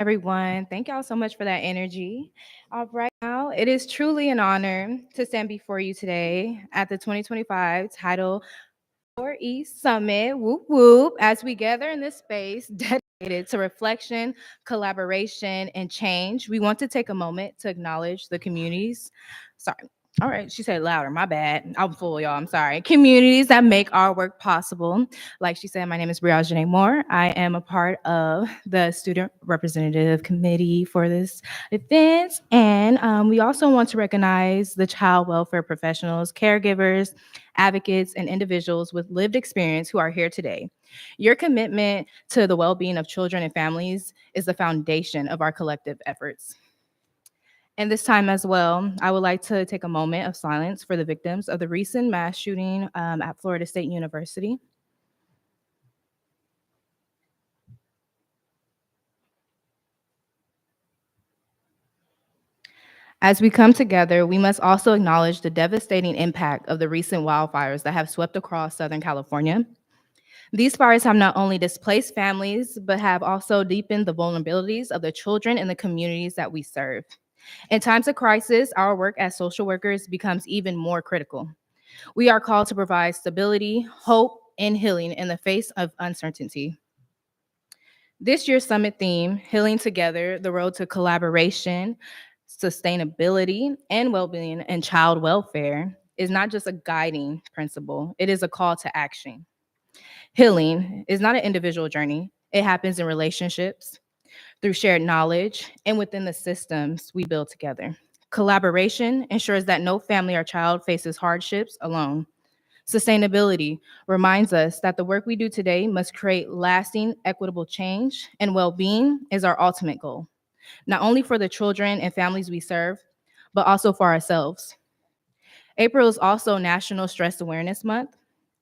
everyone. Thank y'all so much for that energy. All right, now it is truly an honor to stand before you today at the 2025 Title Our East Summit, whoop whoop, as we gather in this space dedicated to reflection, collaboration, and change. We want to take a moment to acknowledge the communities. Sorry. All right, she said louder. My bad. I'm full, y'all. I'm sorry. Communities that make our work possible. Like she said, my name is Brianna Moore. I am a part of the student representative committee for this event, and we also want to recognize the child welfare professionals, caregivers, advocates, and individuals with lived experience who are here today. Your commitment to the well being of children and families is the foundation of our collective efforts. And this time as well, I would like to take a moment of silence for the victims of the recent mass shooting at Florida State University. As we come together, we must also acknowledge the devastating impact of the recent wildfires that have swept across Southern California. These fires have not only displaced families, but have also deepened the vulnerabilities of the children in the communities that we serve. In times of crisis, our work as social workers becomes even more critical. We are called to provide stability, hope, and healing in the face of uncertainty. This year's summit theme, Healing Together, the Road to Collaboration, Sustainability, and Well-being in Child Welfare, is not just a guiding principle, it is a call to action. Healing is not an individual journey. It happens in relationships, through shared knowledge, and within the systems we build together. Collaboration ensures that no family or child faces hardships alone. Sustainability reminds us that the work we do today must create lasting, equitable change, and well being is our ultimate goal, not only for the children and families we serve, but also for ourselves. April is also National Stress Awareness Month,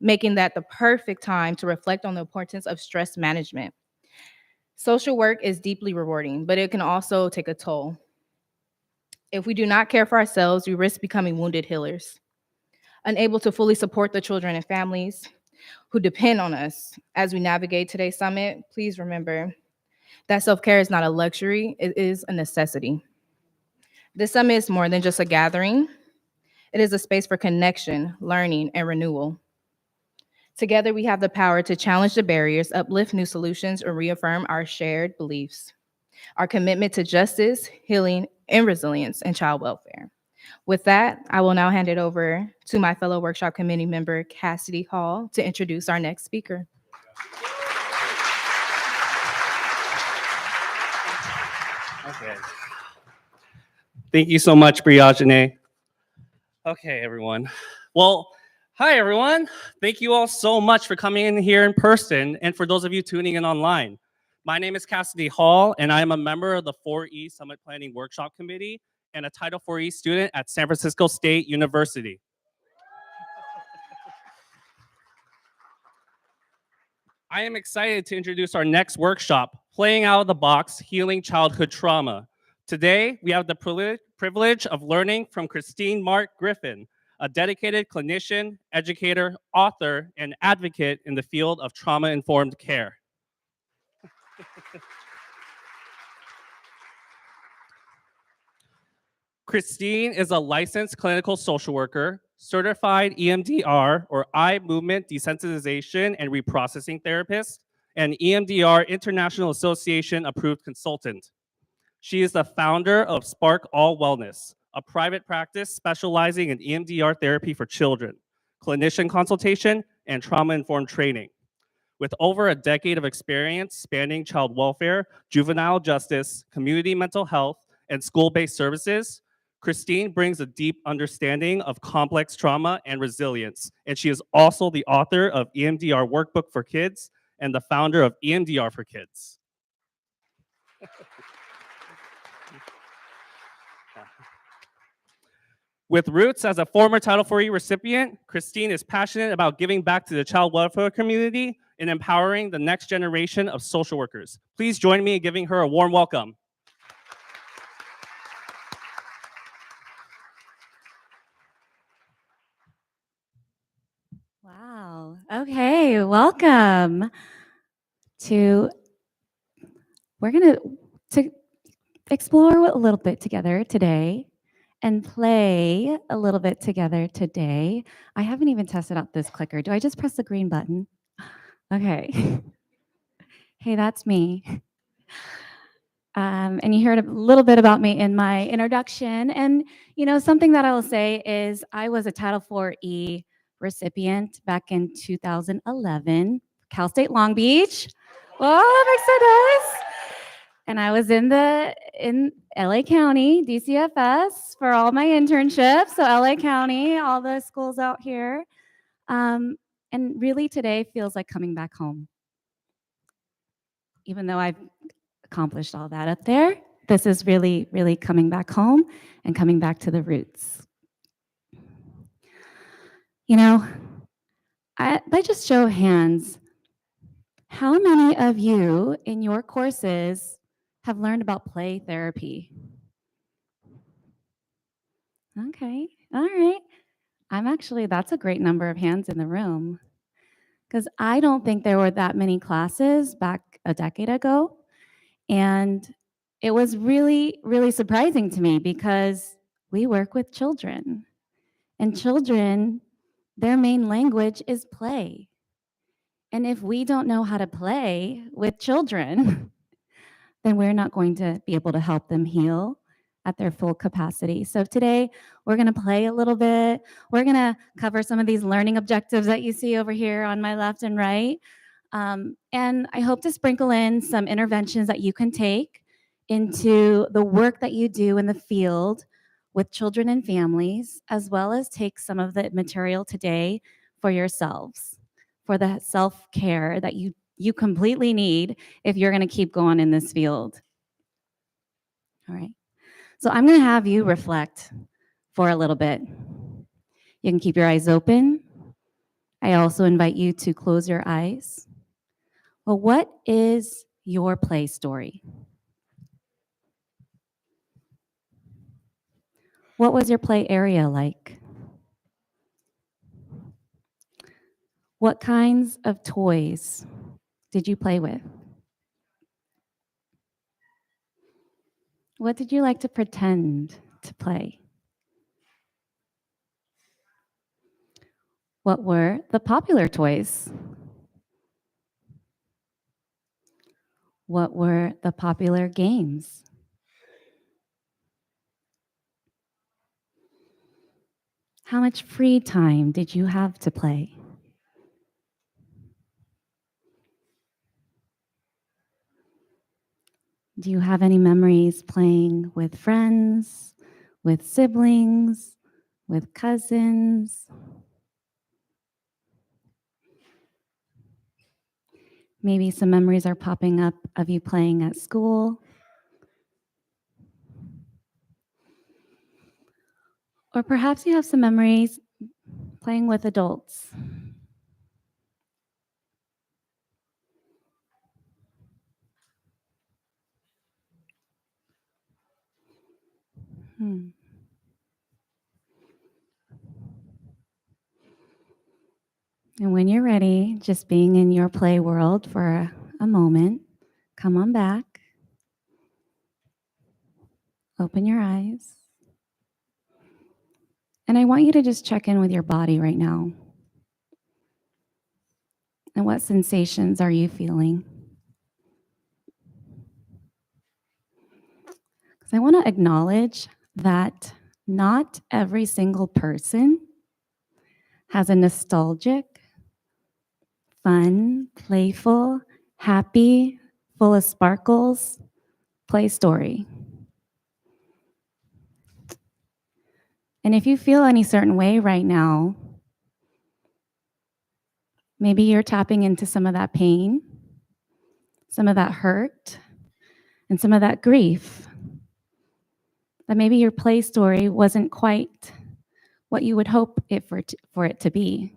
making that the perfect time to reflect on the importance of stress management. Social work is deeply rewarding, but it can also take a toll. If we do not care for ourselves, we risk becoming wounded healers, unable to fully support the children and families who depend on us as we navigate today's summit. Please remember that self care is not a luxury, it is a necessity. This summit is more than just a gathering, it is a space for connection, learning, and renewal. Together, we have the power to challenge the barriers, uplift new solutions, and reaffirm our shared beliefs, our commitment to justice, healing, and resilience in child welfare. With that, I will now hand it over to my fellow workshop committee member, Cassidy Hall, to introduce our next speaker. Okay. Thank you so much, Brianna. Okay, everyone. Well, hi, everyone. Thank you all so much for coming in here in person and for those of you tuning in online. My name is Cassidy Hall, and I am a member of the 4E Summit Planning Workshop Committee and a Title 4E student at San Francisco State University. I am excited to introduce our next workshop, Playing Out of the Box, Healing Childhood Trauma. Today, we have the privilege of learning from Christine Mark Griffin, a dedicated clinician, educator, author, and advocate in the field of trauma-informed care. Christine is a licensed clinical social worker, certified EMDR or eye movement desensitization and reprocessing therapist, and EMDR International Association approved consultant. She is the founder of Spark All Wellness, a private practice specializing in EMDR therapy for children, clinician consultation, and trauma-informed training. With over a decade of experience spanning child welfare, juvenile justice, community mental health, and school-based services, Christine brings a deep understanding of complex trauma and resilience, and she is also the author of EMDR Workbook for Kids and the founder of EMDR for Kids. With roots as a former Title IV recipient, Christine is passionate about giving back to the child welfare community and empowering the next generation of social workers. Please join me in giving her a warm welcome. Wow. Okay, welcome to, we're going to to explore a little bit together today and play a little bit together today. I haven't even tested out this clicker. Do I just press the green button? Okay. Hey, that's me. And you heard a little bit about me in my introduction. And, something that I will say is I was a Title IV-E recipient back in 2011, Cal State Long Beach. Oh, I'm excited. And I was in LA County, DCFS, for all my internships. So LA County, all the schools out here. And really today feels like coming back home. Even though I've accomplished all that up there, this is really, really coming back home and coming back to the roots. By just show of hands, how many of you in your courses have learned about play therapy? Okay, all right. That's a great number of hands in the room, because I don't think there were that many classes back a decade ago. And it was really, really surprising to me because we work with children. And children, their main language is play. And if we don't know how to play with children, then we're not going to be able to help them heal at their full capacity. So today, we're going to play a little bit. We're going to cover some of these learning objectives that you see over here on my left and right. And I hope to sprinkle in some interventions that you can take into the work that you do in the field with children and families, as well as take some of the material today for yourselves, for the self-care that you completely need if you're going to keep going in this field. All right. So I'm going to have you reflect for a little bit. You can keep your eyes open. I also invite you to close your eyes. Well, what is your play story? What was your play area like? What kinds of toys did you play with? What did you like to pretend to play? What were the popular toys? What were the popular games? How much free time did you have to play? Do you have any memories playing with friends, with siblings, with cousins? Maybe some memories are popping up of you playing at school. Or perhaps you have some memories playing with adults. And when you're ready, just being in your play world for a moment, come on back. Open your eyes. And I want you to just check in with your body right now. And what sensations are you feeling? Because I want to acknowledge that not every single person has a nostalgic, fun, playful, happy, full of sparkles play story. And if you feel any certain way right now, maybe you're tapping into some of that pain, some of that hurt, and some of that grief. That maybe your play story wasn't quite what you would hope for it to be.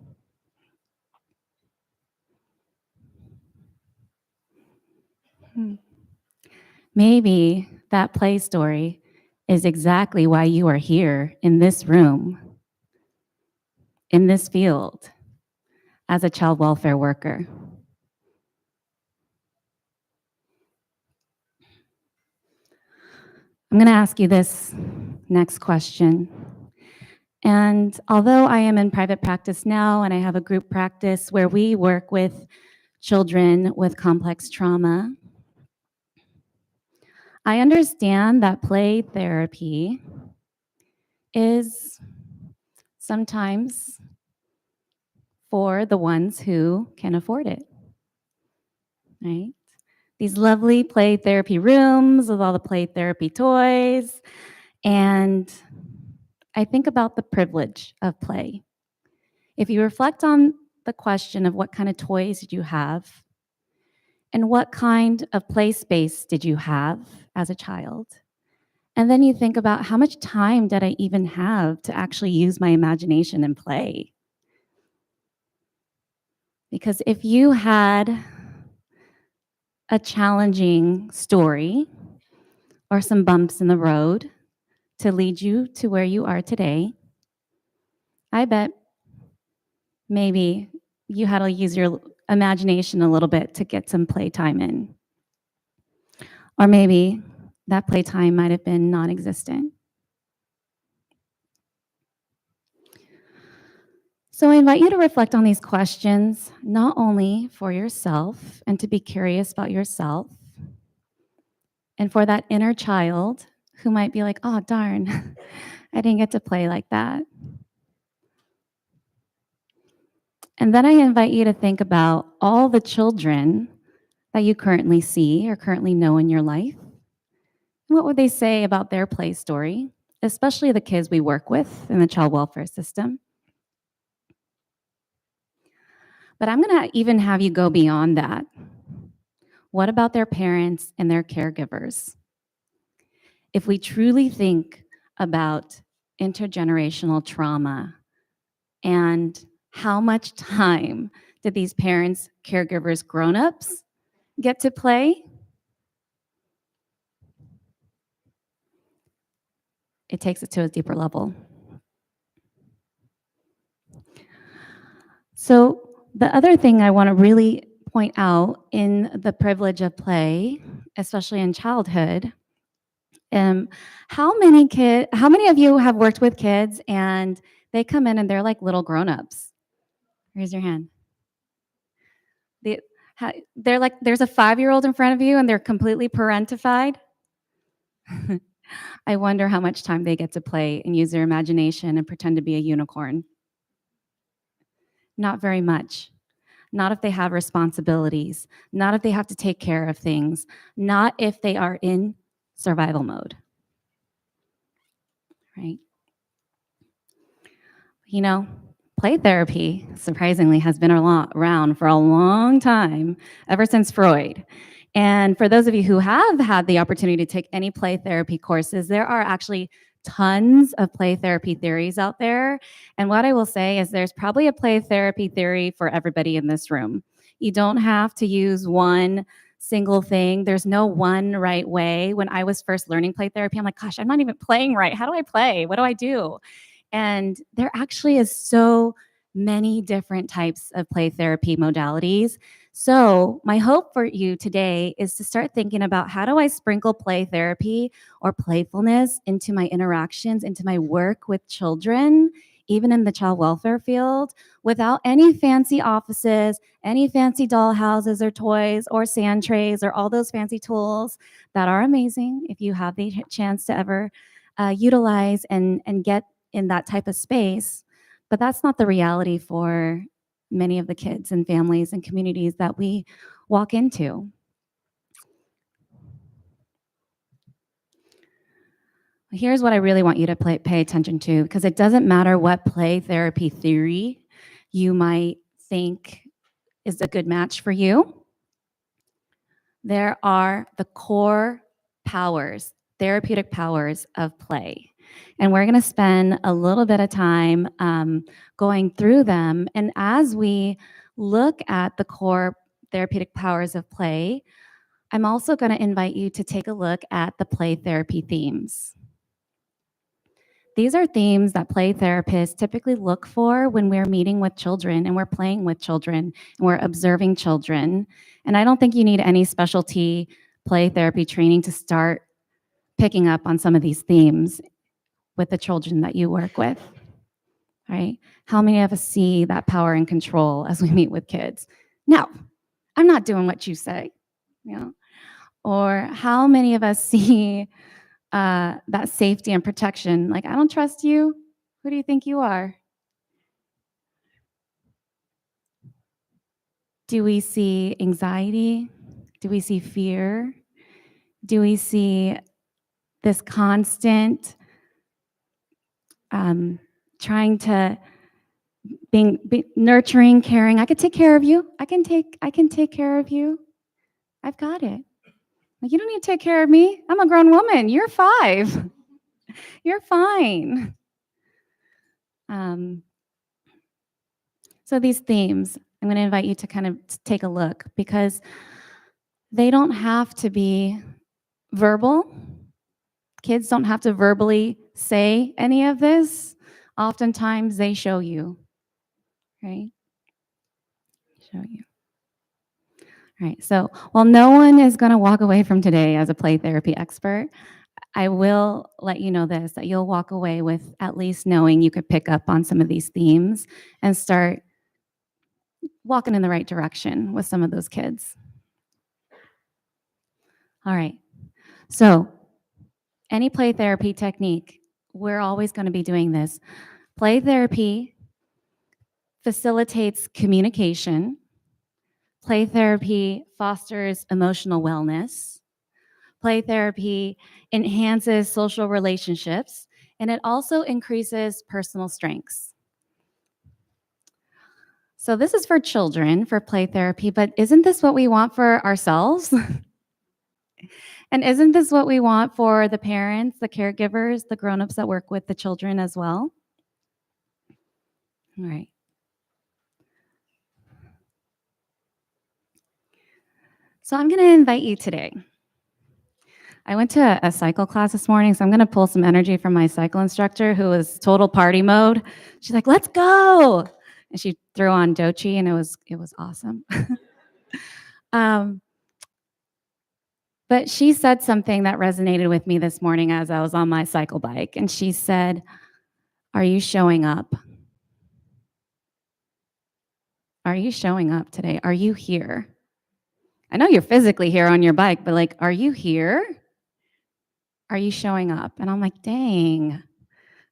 Maybe that play story is exactly why you are here in this room, in this field, as a child welfare worker. I'm going to ask you this next question. And although I am in private practice now and I have a group practice where we work with children with complex trauma, I understand that play therapy is sometimes for the ones who can afford it, right? These lovely play therapy rooms with all the play therapy toys. And I think about the privilege of play. If you reflect on the question of what kind of toys did you have and what kind of play space did you have as a child, and then you think about how much time did I even have to actually use my imagination and play? Because if you had a challenging story or some bumps in the road to lead you to where you are today, I bet maybe you had to use your imagination a little bit to get some playtime in. Or maybe that playtime might have been non-existent. So I invite you to reflect on these questions, not only for yourself and to be curious about yourself, and for that inner child who might be like, oh, darn, I didn't get to play like that. And then I invite you to think about all the children that you currently see or currently know in your life. What would they say about their play story, especially the kids we work with in the child welfare system? But I'm going to even have you go beyond that. What about their parents and their caregivers? If we truly think about intergenerational trauma and how much time did these parents, caregivers, grown-ups get to play? It takes it to a deeper level. So the other thing I want to really point out in the privilege of play, especially in childhood, how many of you have worked with kids and they come in and they're like little grown-ups? Raise your hand. They're like, there's a 5-year-old in front of you and they're completely parentified. I wonder how much time they get to play and use their imagination and pretend to be a unicorn. Not very much. Not if they have responsibilities, not if they have to take care of things, not if they are in survival mode, right? You know, play therapy, surprisingly, has been around for a long time, ever since Freud. And for those of you who have had the opportunity to take any play therapy courses, there are actually tons of play therapy theories out there. And what I will say is there's probably a play therapy theory for everybody in this room. You don't have to use one single thing. There's no one right way. When I was first learning play therapy, I'm like, gosh, I'm not even playing right. How do I play? What do I do? And there actually is so many different types of play therapy modalities. So my hope for you today is to start thinking about how do I sprinkle play therapy or playfulness into my interactions, into my work with children, even in the child welfare field, without any fancy offices, any fancy doll houses or toys or sand trays or all those fancy tools that are amazing if you have the chance to ever utilize and get in that type of space. But that's not the reality for many of the kids and families and communities that we walk into. Here's what I really want you to pay attention to, because it doesn't matter what play therapy theory you might think is a good match for you. There are the core powers, therapeutic powers of play. And we're going to spend a little bit of time going through them. And as we look at the core therapeutic powers of play, I'm also going to invite you to take a look at the play therapy themes. These are themes that play therapists typically look for when we're meeting with children and we're playing with children and we're observing children. And I don't think you need any specialty play therapy training to start picking up on some of these themes with the children that you work with, right? How many of us see that power and control as we meet with kids? No, I'm not doing what you say, you know? Or how many of us see that safety and protection? Like, I don't trust you. Who do you think you are? Do we see anxiety? Do we see fear? Do we see this constant trying to be nurturing, caring? I could take care of you. I can take care of you. I've got it. Like, you don't need to take care of me. I'm a grown woman. You're 5. You're fine. So these themes, I'm going to invite you to kind of take a look, because they don't have to be verbal. Kids don't have to verbally say any of this. Oftentimes they show you, right? Show you. All right, so while no one is going to walk away from today as a play therapy expert, I will let you know this, that you'll walk away with at least knowing you could pick up on some of these themes and start walking in the right direction with some of those kids. All right, so any play therapy technique, we're always going to be doing this. Play therapy facilitates communication. Play therapy fosters emotional wellness. Play therapy enhances social relationships, and it also increases personal strengths. So this is for children, for play therapy, but isn't this what we want for ourselves? And isn't this what we want for the parents, the caregivers, the grown-ups that work with the children as well? All right. So I'm going to invite you today. I went to a cycle class this morning, so I'm going to pull some energy from my cycle instructor, who was total party mode. She's like, "Let's go!" And she threw on Dochi, and it was awesome. But she said something that resonated with me this morning as I was on my cycle bike, and she said, "Are you showing up? Are you showing up today? Are you here? I know you're physically here on your bike, but like, are you here? Are you showing up?" And I'm like, dang,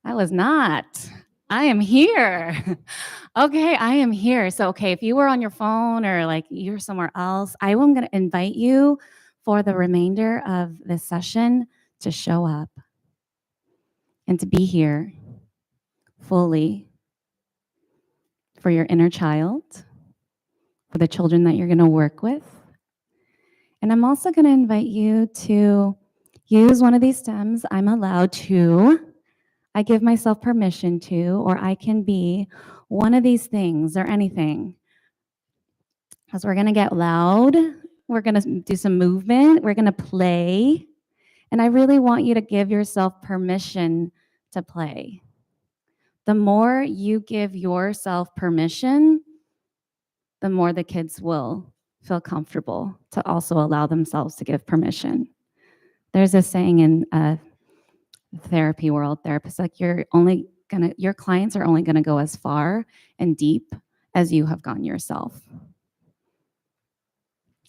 I was not. I am here. Okay, I am here. So, okay, if you were on your phone or like you're somewhere else, I am going to invite you for the remainder of this session to show up and to be here fully for your inner child, for the children that you're going to work with. And I'm also going to invite you to use one of these stems. I'm allowed to. I give myself permission to, or I can be one of these things or anything. Because we're going to get loud. We're going to do some movement. We're going to play. And I really want you to give yourself permission to play. The more you give yourself permission, the more the kids will feel comfortable to also allow themselves to give permission. There's a saying in therapy world, therapists like, your clients are only gonna go as far and deep as you have gone yourself.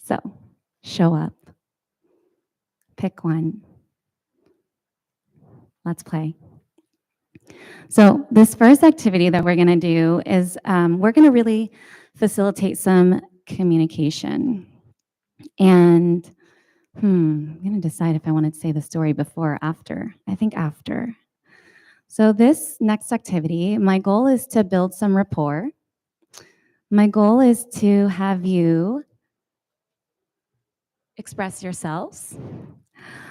So show up, pick one. Let's play. So this first activity that we're gonna do is we're gonna really facilitate some communication. And I'm gonna decide if I want to say the story before or after. I think after. So this next activity, my goal is to build some rapport. My goal is to have you express yourselves.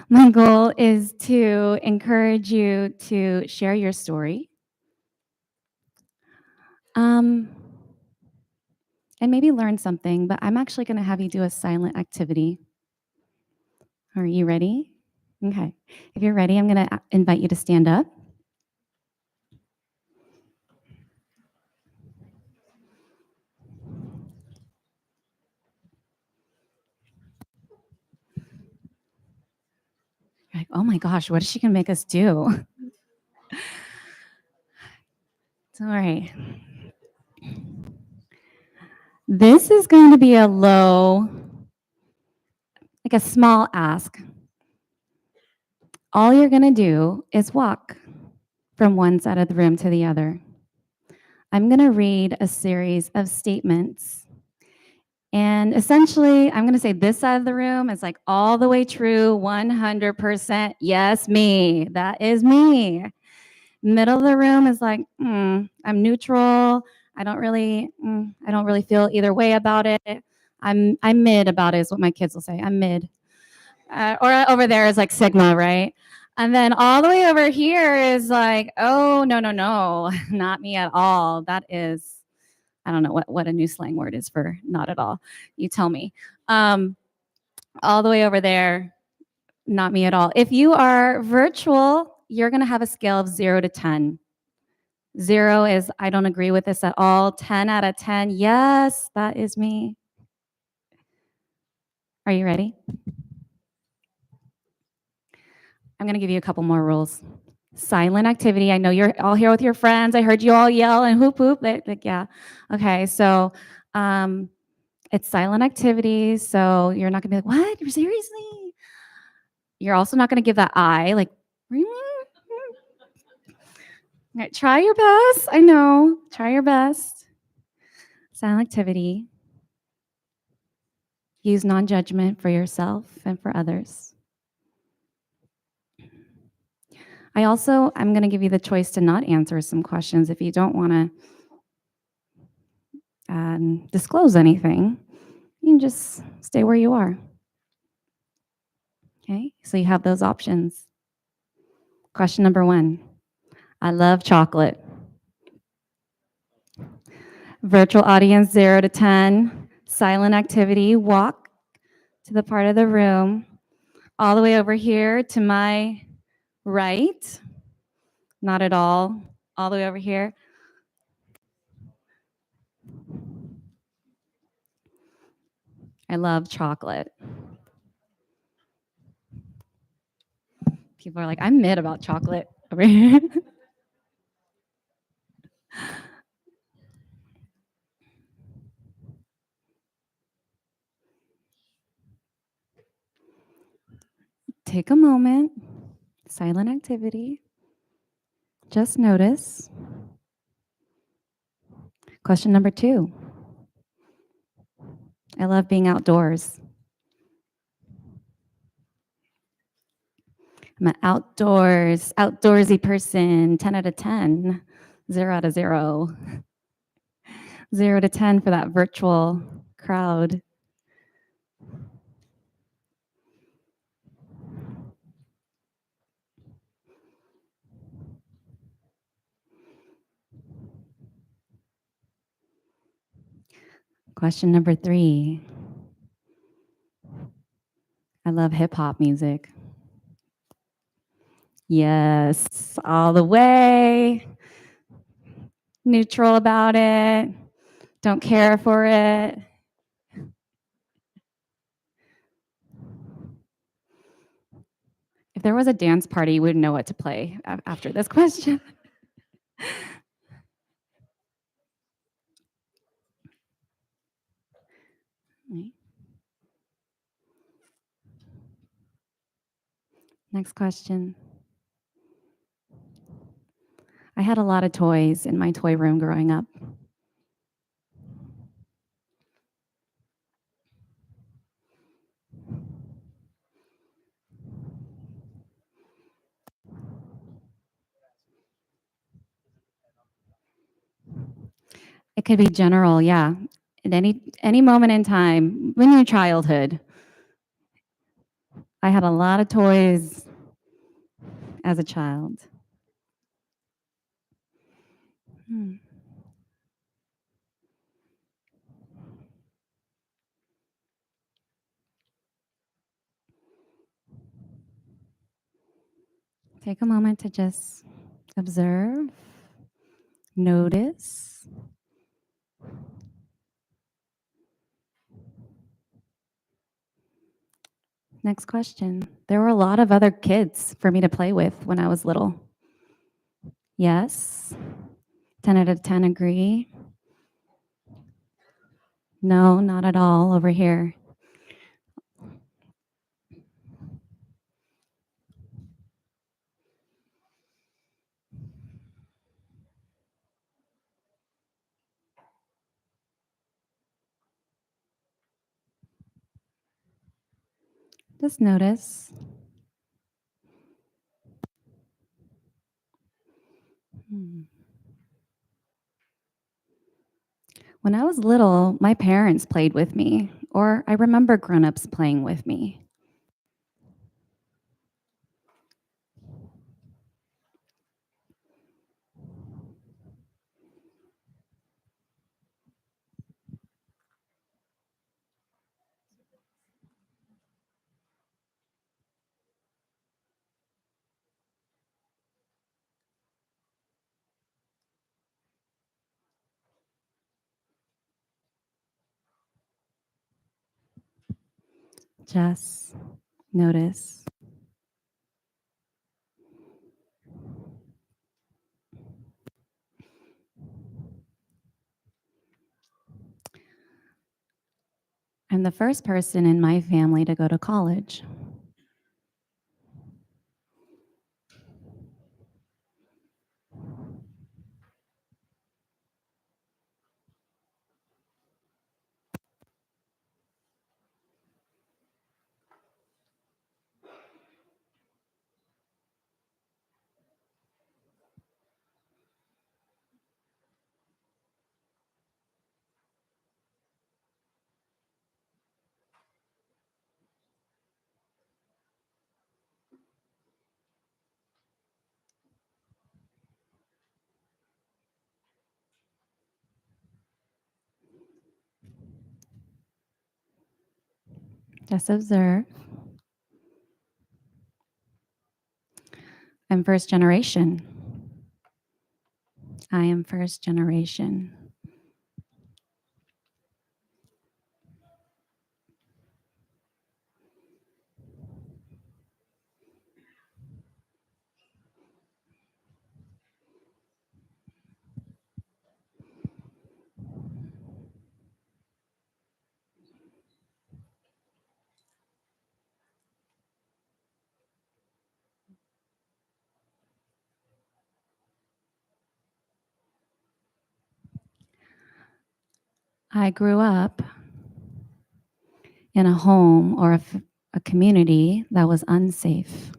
My goal is to encourage you to share your story. And maybe learn something, but I'm actually going to have you do a silent activity. Are you ready? Okay. If you're ready, I'm going to invite you to stand up. oh my gosh, what is she gonna make us do? All right. This is going to be a low, like a small ask. All you're gonna do is walk from one side of the room to the other. I'm gonna read a series of statements. And essentially, I'm gonna say this side of the room is like all the way true, 100%, yes, me. That is me. Middle of the room is like, I'm neutral. I don't really feel either way about it. I'm mid about it is what my kids will say. I'm mid. Or over there is like sigma, right? And then all the way over here is like, oh, no, not me at all. That is, I don't know what a new slang word is for not at all. You tell me. All the way over there, not me at all. If you are virtual, you're going to have a scale of 0 to 10. 0 is, I don't agree with this at all. 10 out of 10, yes, that is me. Are you ready? I'm going to give you a couple more rules. Silent activity. I know you're all here with your friends. I heard you all yell and whoop, whoop. Like, yeah. Okay, so it's silent activity. So you're not going to be like, what? Seriously? You're also not going to give that eye, like, really? All right, try your best. I know. Try your best. Silent activity. Use non-judgment for yourself and for others. I'm going to give you the choice to not answer some questions if you don't want to disclose anything. You can just stay where you are. Okay, so you have those options. Question number 1. I love chocolate. Virtual audience 0 to 10. Silent activity, walk to the part of the room. All the way over here to my right. Not at all. All the way over here. I love chocolate. People are like, I'm mid about chocolate over here. Take a moment, silent activity. Just notice. Question number 2. I love being outdoors. I'm an outdoorsy person, 10 out of 10, 0 out of 0. 0 to 10 for that virtual crowd. Question number 3. I love hip hop music. Yes, all the way. Neutral about it. Don't care for it. If there was a dance party, you wouldn't know what to play after this question. Next question. I had a lot of toys in my toy room growing up. It could be general, yeah. At any moment in time, in your childhood. I had a lot of toys as a child. Take a moment to just observe, notice. Next question. There were a lot of other kids for me to play with when I was little. Yes. 10 out of 10 agree. No, not at all over here. Just notice. When I was little, my parents played with me, or I remember grown-ups playing with me. Just notice. I'm the first person in my family to go to college. Just observe. I'm first generation. I am first generation. I grew up in a home or a community that was unsafe.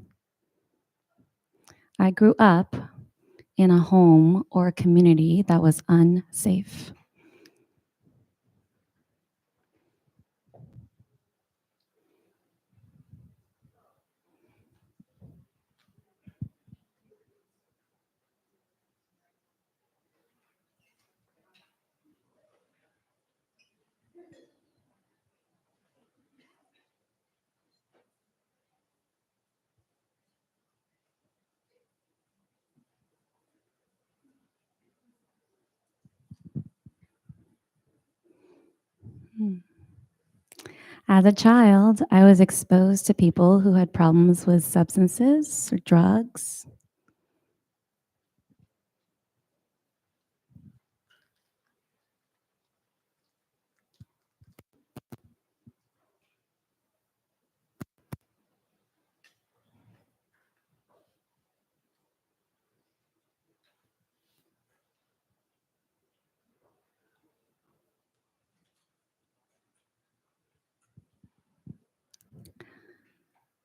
I grew up in a home or a community that was unsafe. As a child, I was exposed to people who had problems with substances or drugs.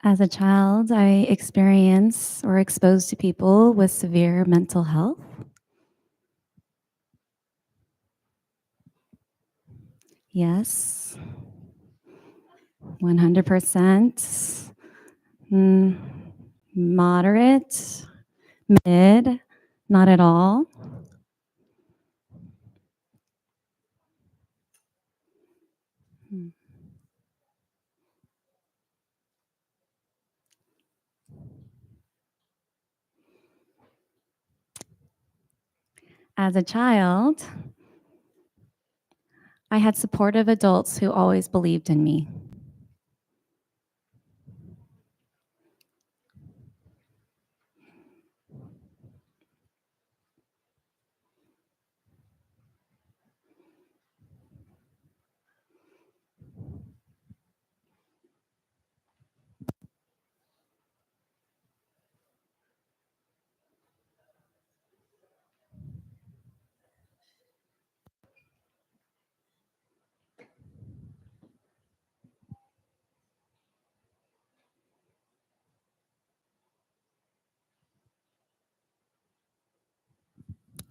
As a child, I experienced or exposed to people with severe mental health. Yes, 100%. Moderate, mid, not at all. As a child, I had supportive adults who always believed in me.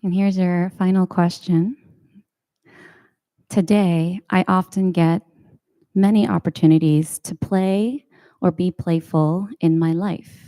And here's your final question. Today, I often get many opportunities to play or be playful in my life.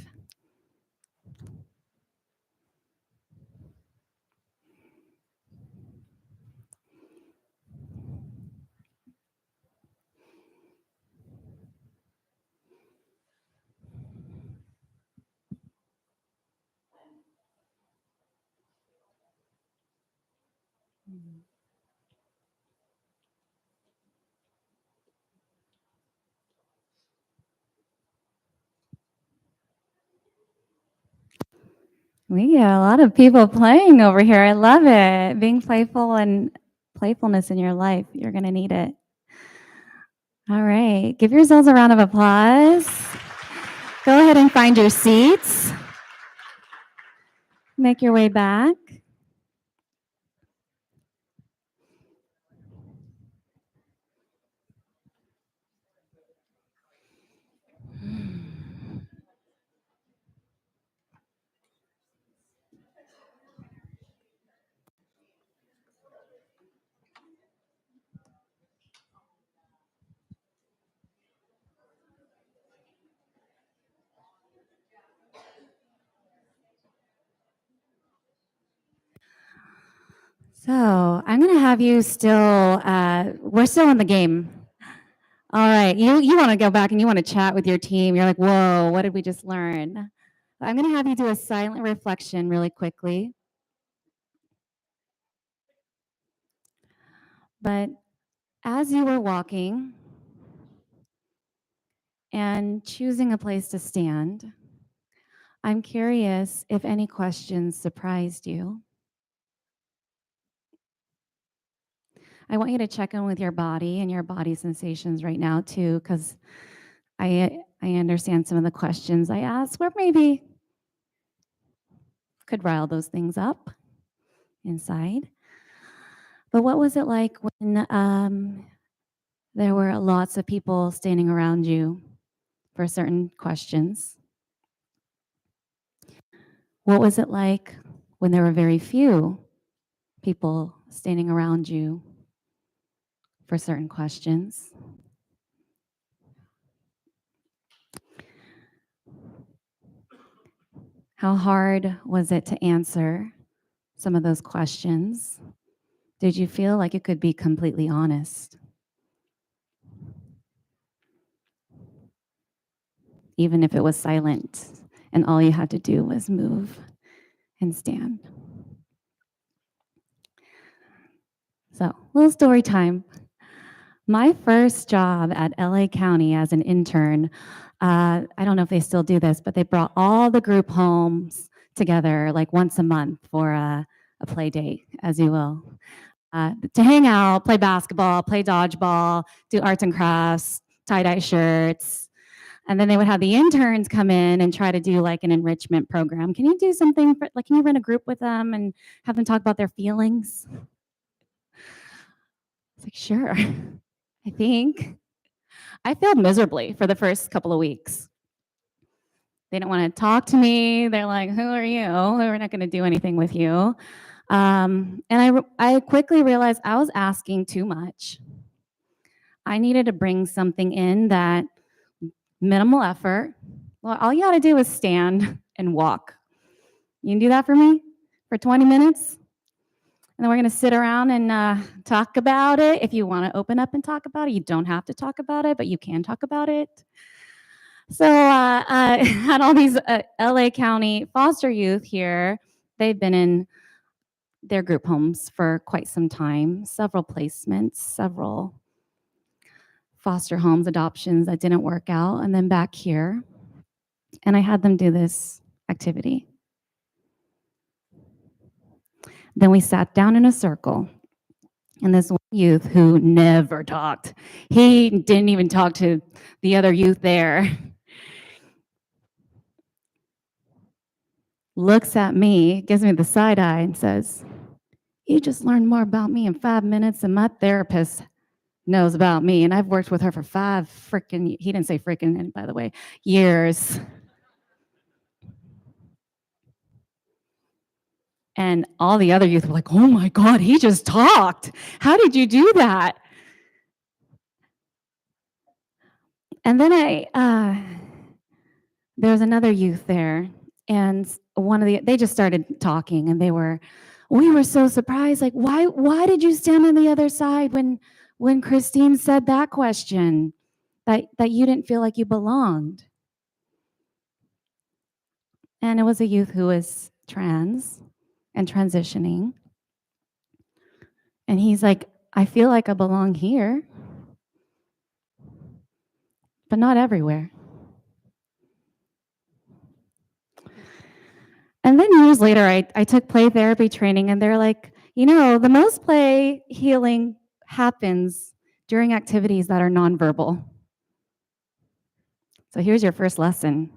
We got a lot of people playing over here. I love it. Being playful and playfulness in your life, you're going to need it. All right. Give yourselves a round of applause. Go ahead and find your seats. Make your way back. So I'm going to have you still, we're still in the game. All right, you want to go back and you want to chat with your team. You're like, whoa, what did we just learn? I'm going to have you do a silent reflection really quickly. But as you were walking and choosing a place to stand, I'm curious if any questions surprised you. I want you to check in with your body and your body sensations right now too, because I understand some of the questions I asked where maybe could rile those things up inside. But what was it like when there were lots of people standing around you for certain questions? What was it like when there were very few people standing around you for certain questions? How hard was it to answer some of those questions? Did you feel like you could be completely honest? Even if it was silent and all you had to do was move and stand. So, little story time. My first job at LA County as an intern, I don't know if they still do this, but they brought all the group homes together like once a month for a play date, as you will, to hang out, play basketball, play dodgeball, do arts and crafts, tie-dye shirts. And then they would have the interns come in and try to do like an enrichment program. Can you do something, like can you run a group with them and have them talk about their feelings? It's like, sure, I think. I failed miserably for the first couple of weeks. They don't want to talk to me. They're like, who are you? We're not going to do anything with you. And I quickly realized I was asking too much. I needed to bring something in that minimal effort. Well, all you got to do is stand and walk. You can do that for me for 20 minutes? And then we're going to sit around and talk about it. If you want to open up and talk about it, you don't have to talk about it, but you can talk about it. So I had all these LA County foster youth here. They've been in their group homes for quite some time, several placements, several foster homes, adoptions that didn't work out, and then back here. And I had them do this activity. Then we sat down in a circle. And this one youth who never talked, he didn't even talk to the other youth there, looks at me, gives me the side eye and says, you just learned more about me in 5 minutes than my therapist knows about me. And I've worked with her for 5 freaking, he didn't say freaking, by the way, years. And all the other youth were like, oh my God, he just talked. How did you do that? And then there was another youth there, and they just started talking, and we were so surprised, like, why did you stand on the other side when Christine said that question, that you didn't feel like you belonged? And it was a youth who was trans and transitioning. And he's like, I feel like I belong here, but not everywhere. And then years later, I took play therapy training, and they're like, the most play healing happens during activities that are nonverbal. So here's your first lesson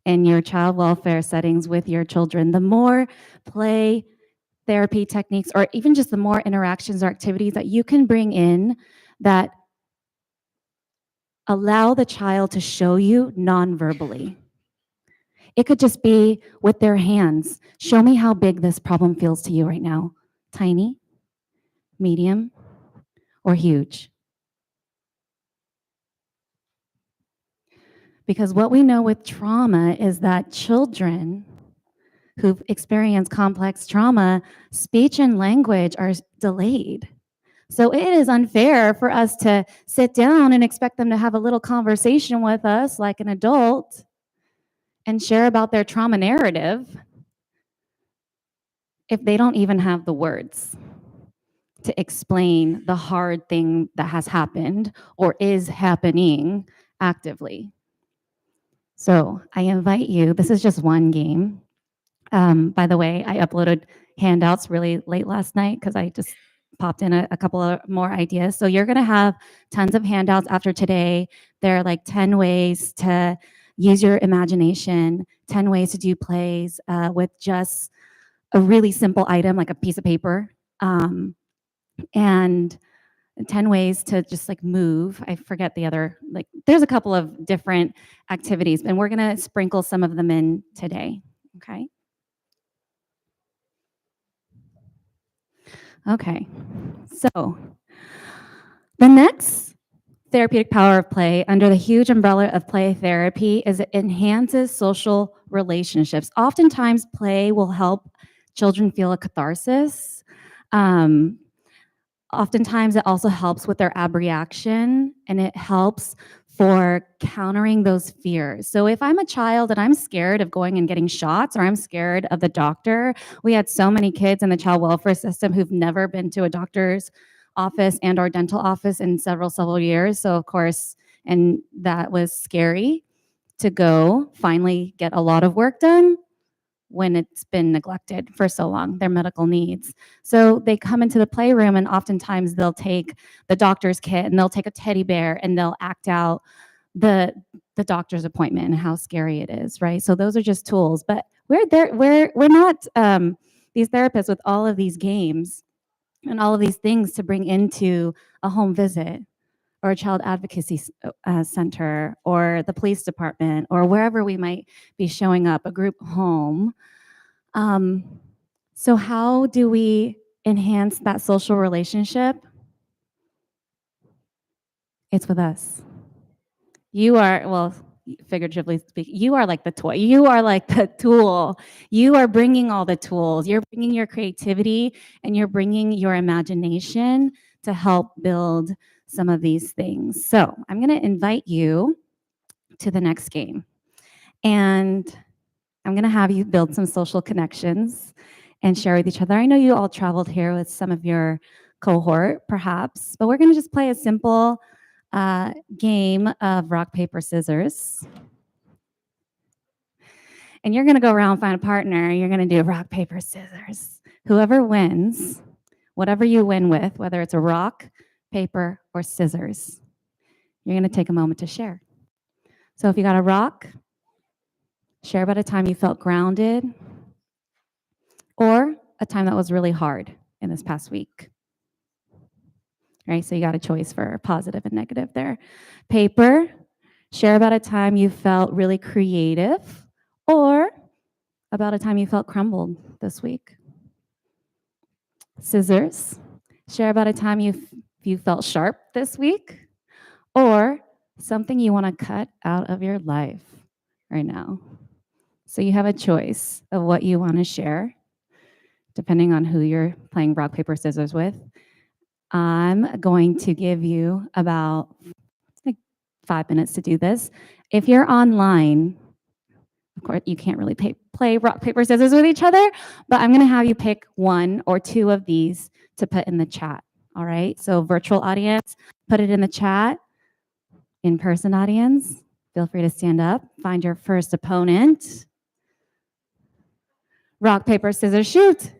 in your child welfare settings with your children. The more play therapy techniques, or even just the more interactions or activities that you can bring in that allow the child to show you nonverbally. It could just be with their hands. Show me how big this problem feels to you right now. Tiny, medium, or huge. Because what we know with trauma is that children who've experienced complex trauma, speech and language are delayed. So it is unfair for us to sit down and expect them to have a little conversation with us like an adult and share about their trauma narrative if they don't even have the words to explain the hard thing that has happened or is happening actively. So I invite you, this is just one game. By the way, I uploaded handouts really late last night because I just popped in a couple of more ideas. So you're gonna have tons of handouts after today. There are like 10 ways to use your imagination, 10 ways to do plays with just a really simple item like a piece of paper, and 10 ways to just like move. I forget the other, like there's a couple of different activities, and we're gonna sprinkle some of them in today, okay? Okay, so the next therapeutic power of play under the huge umbrella of play therapy is it enhances social relationships. Oftentimes, play will help children feel a catharsis. Oftentimes, it also helps with their abreaction, and it helps for countering those fears. So if I'm a child and I'm scared of going and getting shots, or I'm scared of the doctor, we had so many kids in the child welfare system who've never been to a doctor's office and or dental office in several years. So of course, and that was scary to go finally get a lot of work done when it's been neglected for so long, their medical needs. So they come into the playroom, and oftentimes they'll take the doctor's kit and they'll take a teddy bear and they'll act out the doctor's appointment and how scary it is, right? So those are just tools, but we're not these therapists with all of these games and all of these things to bring into a home visit or a child advocacy center or the police department or wherever we might be showing up, a group home. So how do we enhance that social relationship? It's with us. You are, well, figuratively speaking, you are like the toy. You are like the tool. You are bringing all the tools. You're bringing your creativity and you're bringing your imagination to help build some of these things. So I'm going to invite you to the next game. And I'm going to have you build some social connections and share with each other. I know you all traveled here with some of your cohort, perhaps, but we're going to just play a simple game of rock, paper, scissors. And you're going to go around, find a partner. You're going to do rock, paper, scissors. Whoever wins, whatever you win with, whether it's a rock, paper, or scissors, you're going to take a moment to share. So if you got a rock, share about a time you felt grounded or a time that was really hard in this past week. Right, so you got a choice for positive and negative there. Paper, share about a time you felt really creative or about a time you felt crumbled this week. scissors. Share about a time you felt sharp this week, or something you want to cut out of your life right now. So you have a choice of what you want to share, depending on who you're playing rock, paper, scissors with. I'm going to give you about 5 minutes to do this. If you're online, of course, you can't really play rock, paper, scissors with each other, but I'm going to have you pick one or two of these to put in the chat. All right. So virtual audience, put it in the chat. In-person audience, feel free to stand up. Find your first opponent. Rock, paper, scissors, shoot.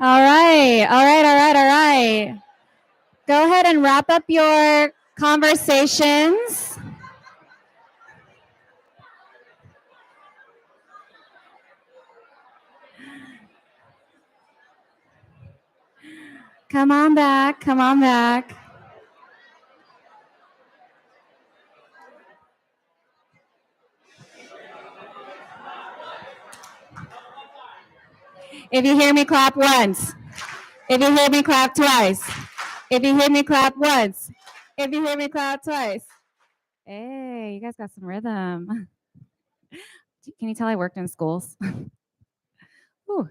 All right, all right, all right, all right. Go ahead and wrap up your conversations. Come on back. Come on back. If you hear me, clap once. If you hear me, clap twice. If you hear me, clap once. If you hear me, clap twice. Hey, you guys got some rhythm. Can you tell I worked in schools? Ooh,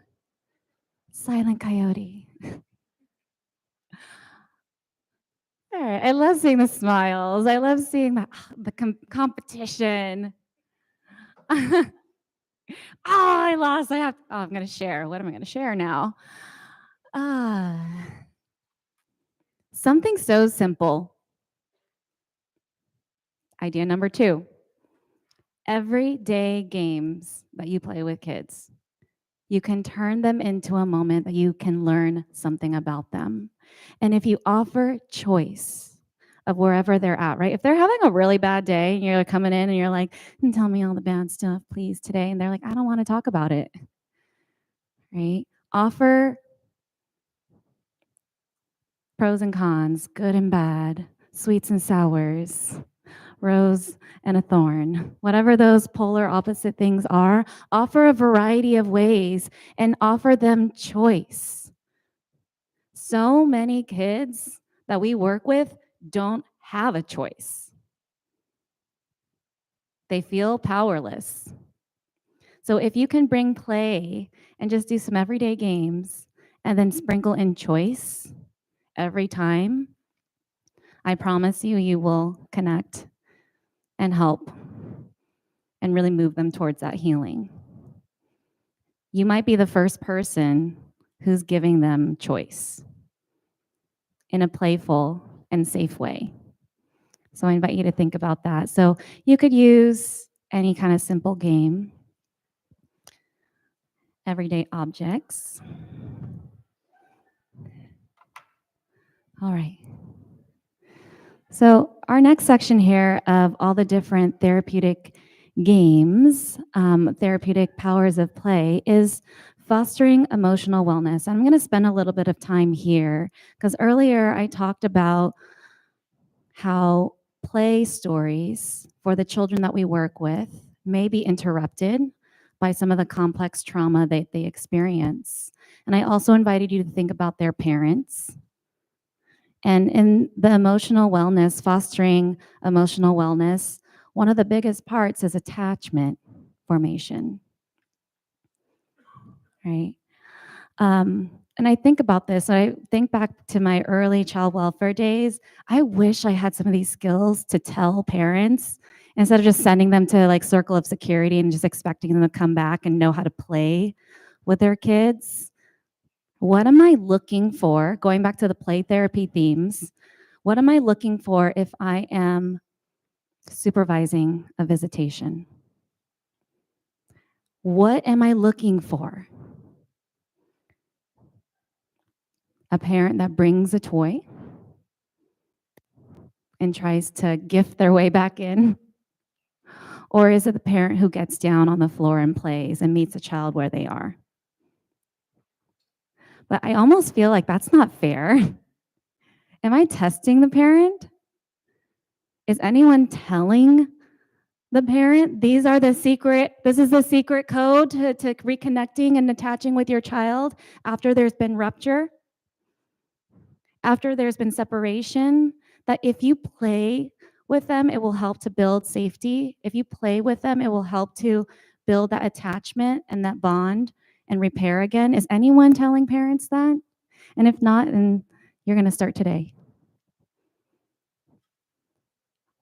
silent coyote. All right, I love seeing the smiles. I love seeing the competition. Oh, I lost. I'm going to share. What am I going to share now? Something so simple. Idea number 2. Everyday games that you play with kids. You can turn them into a moment that you can learn something about them. And if you offer choice of wherever they're at, right? If they're having a really bad day and you're coming in and you're like, tell me all the bad stuff, please, today. And they're like, I don't want to talk about it, right? Offer pros and cons, good and bad, sweets and sours, rose and a thorn, whatever those polar opposite things are, offer a variety of ways and offer them choice. So many kids that we work with don't have a choice. They feel powerless. So if you can bring play and just do some everyday games and then sprinkle in choice every time, I promise you, you will connect and help and really move them towards that healing. You might be the first person who's giving them choice in a playful and safe way. So I invite you to think about that. So you could use any kind of simple game, everyday objects. All right. So our next section here of all the different therapeutic games, therapeutic powers of play, is fostering emotional wellness. I'm going to spend a little bit of time here because earlier I talked about how play stories for the children that we work with may be interrupted by some of the complex trauma that they experience. And I also invited you to think about their parents. And in the emotional wellness, fostering emotional wellness, one of the biggest parts is attachment formation, right? And I think about this, I think back to my early child welfare days. I wish I had some of these skills to tell parents instead of just sending them to like circle of security and just expecting them to come back and know how to play with their kids. What am I looking for? Going back to the play therapy themes, what am I looking for if I am supervising a visitation? What am I looking for? A parent that brings a toy and tries to gift their way back in? Or is it the parent who gets down on the floor and plays and meets a child where they are? But I almost feel like that's not fair. Am I testing the parent? Is anyone telling the parent, this is the secret code to reconnecting and attaching with your child after there's been rupture, after there's been separation, that if you play with them, it will help to build safety. If you play with them, it will help to build that attachment and that bond and repair again. Is anyone telling parents that? And if not, then you're going to start today.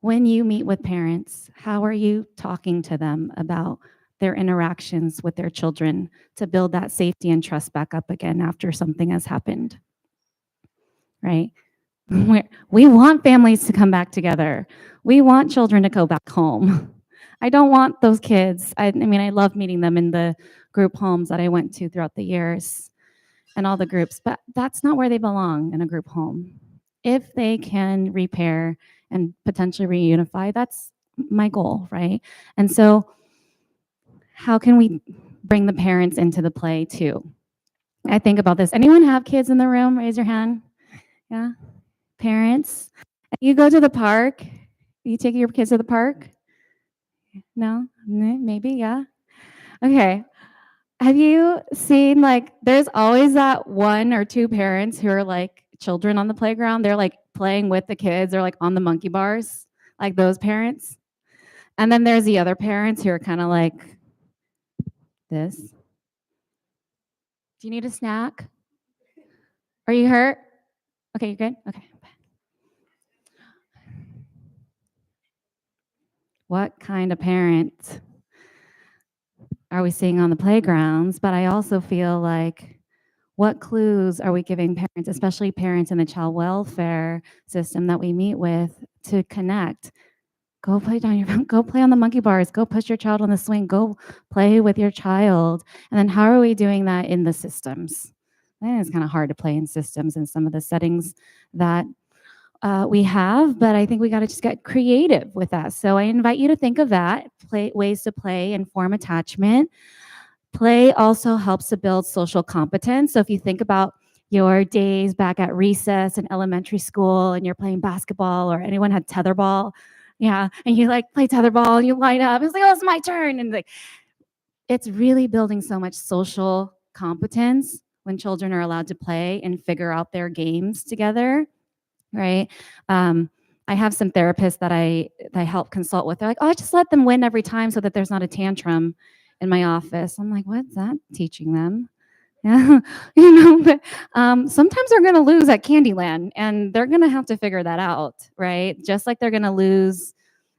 When you meet with parents, how are you talking to them about their interactions with their children to build that safety and trust back up again after something has happened? Right? We want families to come back together. We want children to go back home. I don't want those kids. I mean, I love meeting them in the group homes that I went to throughout the years and all the groups, but that's not where they belong, in a group home. If they can repair and potentially reunify, that's my goal, right? And so how can we bring the parents into the play too? I think about this. Anyone have kids in the room? Raise your hand. Yeah. Parents. You go to the park. You take your kids to the park? No? Maybe, yeah. Okay. Have you seen, like, there's always that one or two parents who are like children on the playground. They're like playing with the kids. They're like on the monkey bars, like those parents. And then there's the other parents who are kind of like this. Do you need a snack? Are you hurt? Okay, you're good? Okay. What kind of parent are we seeing on the playgrounds? But I also feel like, what clues are we giving parents, especially parents in the child welfare system that we meet with, to connect? Go play go play on the monkey bars, go push your child on the swing, go play with your child. And then how are we doing that in the systems? I think it's kind of hard to play in systems in some of the settings that we have, but I think we got to just get creative with that. So I invite you to think of that, ways to play and form attachment. Play also helps to build social competence. So if you think about your days back at recess in elementary school and you're playing basketball, or anyone had tetherball, yeah, and you like play tetherball and you line up, it's like, oh, it's my turn. And like, it's really building so much social competence when children are allowed to play and figure out their games together, right? I have some therapists that I help consult with. They're like, oh, I just let them win every time so that there's not a tantrum in my office. I'm like, what's that teaching them? Yeah, but sometimes they're going to lose at Candyland, and they're going to have to figure that out, right? Just like they're going to lose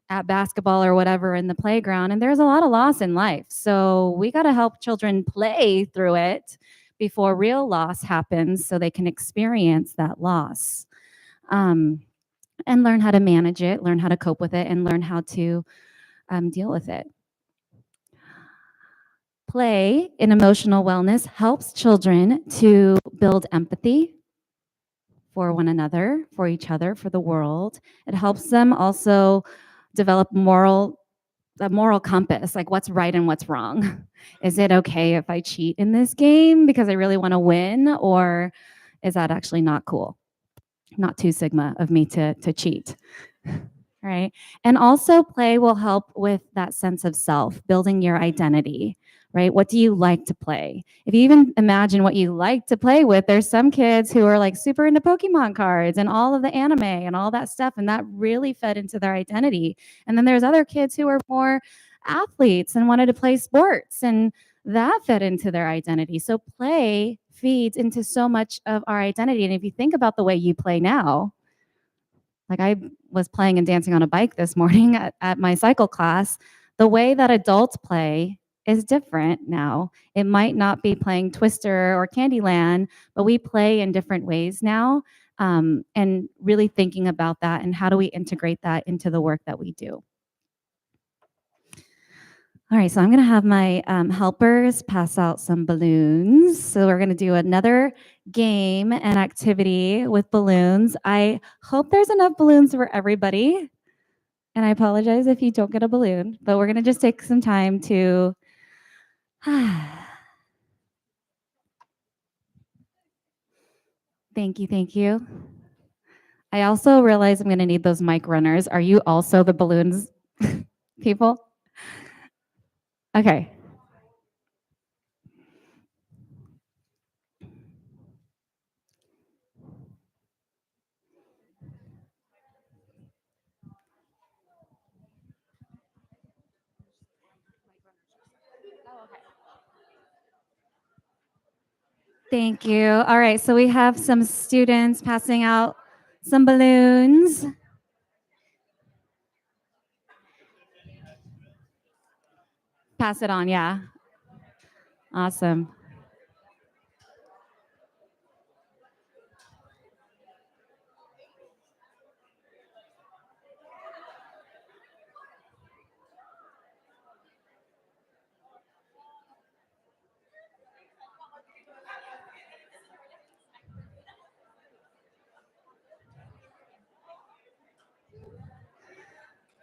at basketball or whatever in the playground. And there's a lot of loss in life. So we got to help children play through it before real loss happens so they can experience that loss. And learn how to manage it, learn how to cope with it, and learn how to deal with it. Play in emotional wellness helps children to build empathy for one another, for each other, for the world. It helps them also develop a moral compass, like what's right and what's wrong. Is it okay if I cheat in this game because I really want to win, or is that actually not cool? Not too Sigma of me to cheat. Right? And also play will help with that sense of self, building your identity, right? What do you like to play? If you even imagine what you like to play with, there's some kids who are like super into Pokemon cards and all of the anime and all that stuff, and that really fed into their identity. And then there's other kids who are more athletes and wanted to play sports, and that fed into their identity. So play feeds into so much of our identity. And if you think about the way you play now, like I was playing and dancing on a bike this morning at my cycle class, the way that adults play is different now. It might not be playing Twister or Candyland, but we play in different ways now, and really thinking about that and how do we integrate that into the work that we do. All right, so I'm going to have my helpers pass out some balloons. So we're going to do another game and activity with balloons. I hope there's enough balloons for everybody. And I apologize if you don't get a balloon, but we're going to just take some time to... Thank you, thank you. I also realize I'm going to need those mic runners. Are you also the balloons people? Okay. Thank you. All right, so we have some students passing out some balloons. Pass it on, yeah. Awesome.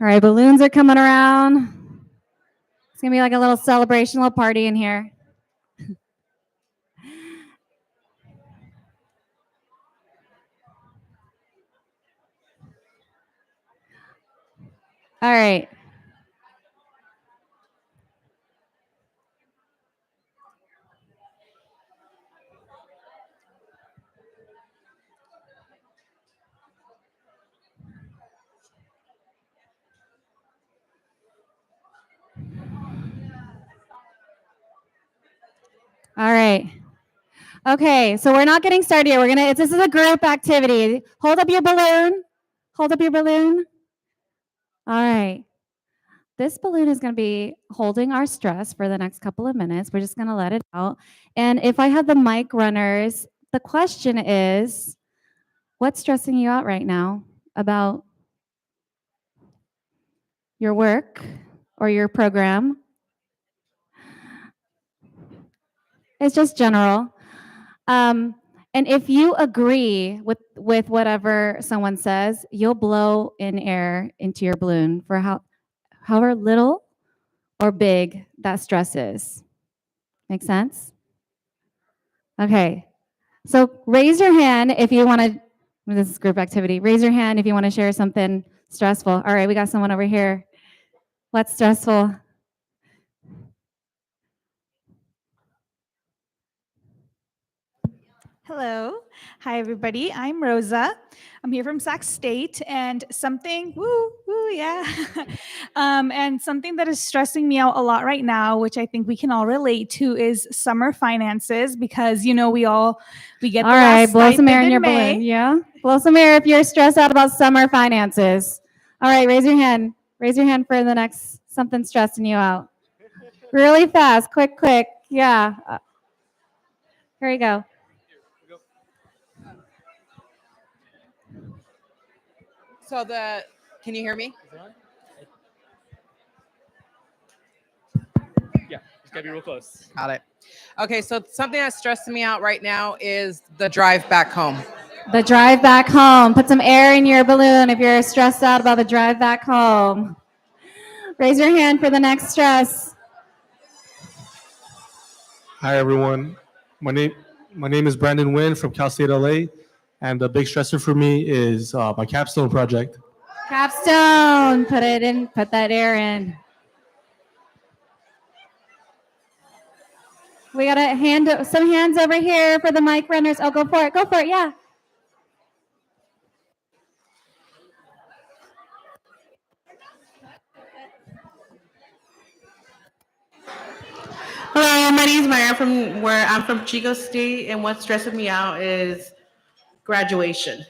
All right, balloons are coming around. It's gonna be like a little celebration, little party in here. All right. All right. Okay, so we're not getting started yet. This is a group activity. Hold up your balloon. Hold up your balloon. All right. This balloon is going to be holding our stress for the next couple of minutes. We're just going to let it out. And if I have the mic runners, the question is, what's stressing you out right now about your work or your program? It's just general. And if you agree with whatever someone says, you'll blow in air into your balloon for however little or big that stress is. Make sense? Okay. So raise your hand if you want to, this is group activity. Raise your hand if you want to share something stressful. All right, we got someone over here. What's stressful? Hello. Hi, everybody. I'm Rosa. I'm here from Sac State, and something, yeah. And something that is stressing me out a lot right now, which I think we can all relate to, is summer finances, because, you know, we get All the right, last blow some air in stipend your May. balloon. Yeah, blow some air if you're stressed out about summer finances. All right, raise your hand. Raise your hand for the next something stressing you out. Really fast, quick. Yeah. Here you go. So can you hear me? Yeah, it's gotta be real close. Got it. Okay, so something that's stressing me out right now is the drive back home. The drive back home. Put some air in your balloon if you're stressed out about the drive back home. Raise your hand for the next stress. Hi everyone. My name is Brandon Nguyen from Cal State LA, and the big stressor for me is my capstone project. Capstone. Put it in. Put that air in. We got some hands over here for the mic runners. Oh, go for it. Go for it. Yeah. Hello, my name is Maya I'm from Chico State, and what's stressing me out is graduation.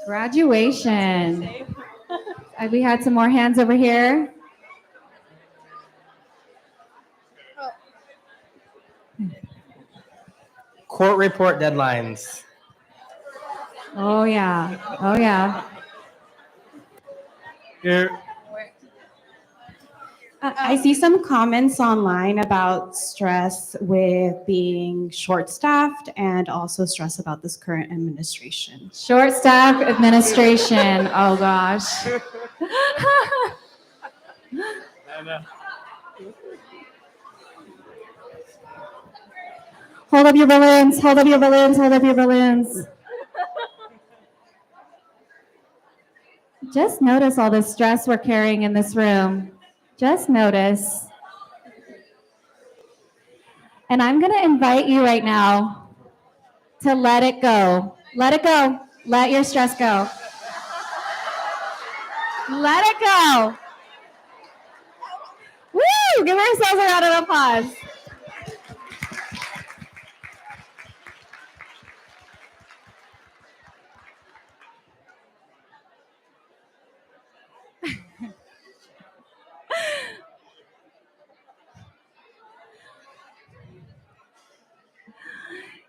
Graduation. We had some more hands over here. Court report deadlines. Oh yeah. Here, I see some comments online about stress with being short-staffed and also stress about this current administration. Short staff administration. Oh gosh. Hold up your balloons. Hold up your balloons. Hold up your balloons. Just notice all the stress we're carrying in this room. Just notice. And I'm going to invite you right now to let it go. Let it go. Let your stress go. Let it go. Woo! Give ourselves a round of applause.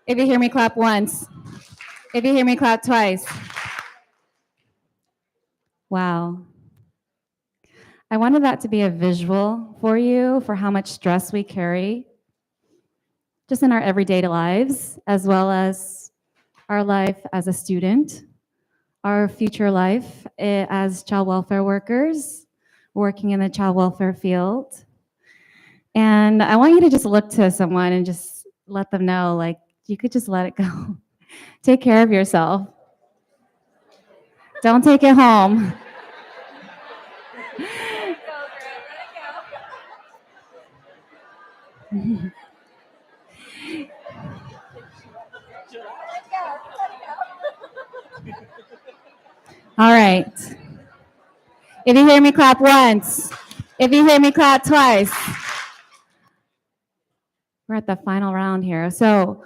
If you hear me, clap once. If you hear me, clap twice. Wow. I wanted that to be a visual for you for how much stress we carry just in our everyday lives, as well as our life as a student, our future life as child welfare workers working in the child welfare field. And I want you to just look to someone and just let them know, like, you could just let it go. Take care of yourself. Don't take it home. All right. If you hear me clap once, if you hear me clap twice, we're at the final round here. So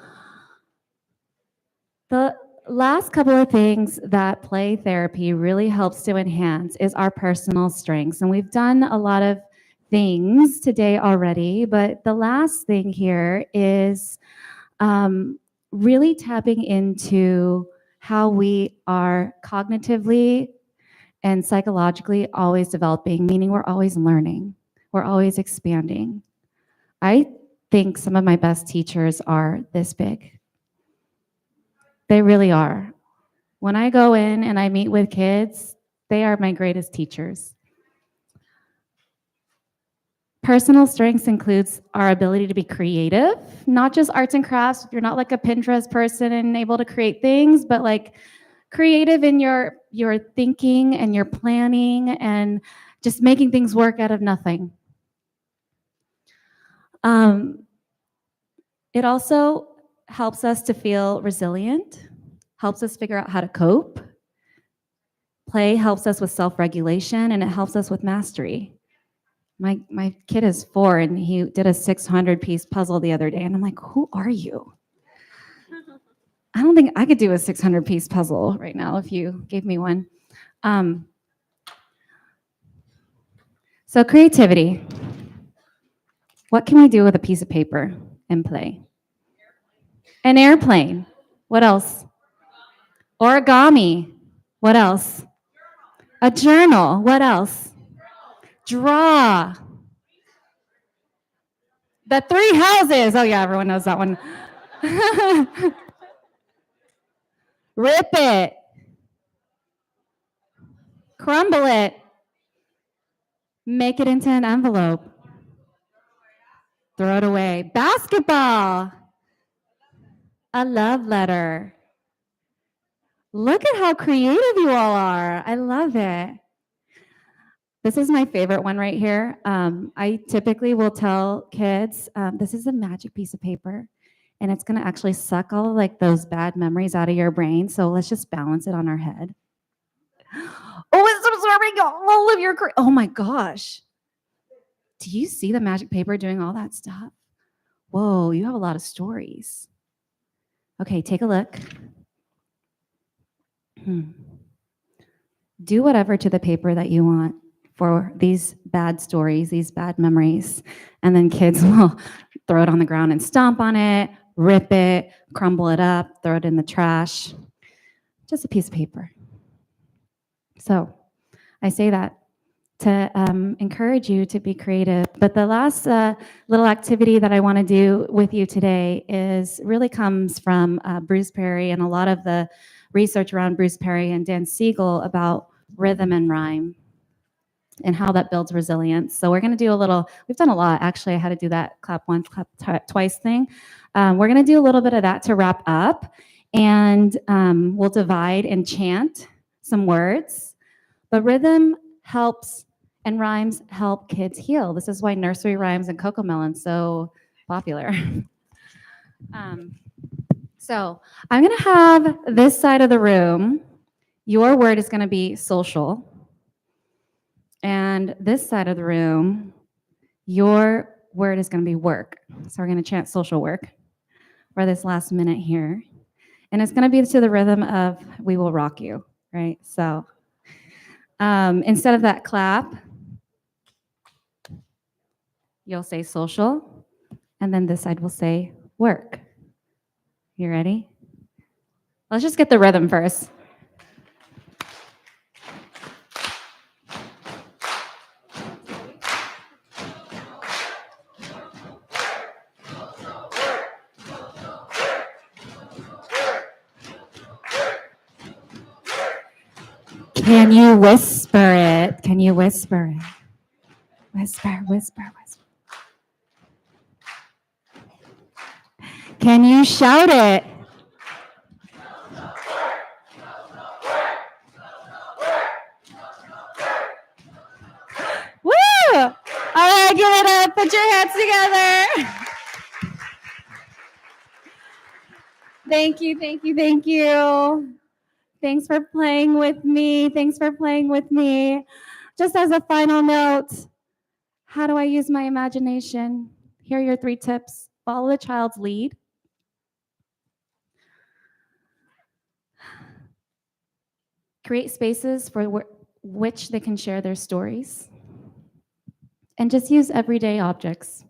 the last couple of things that play therapy really helps to enhance is our personal strengths. And we've done a lot of things today already, but the last thing here is really tapping into how we are cognitively and psychologically always developing, meaning we're always learning, we're always expanding. I think some of my best teachers are this big. They really are. When I go in and I meet with kids, they are my greatest teachers. Personal strengths includes our ability to be creative, not just arts and crafts. You're not like a Pinterest person and able to create things, but like creative in your thinking and your planning and just making things work out of nothing. It also helps us to feel resilient, helps us figure out how to cope. Play helps us with self-regulation, and it helps us with mastery. My kid is 4, and he did a 600-piece puzzle the other day, and I'm like, who are you? I don't think I could do a 600-piece puzzle right now if you gave me one. So creativity. What can we do with a piece of paper and play? An airplane. What else? Origami. What else? A journal. What else? Draw. The 3 houses. Oh yeah, everyone knows that one. Rip it. Crumble it. Make it into an envelope. Throw it away. Basketball. A love letter. Look at how creative you all are. I love it. This is my favorite one right here. I typically will tell kids, this is a magic piece of paper, and it's gonna actually suck all like those bad memories out of your brain. So let's just balance it on our head. Oh, it's absorbing all of your, oh my gosh. Do you see the magic paper doing all that stuff? Whoa, you have a lot of stories. Okay, take a look. Do whatever to the paper that you want for these bad stories, these bad memories. And then kids will throw it on the ground and stomp on it, rip it, crumble it up, throw it in the trash. Just a piece of paper. So I say that to encourage you to be creative. But the last little activity that I want to do with you today really comes from Bruce Perry and a lot of the research around Bruce Perry and Dan Siegel about rhythm and rhyme and how that builds resilience. So we're going to do we've done a lot. Actually, I had to do that clap once, clap twice thing. We're going to do a little bit of that to wrap up, and we'll divide and chant some words. But rhythm helps and rhymes help kids heal. This is why nursery rhymes and Cocomelon's so popular. So I'm going to have this side of the room. Your word is going to be social. And this side of the room, your word is going to be work. So we're going to chant social work for this last minute here. And it's going to be to the rhythm of We Will Rock You, right? So instead of that clap, you'll say social, and then this side will say work. You ready? Let's just get the rhythm first. Can you whisper it? Can you whisper it? Whisper, whisper, whisper. Can you shout it? Woo! All right, give it up. Put your hands together. Thank you, thank you, thank you. Thanks for playing with me. Thanks for playing with me. Just as a final note, how do I use my imagination? Here are your 3 tips. Follow the child's lead. Create spaces for which they can share their stories. And just use everyday objects.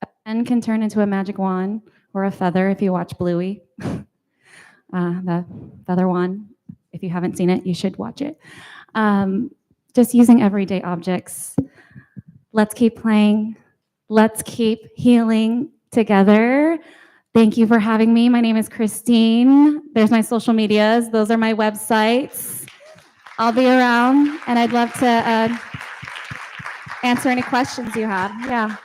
A pen can turn into a magic wand or a feather if you watch Bluey. The feather wand. If you haven't seen it, you should watch it. Just using everyday objects. Let's keep playing. Let's keep healing together. Thank you for having me. My name is Christine. There's my social medias. Those are my websites. I'll be around, and I'd love to answer any questions you have. Yeah.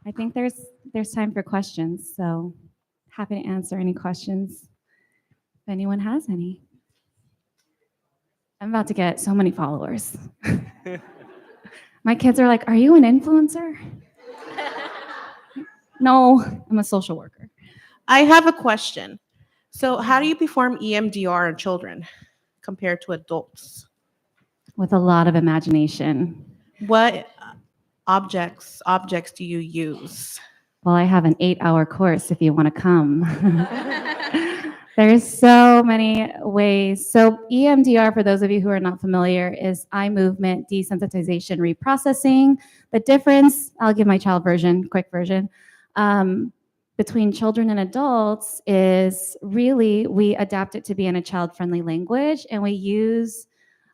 I think there's time for questions, so happy to answer any questions if anyone has any. I'm about to get so many followers. My kids are like, "Are you an influencer?" No, I'm a social worker. I have a question. So how do you perform EMDR in children compared to adults? With a lot of imagination. What objects do you use? Well, I have an 8-hour course if you want to come. There's so many ways. So EMDR, for those of you who are not familiar, is eye movement desensitization reprocessing. The difference, I'll give my child version, quick version, between children and adults is really we adapt it to be in a child-friendly language, and we use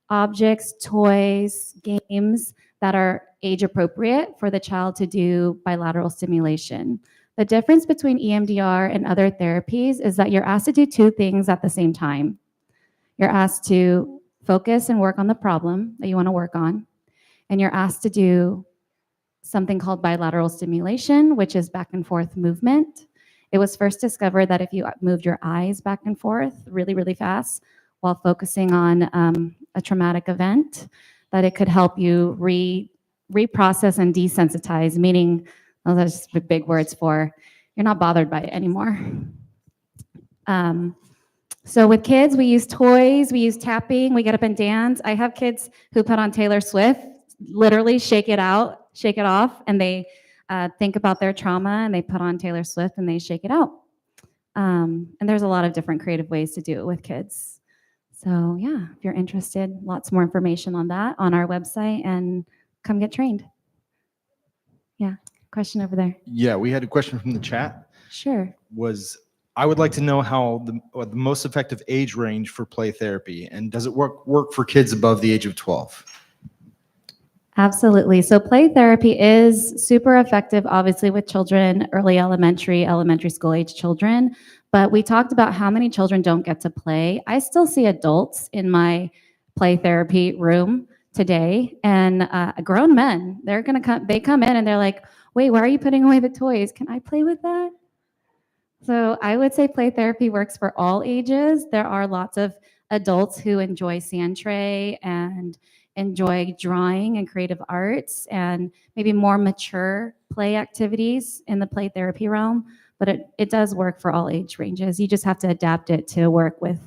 objects, toys, games that are age appropriate for the child to do bilateral stimulation. The difference between EMDR and other therapies is that you're asked to do 2 things at the same time. You're asked to focus and work on the problem that you want to work on, and you're asked to do something called bilateral stimulation, which is back and forth movement. It was first discovered that if you moved your eyes back and forth really, really fast while focusing on a traumatic event, that it could help you reprocess and desensitize, meaning, those are just big words for you're not bothered by it anymore. So with kids, we use toys, we use tapping, we get up and dance. I have kids who put on Taylor Swift, literally shake it out, shake it off, and they think about their trauma and they put on Taylor Swift and they shake it out. And there's a lot of different creative ways to do it with kids. So yeah, if you're interested, lots more information on that on our website, and come get trained. Yeah, question over there. Yeah, we had a question from the chat. Sure. I would like to know how the most effective age range for play therapy, and does it work for kids above the age of 12? Absolutely. So play therapy is super effective, obviously, with children, early elementary school age children. But we talked about how many children don't get to play. I still see adults in my play therapy room today, and grown men. They come in and they're like, "Wait, why are you putting away the toys? Can I play with that?" So I would say play therapy works for all ages. There are lots of adults who enjoy sand tray and enjoy drawing and creative arts and maybe more mature play activities in the play therapy realm, but it does work for all age ranges. You just have to adapt it to work with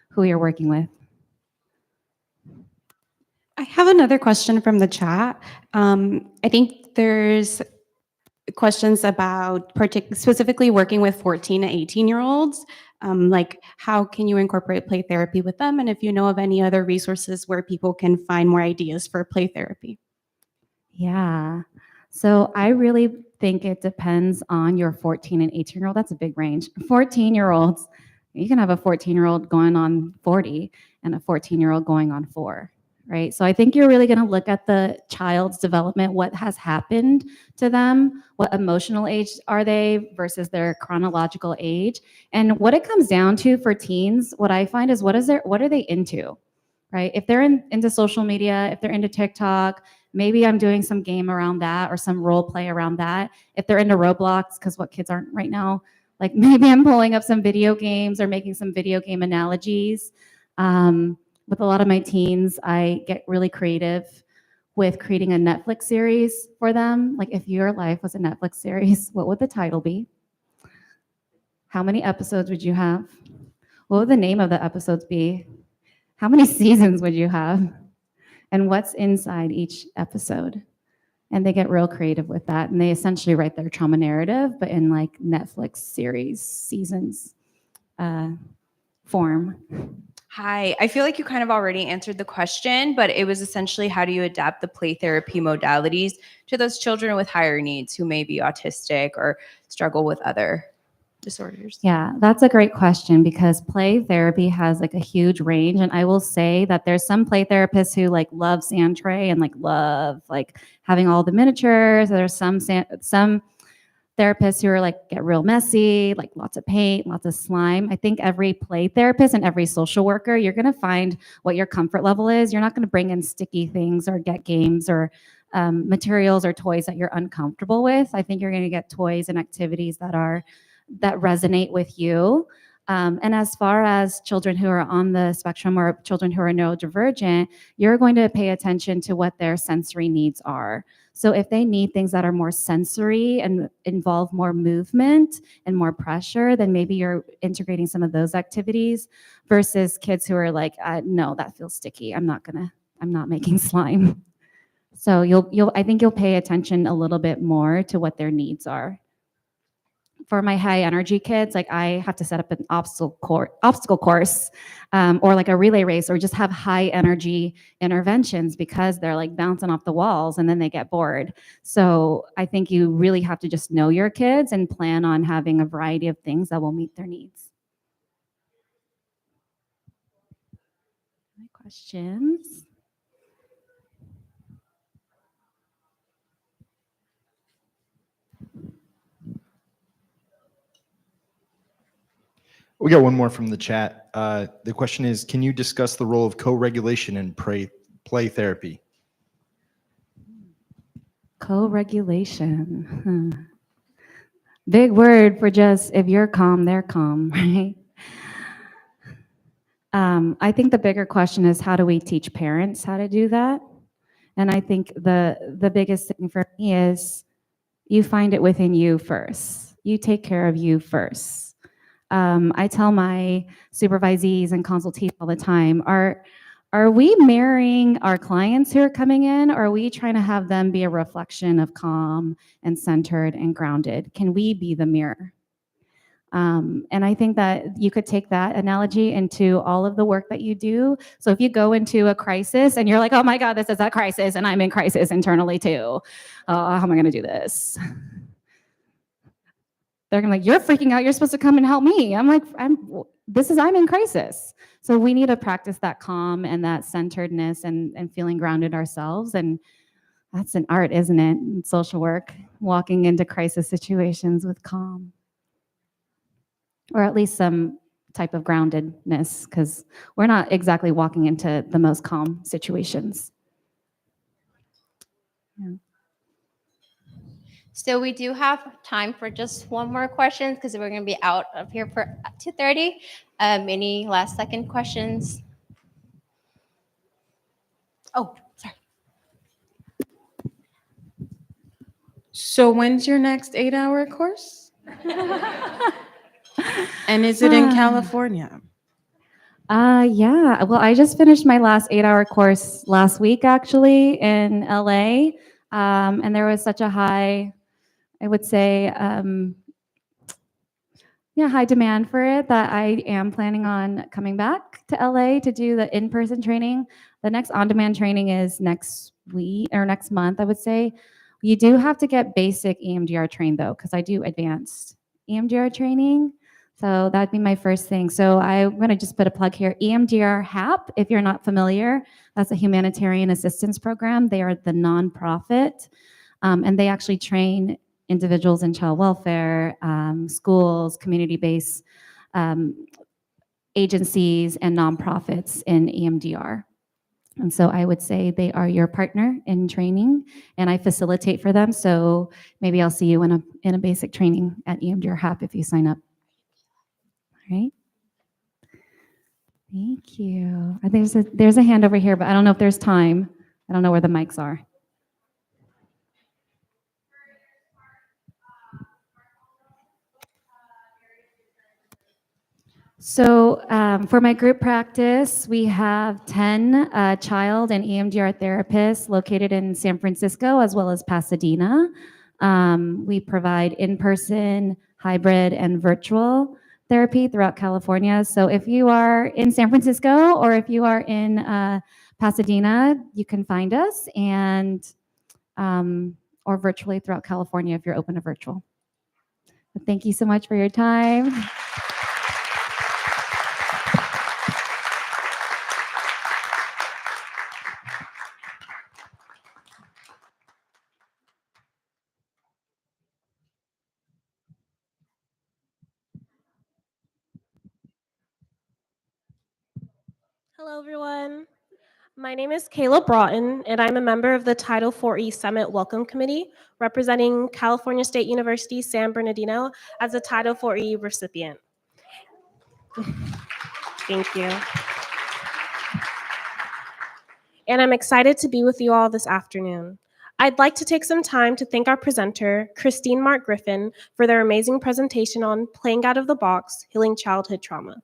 who you're working with. I have another question from the chat. I think there's questions about specifically working with 14 to 18-year-olds. Like, how can you incorporate play therapy with them? And if you know of any other resources where people can find more ideas for play therapy. Yeah. So I really think it depends on your 14 and 18-year-old. That's a big range. 14-year-olds, you can have a 14-year-old going on 40 and a 14-year-old going on 4. Right? So I think you're really going to look at the child's development, what has happened to them, what emotional age are they versus their chronological age. And what it comes down to for teens, what I find is what are they into, right? If they're into social media, if they're into TikTok, maybe I'm doing some game around that or some role play around that. If they're into Roblox, because what kids aren't right now, like maybe I'm pulling up some video games or making some video game analogies. With a lot of my teens, I get really creative with creating a Netflix series for them. Like if your life was a Netflix series, what would the title be? How many episodes would you have? What would the name of the episodes be? How many seasons would you have? And what's inside each episode? And they get real creative with that. And they essentially write their trauma narrative, but in like Netflix series, seasons form. Hi, I feel like you kind of already answered the question, but it was essentially how do you adapt the play therapy modalities to those children with higher needs who may be autistic or struggle with other disorders? Yeah, that's a great question because play therapy has like a huge range. And I will say that there's some play therapists who like love sand tray and like love like having all the miniatures. There's some therapists who are like get real messy, like lots of paint, lots of slime. I think every play therapist and every social worker, you're going to find what your comfort level is. You're not going to bring in sticky things or get games or materials or toys that you're uncomfortable with. I think you're going to get toys and activities that resonate with you. And as far as children who are on the spectrum or children who are neurodivergent, you're going to pay attention to what their sensory needs are. So if they need things that are more sensory and involve more movement and more pressure, then maybe you're integrating some of those activities versus kids who are like, no, that feels sticky. I'm not making slime. So I think you'll pay attention a little bit more to what their needs are. For my high energy kids, like I have to set up an obstacle course or like a relay race or just have high energy interventions because they're like bouncing off the walls and then they get bored. So I think you really have to just know your kids and plan on having a variety of things that will meet their needs. Any questions? We got one more from the chat. The question is, can you discuss the role of co-regulation in play therapy? Co-regulation. Big word for just if you're calm, they're calm, right? I think the bigger question is how do we teach parents how to do that? And I think the biggest thing for me is you find it within you first. You take care of you first. I tell my supervisees and consultees all the time, are we mirroring our clients who are coming in, or are we trying to have them be a reflection of calm and centered and grounded? Can we be the mirror? And I think that you could take that analogy into all of the work that you do. So if you go into a crisis and you're like, oh my God, this is a crisis and I'm in crisis internally too. How am I gonna do this? They're gonna be like, you're freaking out. You're supposed to come and help me. I'm like, I'm in crisis. So we need to practice that calm and that centeredness and feeling grounded ourselves. And that's an art, isn't it? In social work, walking into crisis situations with calm, or at least some type of groundedness, because we're not exactly walking into the most calm situations. Yeah. So we do have time for just one more question because we're going to be out of here for 2:30. Any last second questions? Oh, sorry. So when's your next 8-hour course? And is it in California? Yeah. Well, I just finished my last 8-hour course last week, actually, in LA. And there was such a high, I would say, high demand for it that I am planning on coming back to LA to do the in-person training. The next on-demand training is next week or next month, I would say. You do have to get basic EMDR trained though, because I do advanced EMDR training. So that'd be my first thing. So I'm going to just put a plug here. EMDR HAP, if you're not familiar, that's a humanitarian assistance program. They are the nonprofit, and they actually train individuals in child welfare, schools, community-based agencies, and nonprofits in EMDR. And so I would say they are your partner in training, and I facilitate for them. So maybe I'll see you in a basic training at EMDR HAP if you sign up. All right. Thank you. I think there's a hand over here, but I don't know if there's time. I don't know where the mics are. So for my group practice, we have 10 child and EMDR therapists located in San Francisco as well as Pasadena. We provide in-person, hybrid, and virtual therapy throughout California. So if you are in San Francisco or if you are in Pasadena, you can find us, and or virtually throughout California if you're open to virtual. But thank you so much for your time. Hello, everyone. My name is Kayla Broughton, and I'm a member of the Title IV-E Summit Welcome Committee, representing California State University San Bernardino as a Title IV-E recipient. Thank you. And I'm excited to be with you all this afternoon. I'd like to take some time to thank our presenter, Christine Mark Griffin, for their amazing presentation on Playing Out of the Box, Healing Childhood Trauma.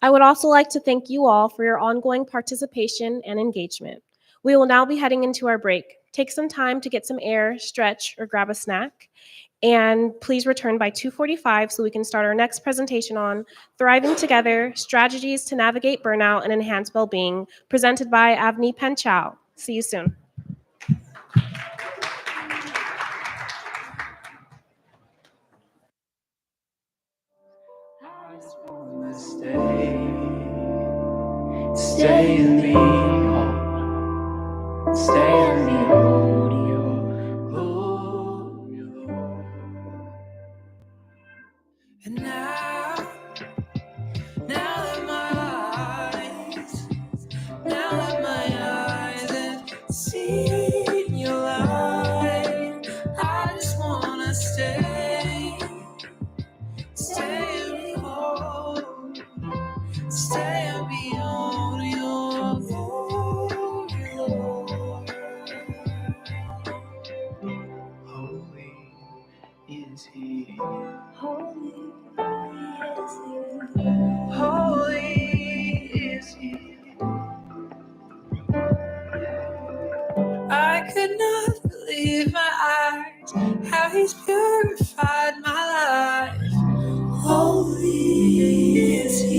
I would also like to thank you all for your ongoing participation and engagement. We will now be heading into our break. Take some time to get some air, stretch, or grab a snack. And please return by 2:45 so we can start our next presentation on Thriving Together, Strategies to Navigate Burnout and Enhance Wellbeing, presented by Avni Panchal. See you soon. Stay and be whole. Stay and be whole. And now that my eyes have seen your light, I just wanna stay and be whole. Stay and be on your glory, Lord. Holy is He. Holy is He. Holy is He. I could not believe my eyes, how He's purified my life. Holy is He.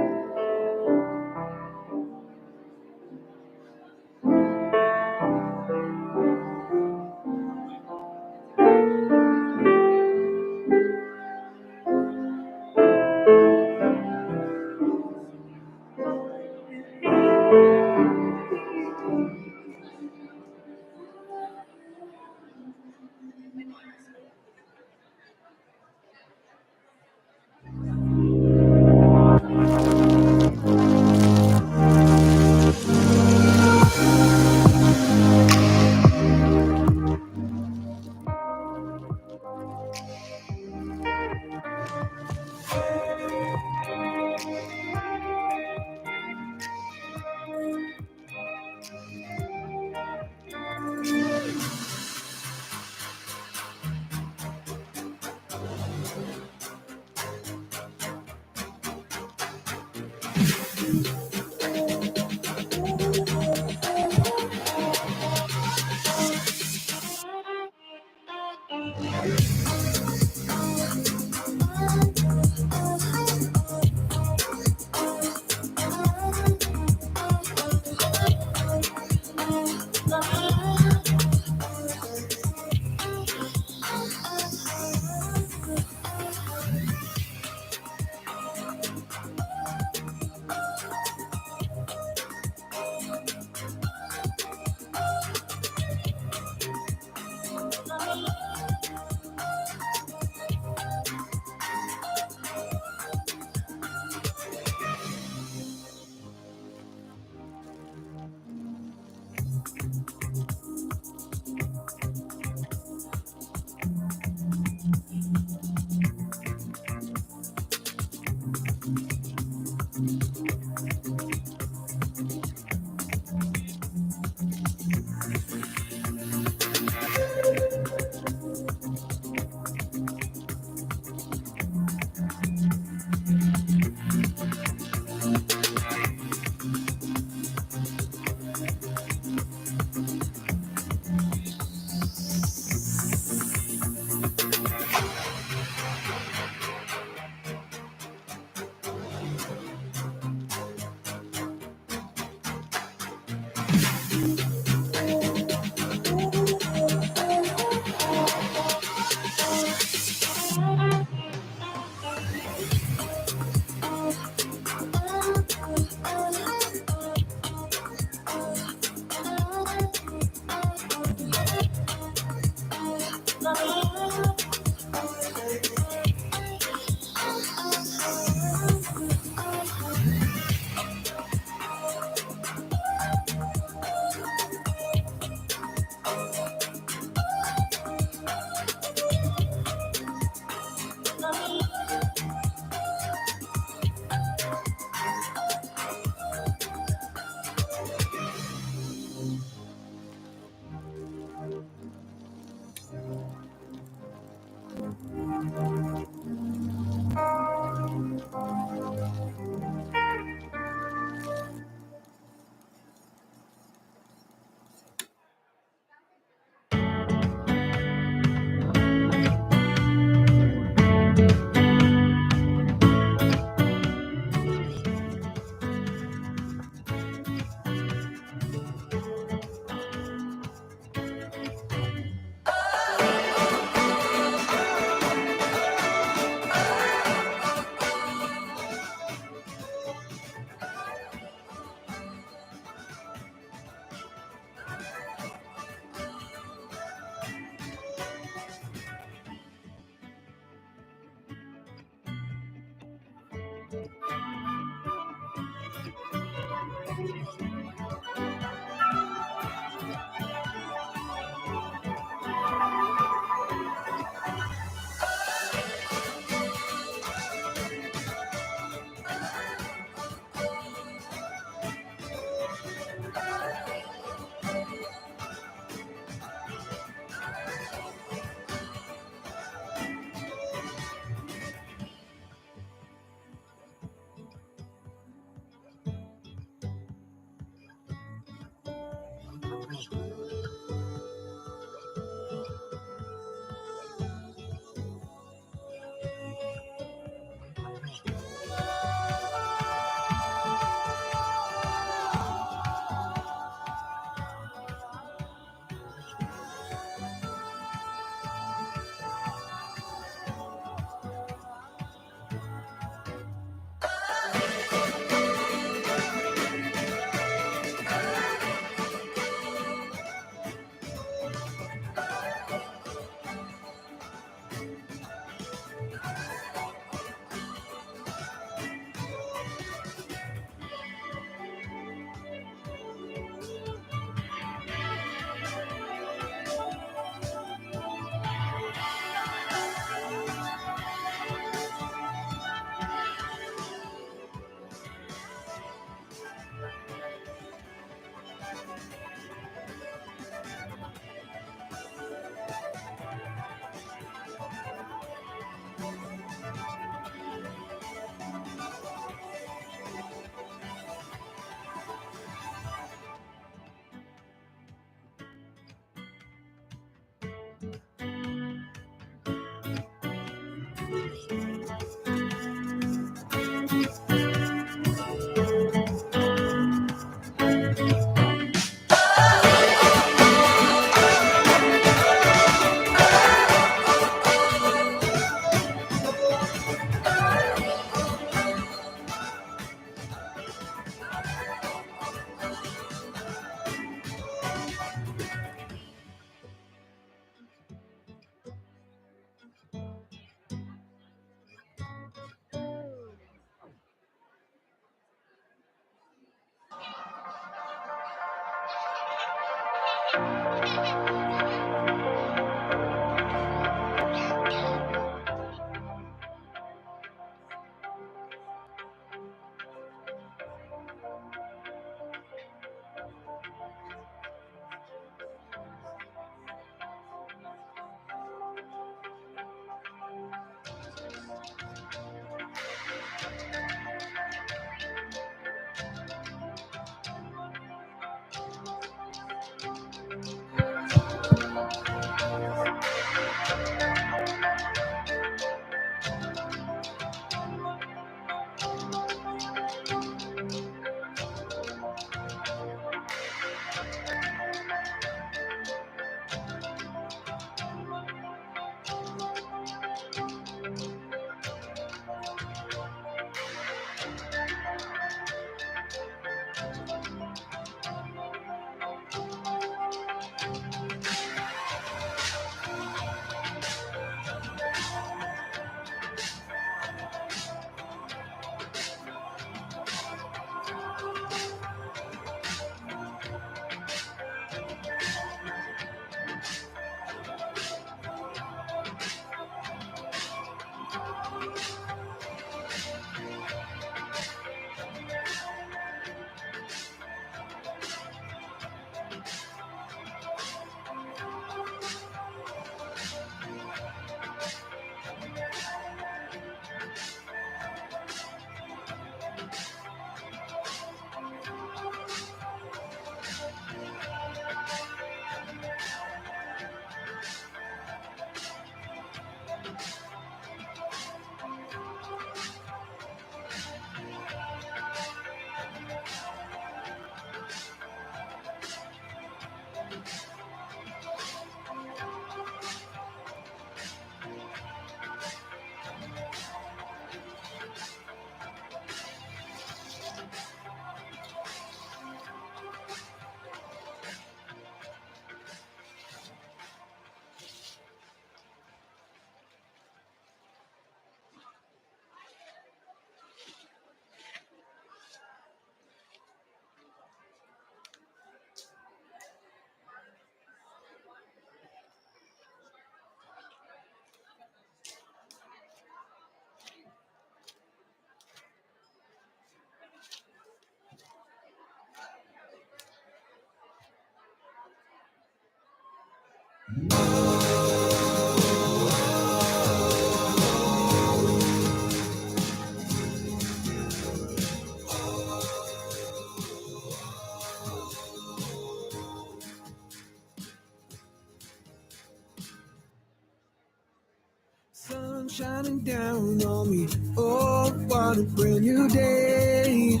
Sun shining down on me. Oh, what a brand new day.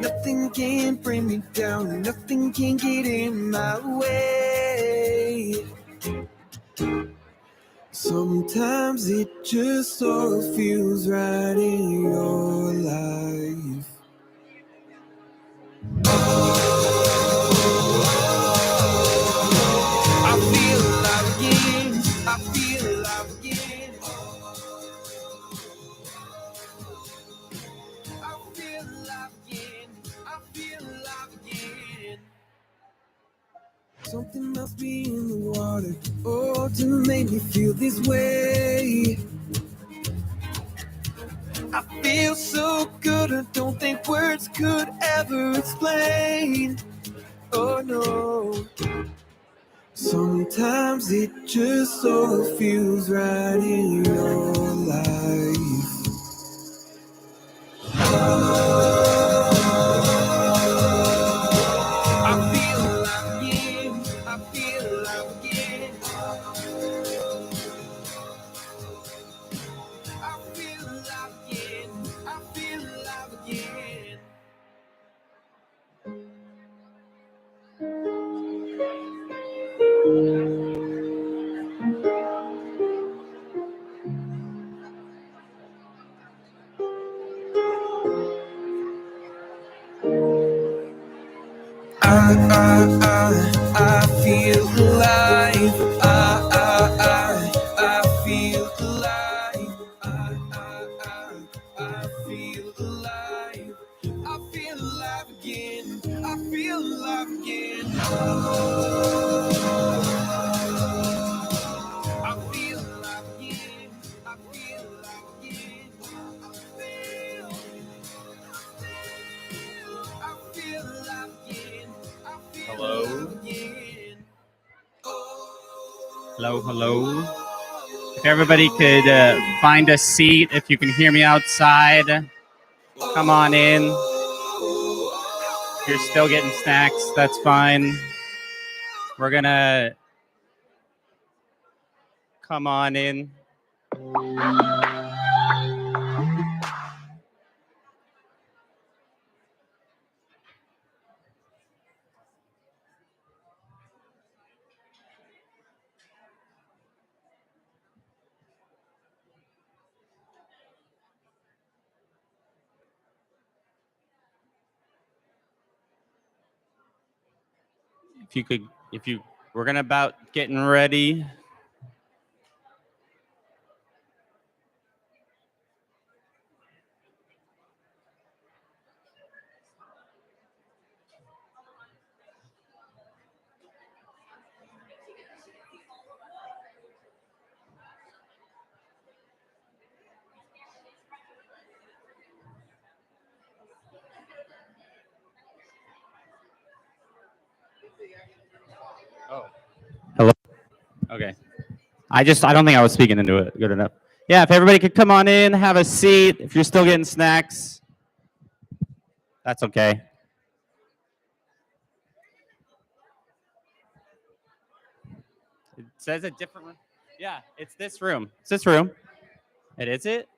Nothing can bring me down. Nothing can get in my way. Sometimes it just so feels right in your life. I feel alive again. I feel alive again. I feel alive again. I feel alive again. Something must be in the water, oh, to make me feel this way. I feel so good, I don't think words could ever explain. Oh no. Sometimes it just so feels right in your life. I feel alive again. I feel alive again. I feel alive again. I feel alive again. I feel alive. I feel alive. I feel alive. I feel alive again. I feel alive again. I feel alive again. I feel alive again. I feel alive again. Hello? Hello, hello. If everybody could find a seat, if you can hear me outside, come on in. If you're still getting snacks, that's fine. We're gonna come on in. We're gonna about getting ready. Oh. Hello. Okay. I don't think I was speaking into it good enough. Yeah, if everybody could come on in, have a seat. If you're still getting snacks, that's okay. It says a different room. Yeah, it's this room. It's this room. It is it?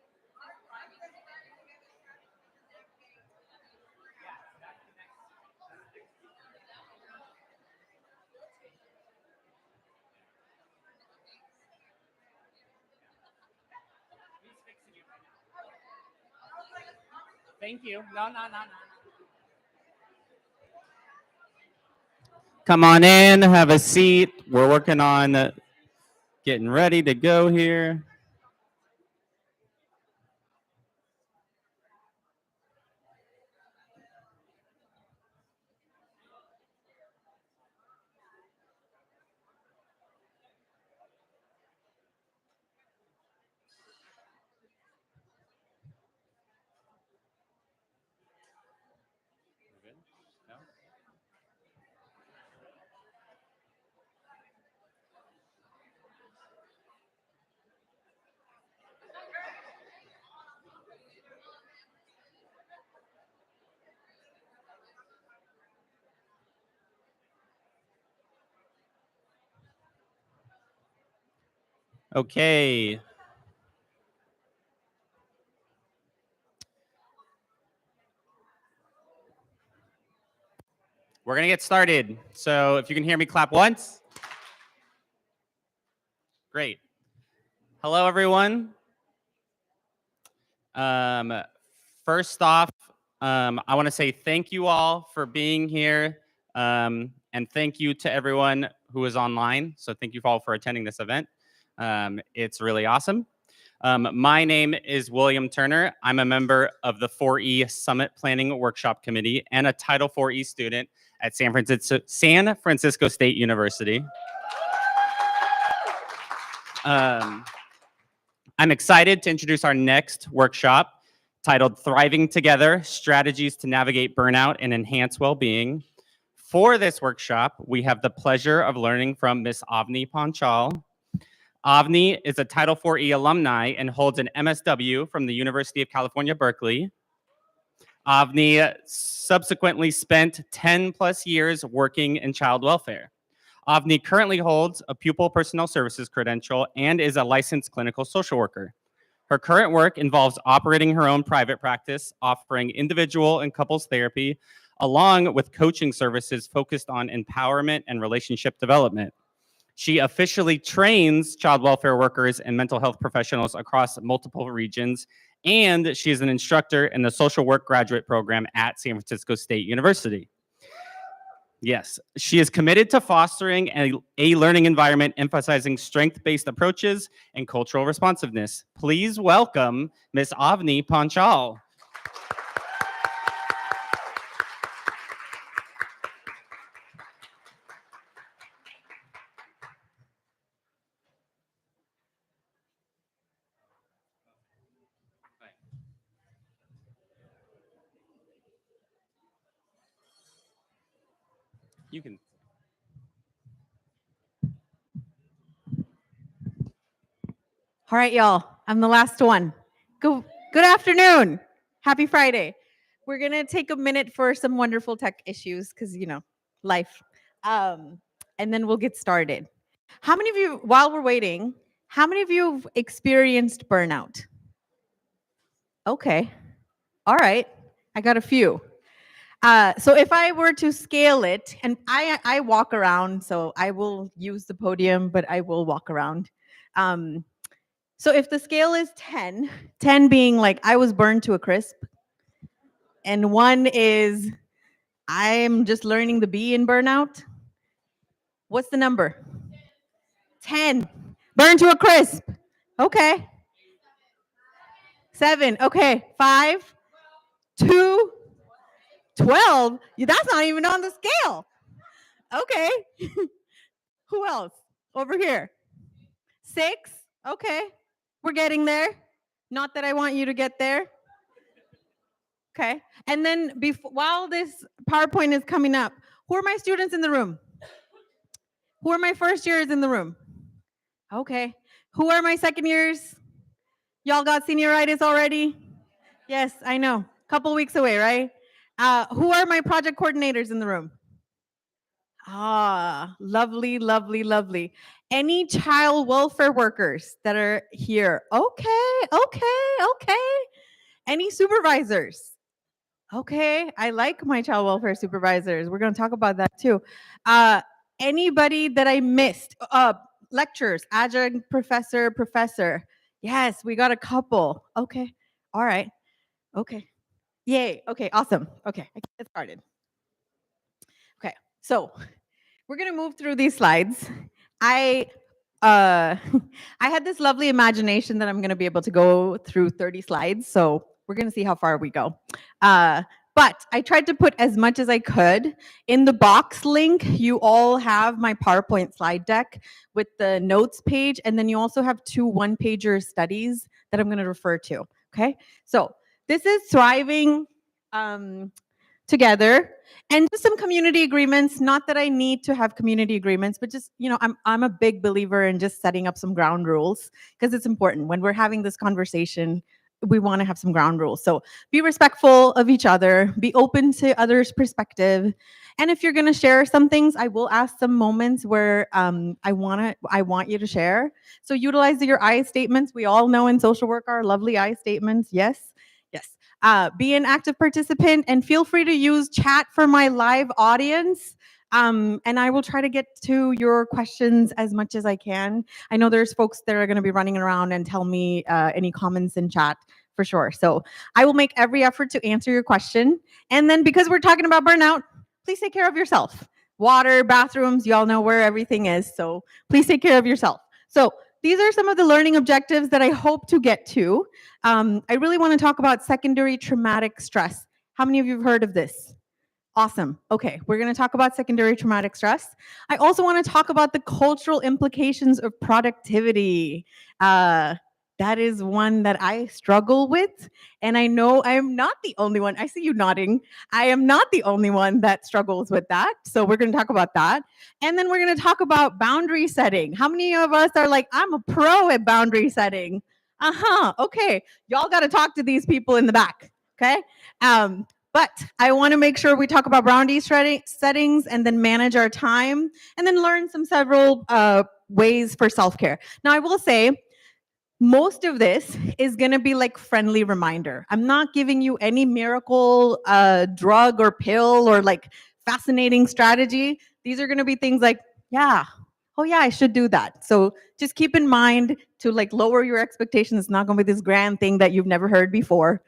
Thank you. No. Come on in, have a seat. We're working on getting ready to go here. Okay. We're going to get started. So if you can hear me, clap once. Great. Hello, everyone. First off, I want to say thank you all for being here. And thank you to everyone who is online. So thank you all for attending this event. It's really awesome. My name is William Turner. I'm a member of the 4E Summit Planning Workshop Committee and a Title 4E student at San Francisco State University. I'm excited to introduce our next workshop titled Thriving Together, Strategies to Navigate Burnout and Enhance Well-Being. For this workshop, we have the pleasure of learning from Ms. Avni Panchal. Avni is a Title 4E alumni and holds an MSW from the University of California, Berkeley. Avni subsequently spent 10 plus years working in child welfare. Avni currently holds a pupil personnel services credential and is a licensed clinical social worker. Her current work involves operating her own private practice, offering individual and couples therapy, along with coaching services focused on empowerment and relationship development. She officially trains child welfare workers and mental health professionals across multiple regions, and she is an instructor in the social work graduate program at San Francisco State University. Yes, she is committed to fostering a learning environment emphasizing strength-based approaches and cultural responsiveness. Please welcome Ms. Avni Panchal. You can. All right, y'all. I'm the last one. Good afternoon. Happy Friday. We're going to take a minute for some wonderful tech issues because, you know, life. And then we'll get started. How many of you, while we're waiting, how many of you have experienced burnout? Okay. All right. I got a few. So if I were to scale it, and I walk around, so I will use the podium, but I will walk around. So if the scale is 10, 10 being like I was burned to a crisp, and 1 is I'm just learning to be in burnout, what's the number? 10. Burned to a crisp. Okay. 7. Okay. 5. 2. 12. That's not even on the scale. Okay. Who else? Over here. 6. Okay. We're getting there. Not that I want you to get there. Okay. And then while this PowerPoint is coming up, who are my students in the room? Who are my first years in the room? Okay. Who are my second years? Y'all got senioritis already? Yes, I know. Couple weeks away, right? Who are my project coordinators in the room? Ah, lovely, lovely, lovely. Any child welfare workers that are here? Okay. Any supervisors? Okay, I like my child welfare supervisors. We're going to talk about that too. Anybody that I missed? Lectures, adjunct professor. Yes, we got a couple. Okay, all right. Okay, yay. Okay, awesome. Okay, I can get started. Okay, so we're going to move through these slides. I had this lovely imagination that I'm going to be able to go through 30 slides, so we're going to see how far we go. But I tried to put as much as I could. In the box link, you all have my PowerPoint slide deck with the notes page, and then you also have 2 one-pager studies that I'm going to refer to, okay? So this is Thriving Together, and just some community agreements. Not that I need to have community agreements, but just, you know, I'm a big believer in just setting up some ground rules because it's important when we're having this conversation. we want to have some ground rules. So be respectful of each other, be open to others' perspective. And if you're going to share some things, I will ask some moments where I want you to share. So utilize your I statements. We all know in social work our lovely I statements. Yes, yes. Be an active participant and feel free to use chat for my live audience. And I will try to get to your questions as much as I can. I know there's folks that are going to be running around and tell me any comments in chat for sure. So I will make every effort to answer your question. And then because we're talking about burnout, please take care of yourself. Water, bathrooms, you all know where everything is. So please take care of yourself. So these are some of the learning objectives that I hope to get to. I really want to talk about secondary traumatic stress. How many of you have heard of this? Awesome. Okay, we're going to talk about secondary traumatic stress. I also want to talk about the cultural implications of productivity. That is one that I struggle with, and I know I am not the only one. I see you nodding. I am not the only one that struggles with that. So we're going to talk about that. And then we're going to talk about boundary setting. How many of us are like, I'm a pro at boundary setting? Okay. Y'all got to talk to these people in the back. Okay. But I want to make sure we talk about boundary settings and then manage our time and then learn several ways for self-care. Now, I will say, most of this is going to be like friendly reminder. I'm not giving you any miracle drug or pill or like fascinating strategy. These are going to be things like, I should do that. So just keep in mind to like lower your expectations. It's not going to be this grand thing that you've never heard before.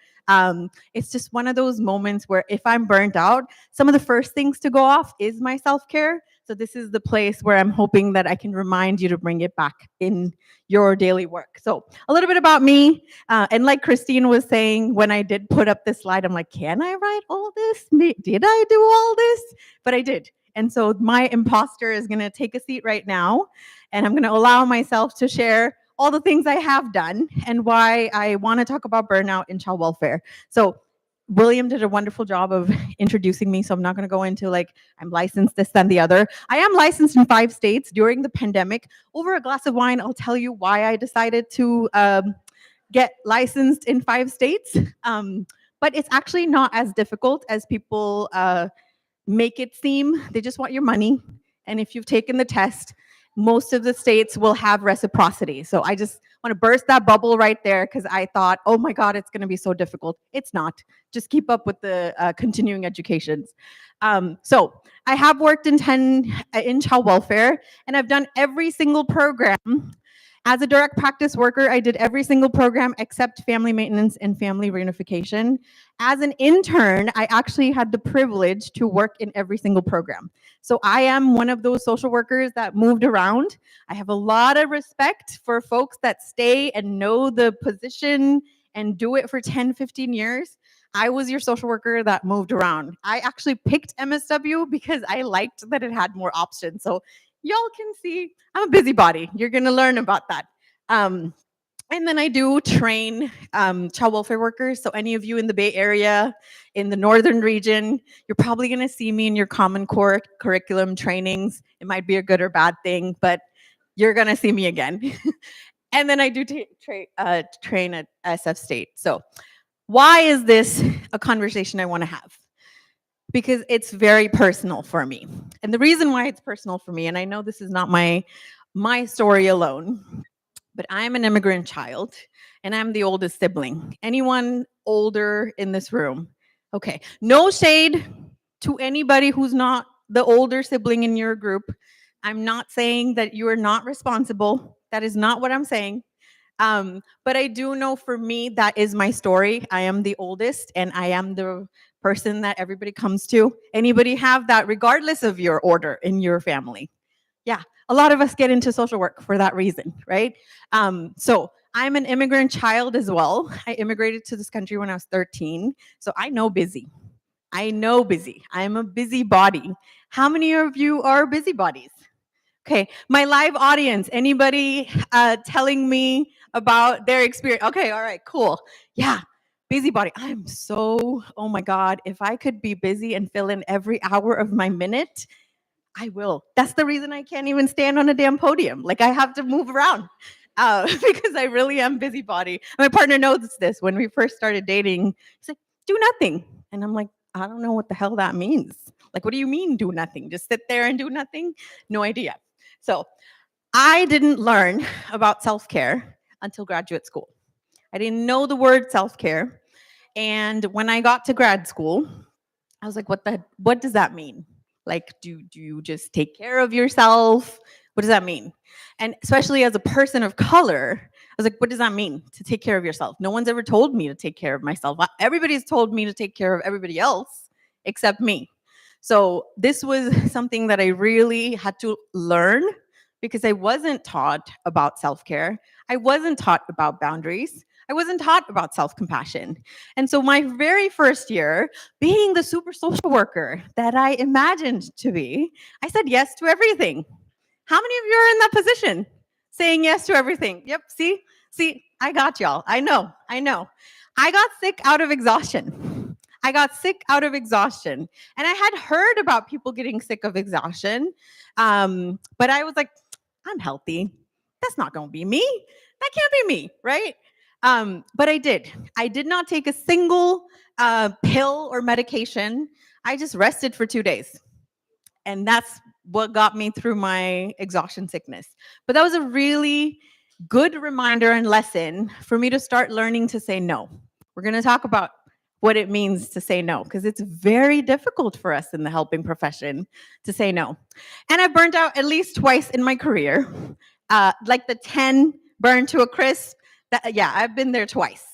It's just one of those moments where if I'm burnt out, some of the first things to go off is my self-care. So this is the place where I'm hoping that I can remind you to bring it back in your daily work. So a little bit about me. And like Christine was saying, when I did put up this slide, I'm like, can I write all this? Did I do all this? But I did. And so my imposter is going to take a seat right now, and I'm going to allow myself to share all the things I have done and why I want to talk about burnout in child welfare. So William did a wonderful job of introducing me, so I'm not going to go into like, I'm licensed this, and the other. I am licensed in 5 states. During the pandemic, over a glass of wine, I'll tell you why I decided to get licensed in 5 states. But it's actually not as difficult as people make it seem. They just want your money. And if you've taken the test, most of the states will have reciprocity. So I just want to burst that bubble right there because I thought, oh my God, it's going to be so difficult. It's not. Just keep up with the continuing educations. So I have worked in child welfare, and I've done every single program. As a direct practice worker, I did every single program except family maintenance and family reunification. As an intern, I actually had the privilege to work in every single program. So I am one of those social workers that moved around. I have a lot of respect for folks that stay and know the position and do it for 10, 15 years. I was your social worker that moved around. I actually picked MSW because I liked that it had more options. So y'all can see I'm a busybody. You're going to learn about that. And then I do train child welfare workers. So any of you in the Bay Area, in the northern region, you're probably going to see me in your Common Core curriculum trainings. It might be a good or bad thing, but you're going to see me again. And then I do train at SF State. So why is this a conversation I want to have? Because it's very personal for me. And the reason why it's personal for me, and I know this is not my story alone, but I'm an immigrant child and I'm the oldest sibling. Anyone older in this room? Okay, no shade to anybody who's not the older sibling in your group. I'm not saying that you are not responsible. That is not what I'm saying. But I do know for me, that is my story. I am the oldest and I am the person that everybody comes to. Anybody have that regardless of your order in your family? Yeah, a lot of us get into social work for that reason, right? So I'm an immigrant child as well. I immigrated to this country when I was 13. So I know busy. I know busy. I'm a busybody. How many of you are busybodies? Okay, my live audience, anybody telling me about their experience? Okay, all right, cool. Yeah, busybody. I'm so, oh my God, if I could be busy and fill in every hour of my minute, I will. That's the reason I can't even stand on a damn podium. Like I have to move around. because I really am busybody. My partner knows this. When we first started dating, he's like, do nothing. And I'm like, I don't know what the hell that means. Like, what do you mean do nothing? Just sit there and do nothing? No idea. So I didn't learn about self-care until graduate school. I didn't know the word self-care. And when I got to grad school, I was like, what does that mean? Like, do you just take care of yourself? What does that mean? And especially as a person of color, I was like, what does that mean to take care of yourself? No one's ever told me to take care of myself. Everybody's told me to take care of everybody else except me. So this was something that I really had to learn because I wasn't taught about self-care. I wasn't taught about boundaries. I wasn't taught about self-compassion. And so my very first year, being the super social worker that I imagined to be, I said yes to everything. How many of you are in that position? Saying yes to everything. Yep, see, I got y'all. I know. I got sick out of exhaustion. And I had heard about people getting sick of exhaustion, but I was like, I'm healthy. That's not going to be me. That can't be me, right? But I did. I did not take a single pill or medication. I just rested for 2 days. And that's what got me through my exhaustion sickness. But that was a really good reminder and lesson for me to start learning to say no. We're going to talk about what it means to say no, because it's very difficult for us in the helping profession to say no. And I've burnt out at least twice in my career, like the 10 burned to a crisp. Yeah, I've been there twice.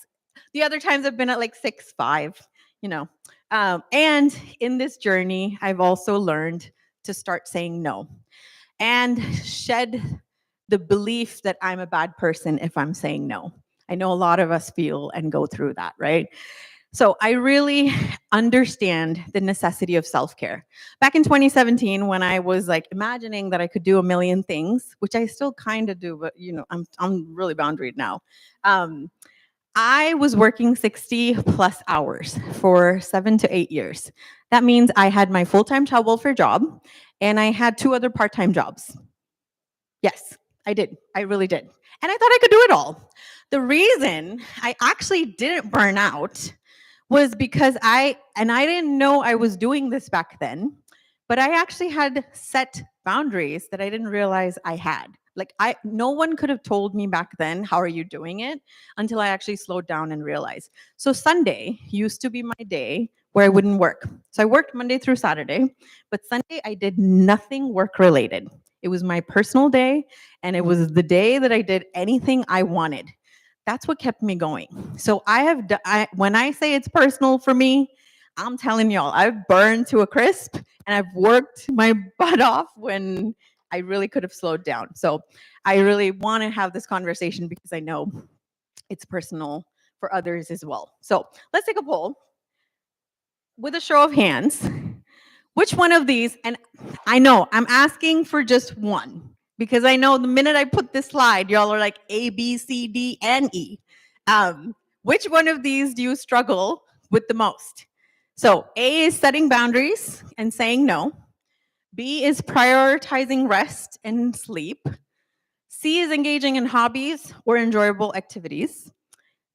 The other times I've been at like 6, 5, and in this journey, I've also learned to start saying no and shed the belief that I'm a bad person if I'm saying no. I know a lot of us feel and go through that, right? So I really understand the necessity of self-care. Back in 2017, when I was like imagining that I could do a million things, which I still kind of do, but I'm really boundaried now. I was working 60 plus hours for 7 to 8 years. That means I had my full-time child welfare job and I had 2 other part-time jobs. Yes, I did. I really did. And I thought I could do it all. The reason I actually didn't burn out was because I didn't know I was doing this back then, but I actually had set boundaries that I didn't realize I had. Like no one could have told me back then, how are you doing it? Until I actually slowed down and realized. So Sunday used to be my day where I wouldn't work. So I worked Monday through Saturday, but Sunday I did nothing work related. It was my personal day, and it was the day that I did anything I wanted. That's what kept me going. So when I say it's personal for me, I'm telling y'all, I've burned to a crisp and I've worked my butt off when I really could have slowed down. So I really want to have this conversation because I know it's personal for others as well. So let's take a poll with a show of hands. Which one of these, and I know I'm asking for just one, because I know the minute I put this slide, y'all are like A, B, C, D, and E. Which one of these do you struggle with the most? So A is setting boundaries and saying no. B is prioritizing rest and sleep. C is engaging in hobbies or enjoyable activities.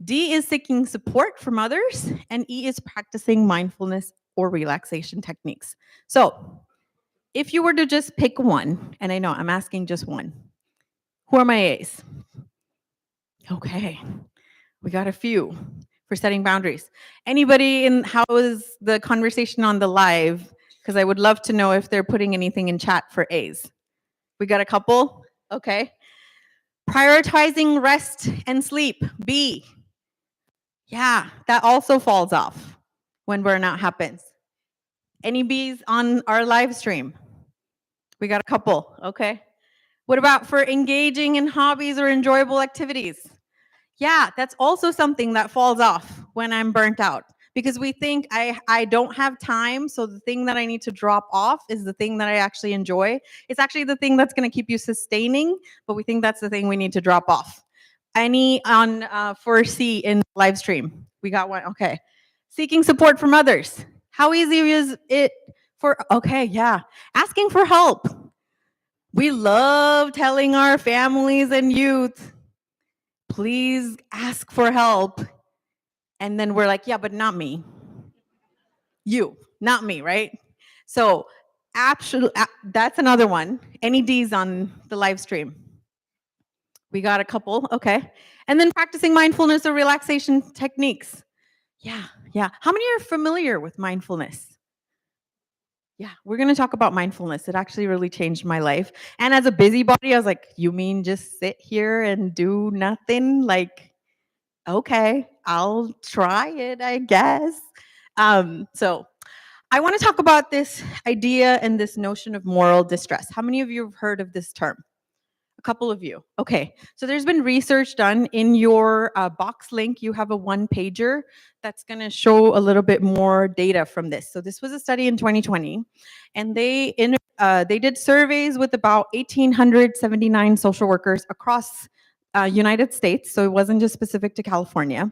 D is seeking support from others. And E is practicing mindfulness or relaxation techniques. So if you were to just pick one, and I know I'm asking just one, who are my A's? Okay, we got a few for setting boundaries. Anybody how is the conversation on the live? Because I would love to know if they're putting anything in chat for A's. We got a couple? Okay. Prioritizing rest and sleep, B. Yeah, that also falls off when burnout happens. Any B's on our live stream? We got a couple, okay. What about for engaging in hobbies or enjoyable activities? Yeah, that's also something that falls off when I'm burnt out, because we think I don't have time, so the thing that I need to drop off is the thing that I actually enjoy. It's actually the thing that's going to keep you sustaining, but we think that's the thing we need to drop off. Any on for C in live stream? We got one, okay. Seeking support from others. How easy is it for, okay, yeah. Asking for help. We love telling our families and youth, please ask for help. And then we're like, yeah, but not me. You, not me, right? So absolutely, that's another one. Any D's on the live stream? We got a couple, okay. And then practicing mindfulness or relaxation techniques. Yeah. How many are familiar with mindfulness? Yeah, we're going to talk about mindfulness. It actually really changed my life. And as a busybody, I was like, you mean just sit here and do nothing? Like, okay, I'll try it, I guess. So I want to talk about this idea and this notion of moral distress. How many of you have heard of this term? A couple of you. Okay, so there's been research done. In your box link, you have a one-pager that's going to show a little bit more data from this. So this was a study in 2020, and they did surveys with about 1,879 social workers across United States. So it wasn't just specific to California.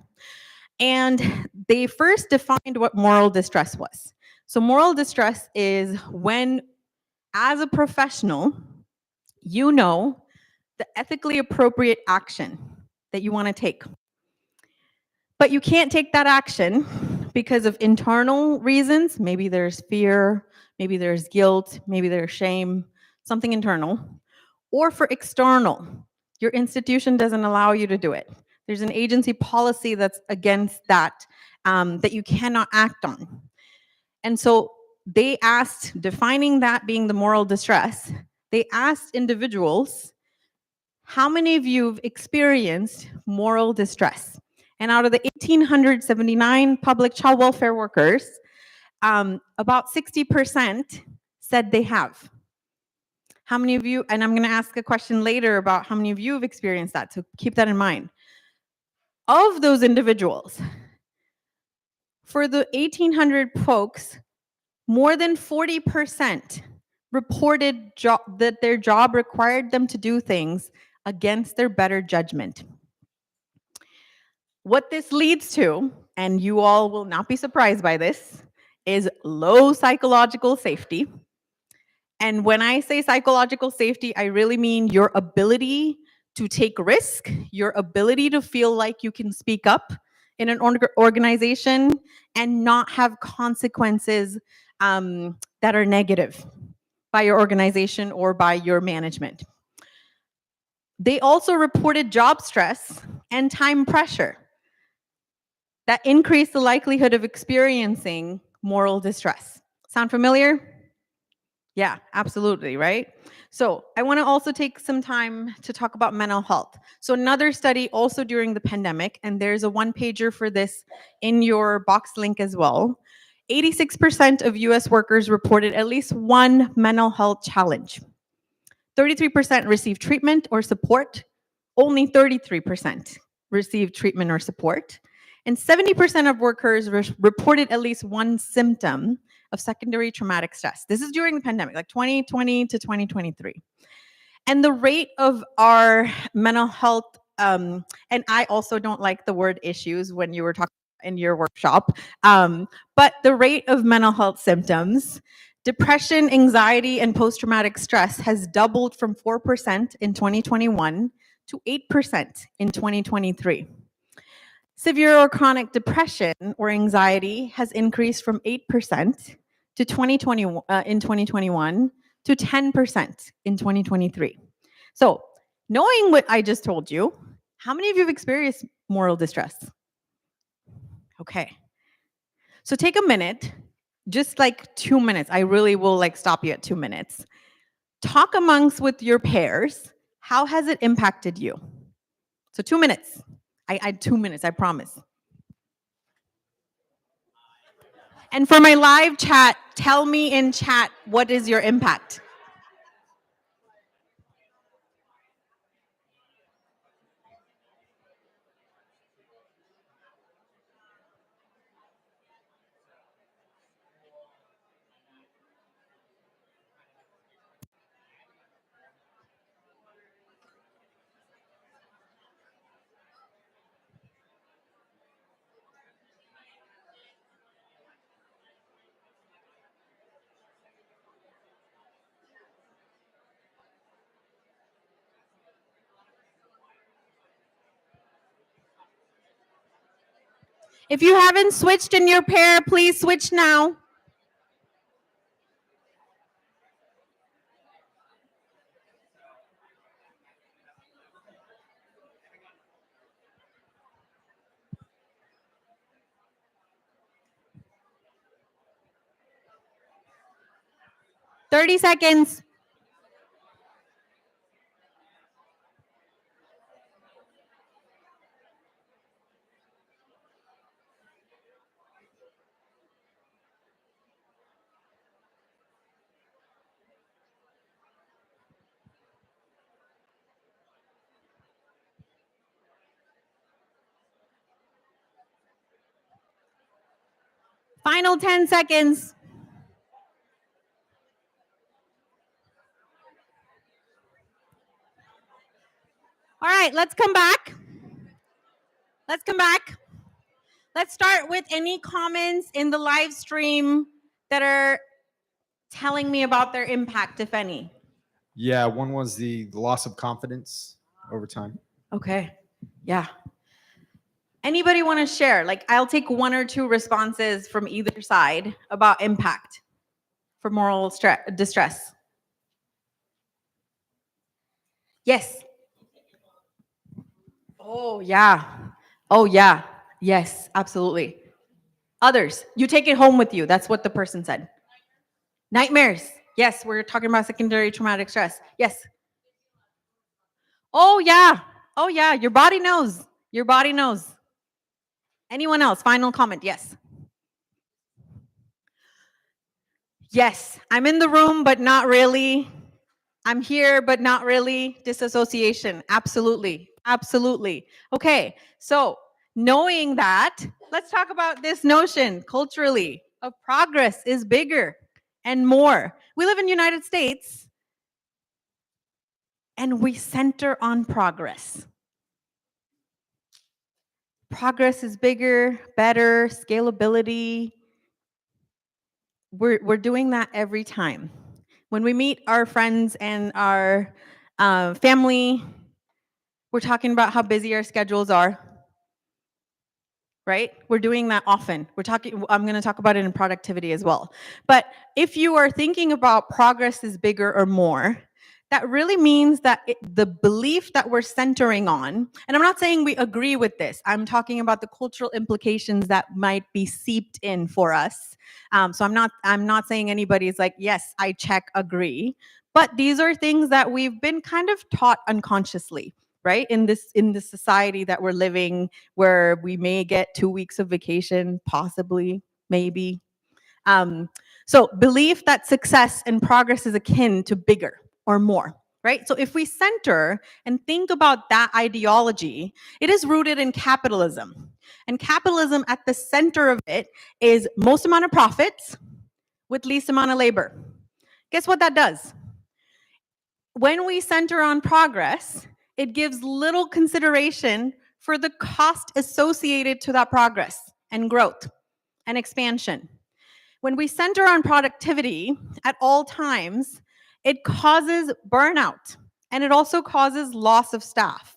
And they first defined what moral distress was. So moral distress is when, as a professional, you know the ethically appropriate action that you want to take. But you can't take that action because of internal reasons. Maybe there's fear, maybe there's guilt, maybe there's shame, something internal. Or for external, your institution doesn't allow you to do it. There's an agency policy that's against that, that you cannot act on. And so they asked, defining that being the moral distress, they asked individuals, how many of you have experienced moral distress? And out of the 1,879 public child welfare workers, about 60% said they have. How many of you, and I'm going to ask a question later about how many of you have experienced that, so keep that in mind. Of those individuals, for the 1,800 folks, more than 40% reported that their job required them to do things against their better judgment. What this leads to, and you all will not be surprised by this, is low psychological safety. And when I say psychological safety, I really mean your ability to take risk, your ability to feel like you can speak up in an organization and not have consequences that are negative by your organization or by your management. They also reported job stress and time pressure that increase the likelihood of experiencing moral distress. Sound familiar? Yeah, absolutely, right? So I want to also take some time to talk about mental health. So another study also during the pandemic, and there's a one-pager for this in your box link as well. 86% of US workers reported at least one mental health challenge. 33% received treatment or support. Only 33% received treatment or support. And 70% of workers reported at least one symptom of secondary traumatic stress. This is during the pandemic, like 2020 to 2023. And the rate of our mental health, and I also don't like the word issues when you were talking in your workshop, but the rate of mental health symptoms, depression, anxiety, and post-traumatic stress has doubled from 4% in 2021 to 8% in 2023. Severe or chronic depression or anxiety has increased from 8% to 2020, in 2021 to 10% in 2023. So, knowing what I just told you, how many of you have experienced moral distress? Okay. So take a minute, just like 2 minutes. I really will stop you at 2 minutes. Talk amongst with your peers. How has it impacted you? So 2 minutes. I had 2 minutes, I promise. And for my live chat, tell me in chat, what is your impact? If you haven't switched in your pair, please switch now. $30 seconds. Final 10 seconds. All right, let's come back. Let's come back. Let's start with any comments in the live stream that are telling me about their impact, if any. Yeah, one was the loss of confidence over time. Okay. Yeah. Anybody want to share? Like, I'll take one or two responses from either side about impact for moral distress. Yes. Oh, yeah. Oh, yeah. Yes, absolutely. Others, you take it home with you. That's what the person said. Nightmares. Yes, we're talking about secondary traumatic stress. Yes. Oh, yeah. Oh, yeah. Your body knows. Your body knows. Anyone else? Final comment. Yes. Yes. I'm in the room, but not really. I'm here, but not really. Disassociation. Absolutely. Absolutely. Okay. So knowing that, let's talk about this notion culturally of progress is bigger and more. We live in the United States and we center on progress. Progress is bigger, better, scalability. We're doing that every time. When we meet our friends and our family, we're talking about how busy our schedules are, right? We're doing that often. I'm going to talk about it in productivity as well. But if you are thinking about progress is bigger or more, that really means that the belief that we're centering on, and I'm not saying we agree with this, I'm talking about the cultural implications that might be seeped in for us. So I'm not saying anybody's like, yes, I check, agree. But these are things that we've been kind of taught unconsciously, right? In this society that we're living, where we may get 2 weeks of vacation, possibly, maybe. So belief that success and progress is akin to bigger or more, right? So if we center and think about that ideology, it is rooted in capitalism. And capitalism, at the center of it, is most amount of profits with least amount of labor. Guess what that does? When we center on progress, it gives little consideration for the cost associated to that progress and growth and expansion. When we center on productivity at all times, it causes burnout and it also causes loss of staff.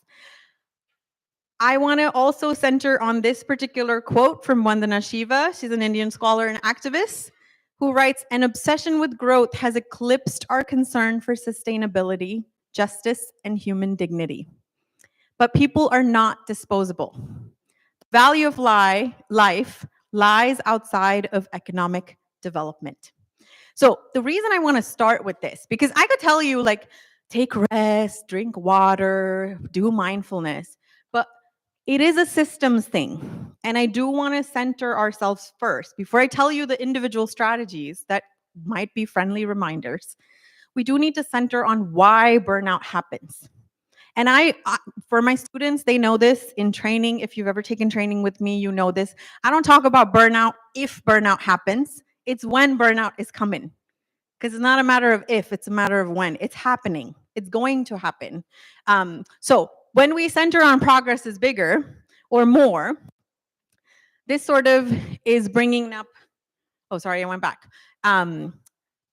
I want to also center on this particular quote from Vandana Shiva. She's an Indian scholar and activist who writes, "An obsession with growth has eclipsed our concern for sustainability, justice, and human dignity. But people are not disposable. The value of life lies outside of economic development." So the reason I want to start with this, because I could tell you, like, take rest, drink water, do mindfulness, but it is a systems thing. And I do want to center ourselves first. Before I tell you the individual strategies that might be friendly reminders, we do need to center on why burnout happens. And for my students, they know this in training. If you've ever taken training with me, you know this. I don't talk about burnout if burnout happens. It's when burnout is coming. Because it's not a matter of if, it's a matter of when. It's happening. It's going to happen. So when we center on progress is bigger or more, this sort of is bringing up, oh, sorry, I went back.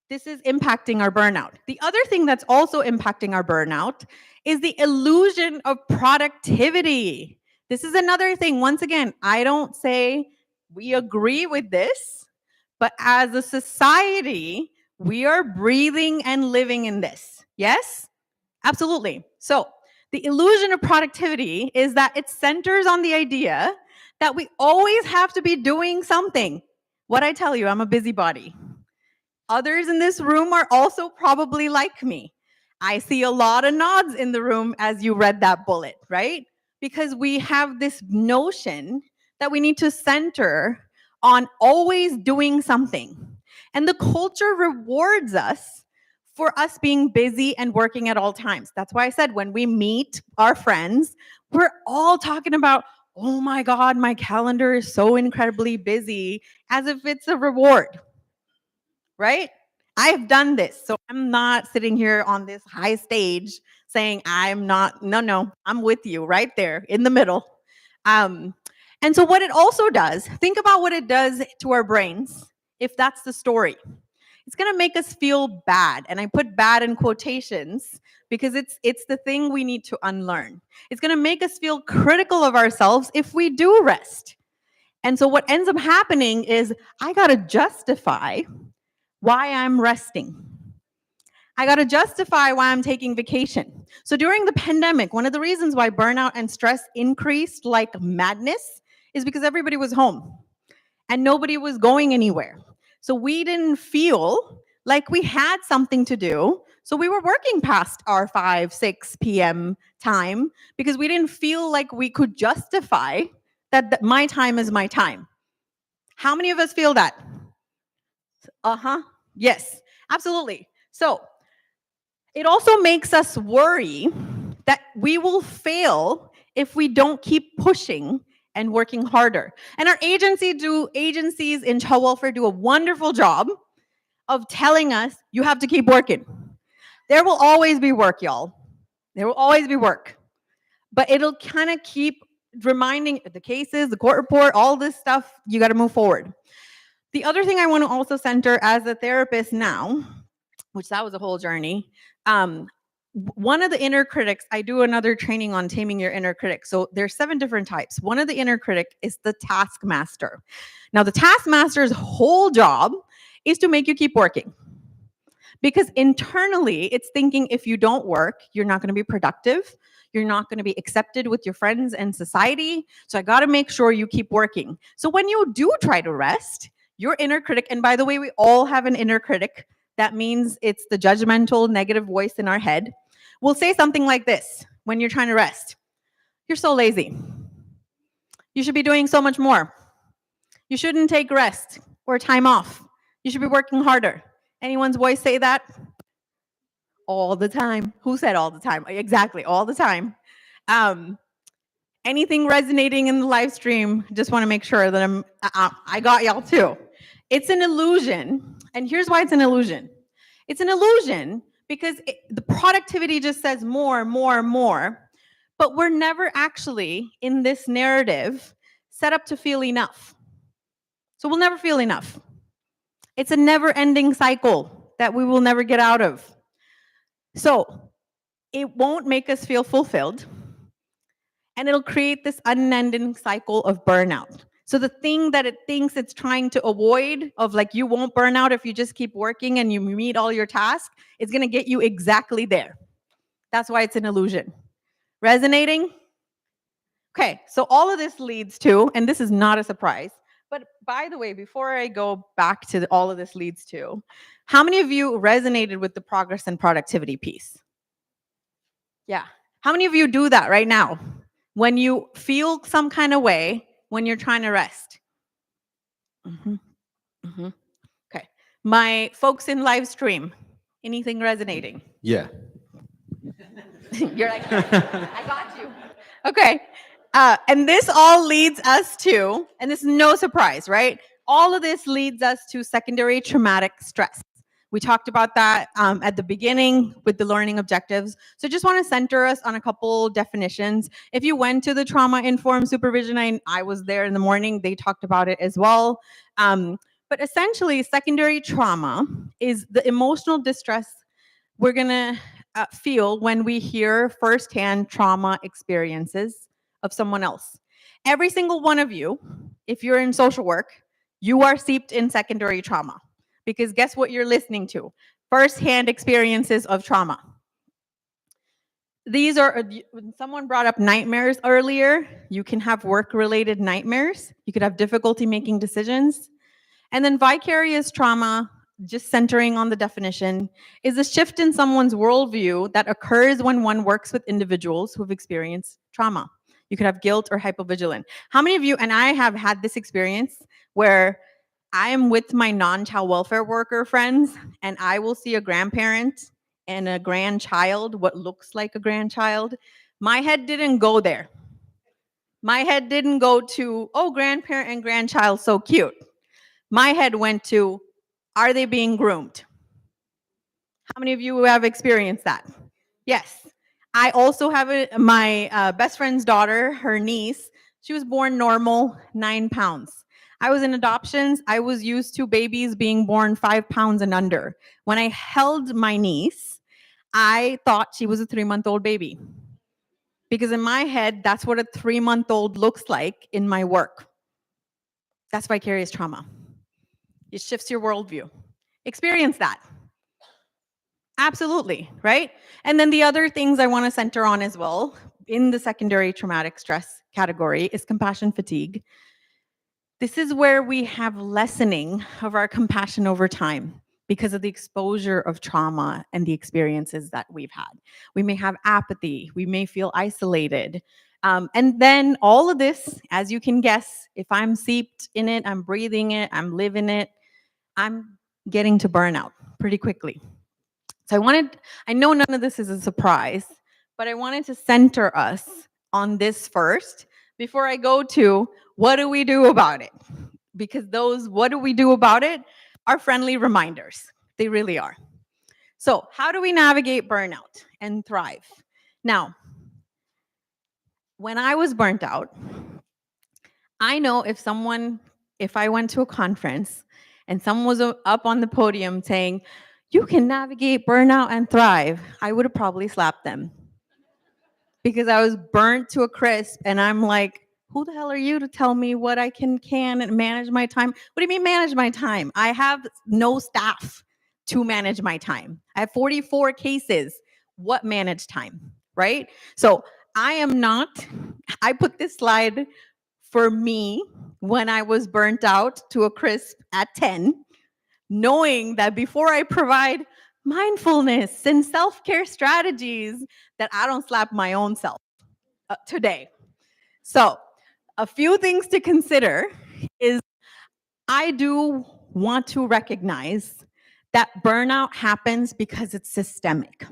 This is impacting our burnout. The other thing that's also impacting our burnout is the illusion of productivity. This is another thing. Once again, I don't say we agree with this, but as a society, we are breathing and living in this. Yes? Absolutely. So, the illusion of productivity is that it centers on the idea that we always have to be doing something. What I tell you, I'm a busybody. Others in this room are also probably like me. I see a lot of nods in the room as you read that bullet, right? Because we have this notion that we need to center on always doing something. And the culture rewards us for us being busy and working at all times. That's why I said when we meet our friends, we're all talking about, oh my God, my calendar is so incredibly busy, as if it's a reward, right? I've done this. So I'm not sitting here on this high stage saying I'm not, no, I'm with you right there in the middle. And so what it also does, think about what it does to our brains if that's the story. It's going to make us feel bad. And I put bad in quotations because it's the thing we need to unlearn. It's going to make us feel critical of ourselves if we do rest. And so what ends up happening is I got to justify why I'm resting. I got to justify why I'm taking vacation. So during the pandemic, one of the reasons why burnout and stress increased like madness is because everybody was home and nobody was going anywhere. So we didn't feel like we had something to do. So we were working past our 5, 6 p.m. time because we didn't feel like we could justify that my time is my time. How many of us feel that? Yes, absolutely. So it also makes us worry that we will fail if we don't keep pushing and working harder. And our agencies in child welfare do a wonderful job of telling us you have to keep working. There will always be work, y'all. There will always be work. But it'll kind of keep reminding the cases, the court report, all this stuff, you got to move forward. The other thing I want to also center as a therapist now, which that was a whole journey, one of the inner critics, I do another training on taming your inner critic. So there's 7 different types. One of the inner critic is the taskmaster. Now the taskmaster's whole job is to make you keep working. Because internally, it's thinking if you don't work, you're not going to be productive. You're not going to be accepted with your friends and society. So I got to make sure you keep working. So when you do try to rest, your inner critic, and by the way, we all have an inner critic. That means it's the judgmental, negative voice in our head. We'll say something like this when you're trying to rest. You're so lazy. You should be doing so much more. You shouldn't take rest or time off. You should be working harder. Anyone's voice say that? All the time. Who said all the time? Exactly, all the time. Anything resonating in the live stream, just want to make sure that I got y'all too. It's an illusion. And here's why it's an illusion. It's an illusion because the productivity just says more, more, more. But we're never actually, in this narrative, set up to feel enough. So we'll never feel enough. It's a never-ending cycle that we will never get out of. So it won't make us feel fulfilled. And it'll create this unending cycle of burnout. So the thing that it thinks it's trying to avoid of like you won't burn out if you just keep working and you meet all your tasks, it's going to get you exactly there. That's why it's an illusion. Resonating? Okay, so all of this leads to, and this is not a surprise, but by the way, before I go back to all of this leads to, how many of you resonated with the progress and productivity piece? Yeah. How many of you do that right now? When you feel some kind of way, when you're trying to rest. Okay. My folks in live stream, anything resonating? Yeah. You're like, I got you. Okay. And this all leads us to, and this is no surprise, right? All of this leads us to secondary traumatic stress. We talked about that at the beginning with the learning objectives. So just want to center us on a couple definitions. If you went to the trauma-informed supervision, I was there in the morning, they talked about it as well. But essentially, secondary trauma is the emotional distress we're going to feel when we hear firsthand trauma experiences of someone else. Every single one of you, if you're in social work, you are steeped in secondary trauma. Because guess what you're listening to? First-hand experiences of trauma. These are, someone brought up nightmares earlier. You can have work-related nightmares. You could have difficulty making decisions. And then vicarious trauma, just centering on the definition, is a shift in someone's worldview that occurs when one works with individuals who have experienced trauma. You could have guilt or hypovigilance. How many of you, and I have had this experience where I am with my non-child welfare worker friends and I will see a grandparent and a grandchild, what looks like a grandchild. My head didn't go there. My head didn't go to, oh, grandparent and grandchild, so cute. My head went to, are they being groomed? How many of you have experienced that? Yes. I also have my best friend's daughter, her niece, she was born normal, 9 pounds. I was in adoptions. I was used to babies being born 5 pounds and under. When I held my niece, I thought she was a 3-month-old baby. Because in my head, that's what a 3-month-old looks like in my work. That's vicarious trauma. It shifts your worldview. Experience that. Absolutely, right? And then the other things I want to center on as well in the secondary traumatic stress category is compassion fatigue. This is where we have lessening of our compassion over time because of the exposure of trauma and the experiences that we've had. We may have apathy, we may feel isolated. And then all of this, as you can guess, if I'm seeped in it, I'm breathing it, I'm living it, I'm getting to burnout pretty quickly. So I know none of this is a surprise, but I wanted to center us on this first before I go to what do we do about it? Because those what do we do about it are friendly reminders. They really are. So how do we navigate burnout and thrive? Now, when I was burnt out, I know if I went to a conference and someone was up on the podium saying, you can navigate burnout and thrive, I would have probably slapped them. Because I was burnt to a crisp and I'm like, who the hell are you to tell me what I can and manage my time? What do you mean manage my time? I have no staff to manage my time. I have 44 cases. What manage time, right? So I put this slide for me when I was burnt out to a crisp at 10, knowing that before I provide mindfulness and self-care strategies, that I don't slap my own self today. So a few things to consider is I do want to recognize that burnout happens because it's systemic.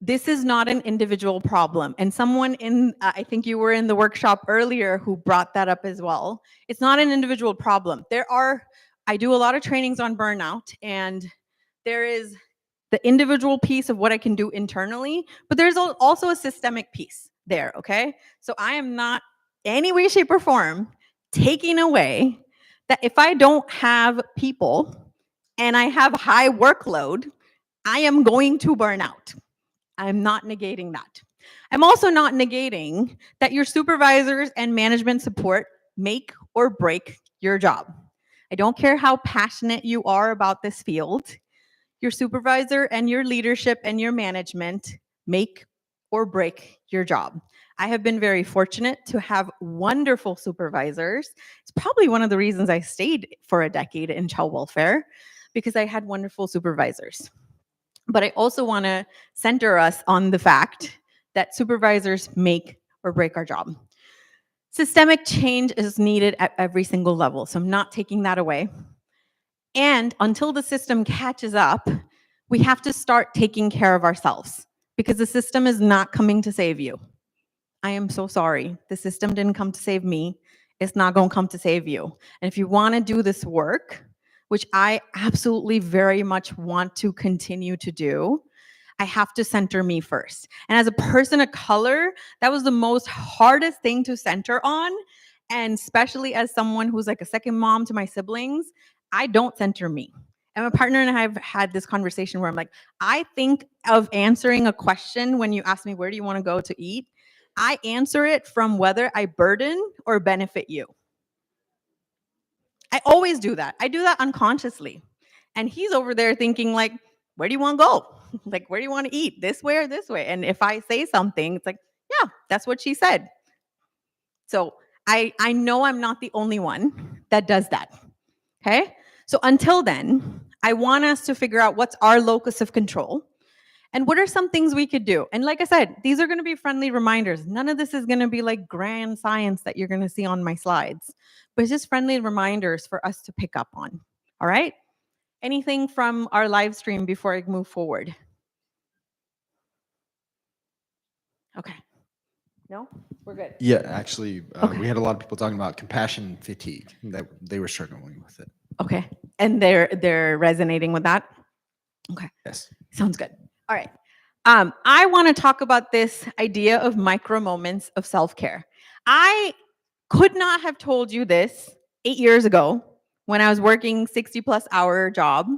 This is not an individual problem. And someone I think you were in the workshop earlier who brought that up as well. It's not an individual problem. I do a lot of trainings on burnout, and there is the individual piece of what I can do internally, but there's also a systemic piece there, okay? So I am not any way, shape, or form taking away that if I don't have people and I have high workload, I am going to burn out. I'm not negating that. I'm also not negating that your supervisors and management support make or break your job. I don't care how passionate you are about this field. Your supervisor and your leadership and your management make or break your job. I have been very fortunate to have wonderful supervisors. It's probably one of the reasons I stayed for a decade in child welfare, because I had wonderful supervisors. But I also want to center us on the fact that supervisors make or break our job. Systemic change is needed at every single level, so I'm not taking that away. And until the system catches up, we have to start taking care of ourselves, because the system is not coming to save you. I am so sorry. The system didn't come to save me. It's not going to come to save you. And if you want to do this work, which I absolutely very much want to continue to do, I have to center me first. And as a person of color, that was the most hardest thing to center on. And especially as someone who's like a second mom to my siblings, I don't center me. And my partner and I have had this conversation where I'm like, I think of answering a question when you ask me, where do you want to go to eat? I answer it from whether I burden or benefit you. I always do that. I do that unconsciously. And he's over there thinking like, where do you want to go? Like, where do you want to eat? This way or this way? And if I say something, it's like, yeah, that's what she said. So I know I'm not the only one that does that. Okay? So until then, I want us to figure out what's our locus of control and what are some things we could do. And like I said, these are going to be friendly reminders. None of this is going to be like grand science that you're going to see on my slides, but it's just friendly reminders for us to pick up on. All right? Anything from our live stream before I move forward? Okay. No? We're good. Yeah, actually, Okay. we had a lot of people talking about compassion fatigue, that they were struggling with it. Okay. And they're resonating with that? Okay. Yes. Sounds good. All right. I want to talk about this idea of micro moments of self-care. I could not have told you this 8 years ago when I was working 60+ hour job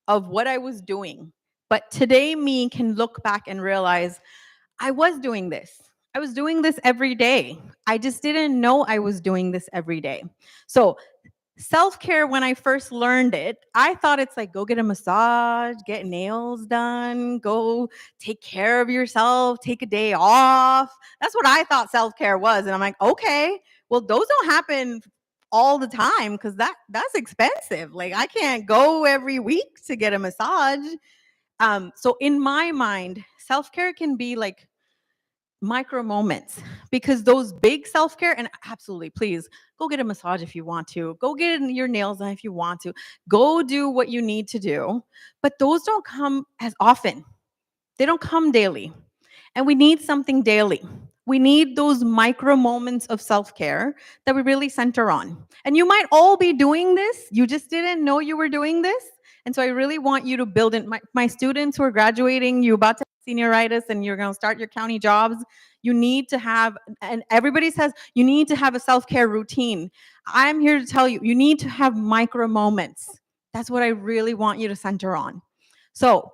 of what I was doing. But today me can look back and realize I was doing this. I was doing this every day. I just didn't know I was doing this every day. So self-care, when I first learned it, I thought it's like, go get a massage, get nails done, go take care of yourself, take a day off. That's what I thought self-care was. And I'm like, okay, well, those don't happen all the time because that's expensive. Like I can't go every week to get a massage. So in my mind, self-care can be like micro moments, because those big self-care, and absolutely, please go get a massage if you want to, go get your nails done if you want to, go do what you need to do, but those don't come as often. They don't come daily, and we need something daily. We need those micro moments of self-care that we really center on. And you might all be doing this, you just didn't know you were doing this. And so I really want you to build in my students who are graduating, you about to have senioritis and you're going to start your county jobs. You need to have, and everybody says you need to have a self-care routine. I'm here to tell you, you need to have micro moments. That's what I really want you to center on. So